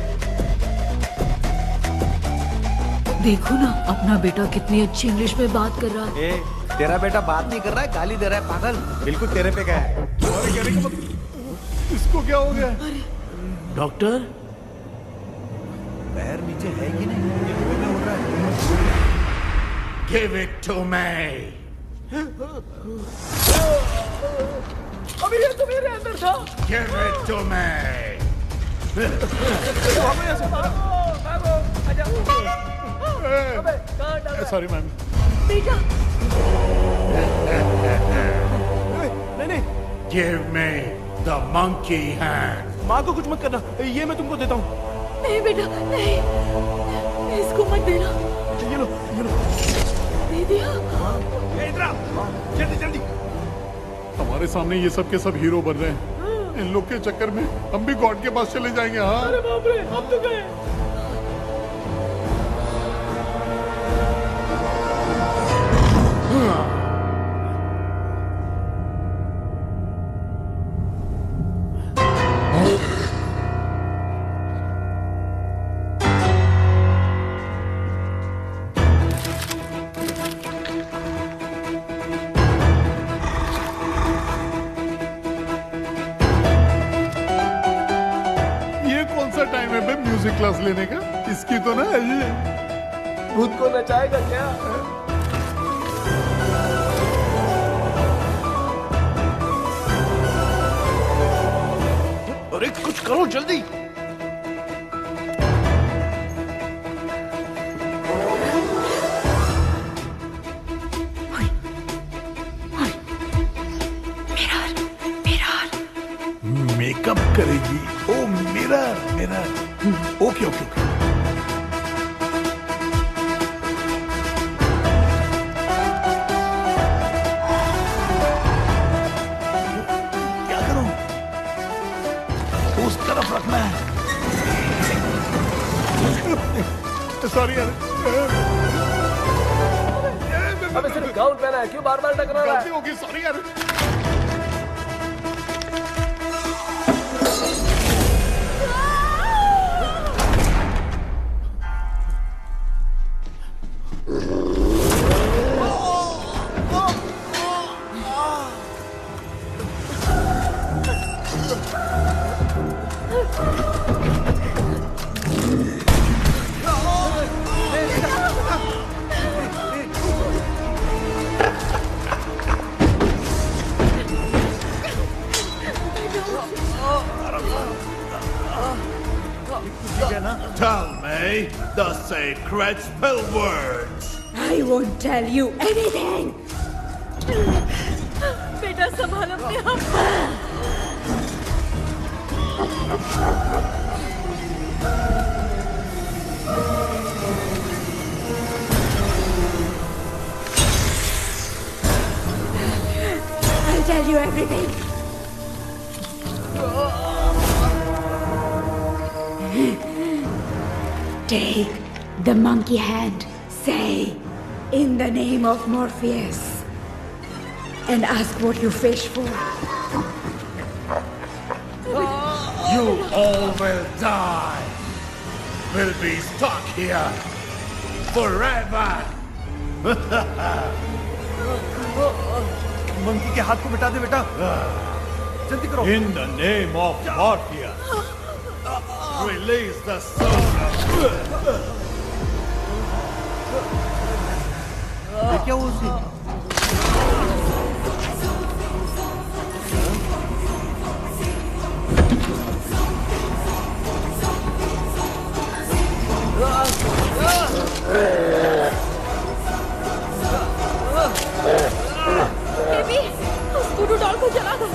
देखो ना अपना बेटा कितनी अच्छी इंग्लिश में बात कर रहा है। तेरा बेटा बात नहीं कर रहा है, गाली दे रहा है पागल। बिल्कुल तेरे पे गया है। तुम्हारे कहने का मतलब इसको क्या हो गया? डॉक्टर, पैर नीचे है कि नहीं? ये मुंह में उड़ रहा है। Give it to me. अभी ये तो मेरे अंदर उठो। Give it to me. Sorry ma'am. बेटा नहीं। Give me the monkey hand. माँ को कुछ मत करना, ये मैं तुमको देता हूँ। नहीं बेटा नहीं, इसको मत देना। ये लो। दे दिया। जल्दी। हमारे सामने ये सब के सब हीरो बन रहे हैं। इन लोग के चक्कर में हम भी गॉड के पास चले जाएंगे। हाँ अरे बाप रे, हम तो गए। म्यूजिक क्लास लेने का इसकी तो ना खुद को नचाएगा क्या? अरे कुछ करो जल्दी। मेकअप करेगी। ओ मिरर। ओके। क्या करूं? उस तरफ रखना है। सॉरी यार। अबे सिर्फ गाउन पहना है, क्यों बार-बार टकरा रहा है? गलती होगी, सॉरी यार। Tell me the sacred spell words. I won't tell you anything. बेटा संभाल अपने आप। I'll tell you everything. Take the monkey hand, say, in the name of Morpheus, and ask what you fish for. You all will die. Will be stuck here forever. Monkey के हाथ को मिटा दे बेटा, जल्दी करो। In the name of Morpheus, release the soul of... ये क्या हुआ उसे? बेबी, उस वुडू डॉल को जला दो।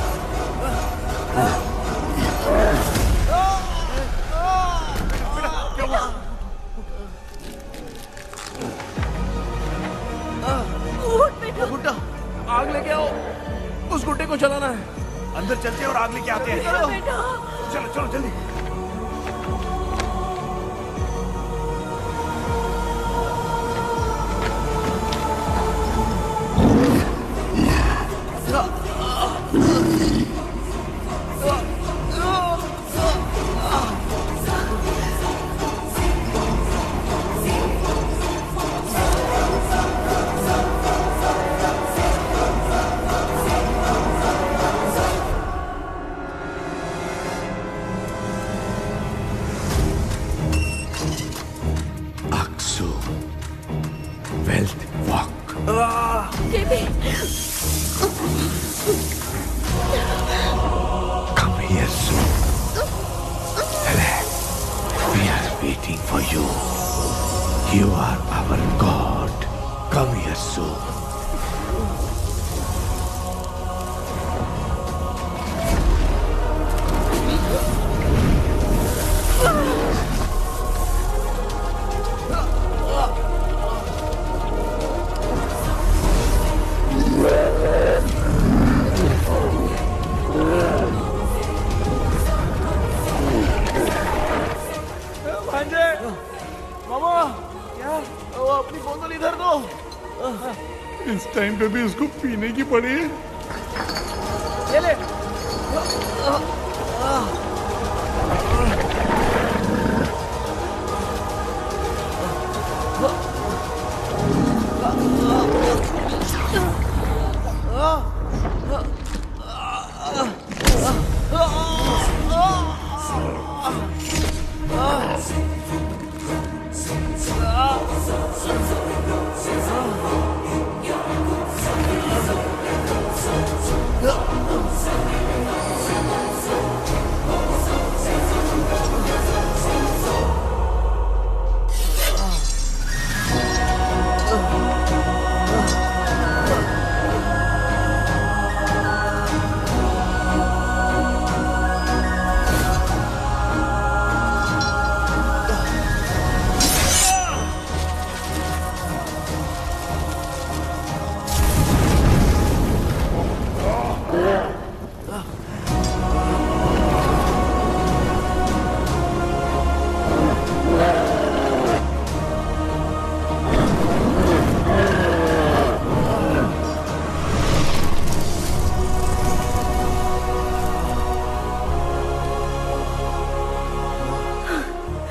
गुड्डा, आग लेके आओ। उस गुड्डे को जलाना है। अंदर चलते हैं और आग लेके आते हैं। चलो चलो जल्दी। इस टाइम पे भी उसको पीने की पड़ी है। ये ले।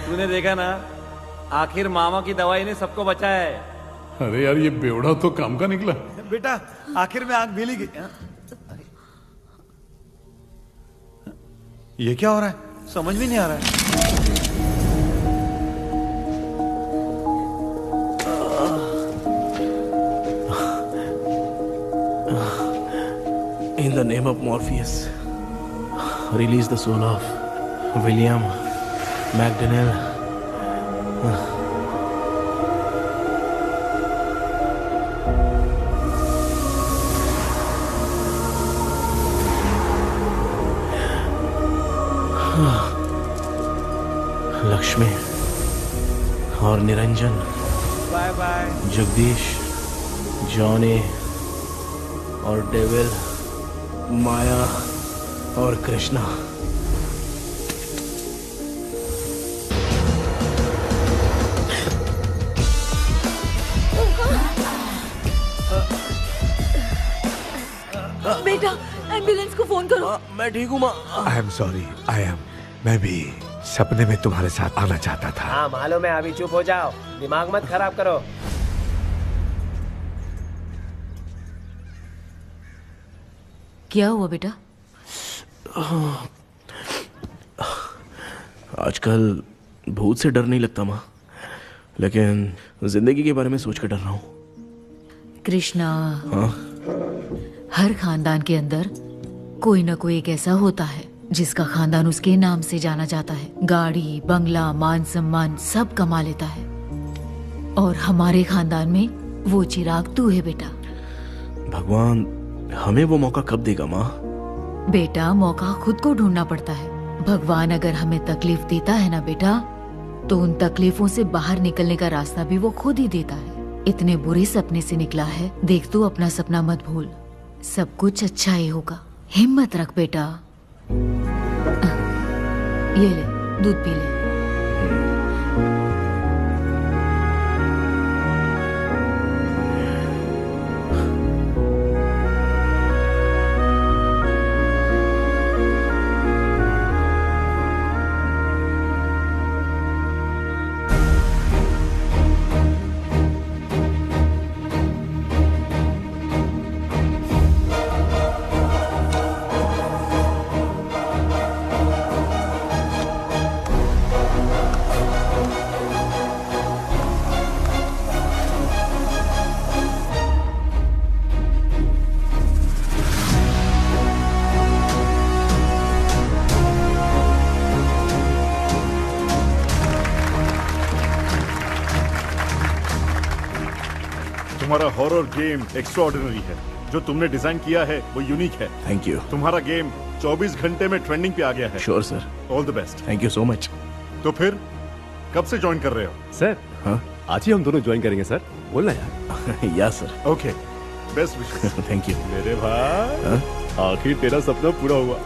तूने देखा ना, आखिर मामा की दवाई ने सबको बचाया है। अरे यार ये बेवड़ा तो काम का निकला। बेटा आखिर में आंख भीली गई। ये क्या हो रहा है, समझ में नहीं आ रहा है। In the name of Morpheus, release the soul of William McDonnell. Lakshmi और Niranjan, bye bye. Jagdish, Johnny और डेविल, माया और कृष्णा। बेटा एम्बुलेंस को फोन करो। मैं ठीक हूँ माँ। आई एम सॉरी, मैं भी सपने में तुम्हारे साथ आना चाहता था। हाँ मालूम है, अभी चुप हो जाओ, दिमाग मत खराब करो। क्या हुआ बेटा? आजकल भूत से डर नहीं लगता माँ, लेकिन जिंदगी के बारे में सोच कर डर रहा हूँ। कृष्णा, हाँ? हर खानदान के अंदर कोई ना कोई एक ऐसा होता है जिसका खानदान उसके नाम से जाना जाता है। गाड़ी, बंगला, मान सम्मान सब कमा लेता है, और हमारे खानदान में वो चिराग तू है बेटा। भगवान हमें वो मौका कब देगा माँ? बेटा मौका खुद को ढूंढना पड़ता है। भगवान अगर हमें तकलीफ देता है ना बेटा, तो उन तकलीफों से बाहर निकलने का रास्ता भी वो खुद ही देता है। इतने बुरे सपने से निकला है, देख तू अपना सपना मत भूल, सब कुछ अच्छा ही होगा। हिम्मत रख बेटा। ये ले, दूध पी ले। तुम्हारा हॉरर गेम एक्स्ट्राऑर्डिनरी है। जो तुमने डिजाइन किया है वो यूनिक है। Thank you. तुम्हारा गेम 24 घंटे में ट्रेंडिंग पे आ गया है। Sure sir. All the best. Thank you so much. तो फिर कब से ज्वाइन कर रहे हो? सर हाँ आज ही हम दोनों ज्वाइन करेंगे सर। बोलना यार। या sir. Okay, best wishes. Thank you मेरे भाई, आखिर तेरा सपना पूरा हुआ।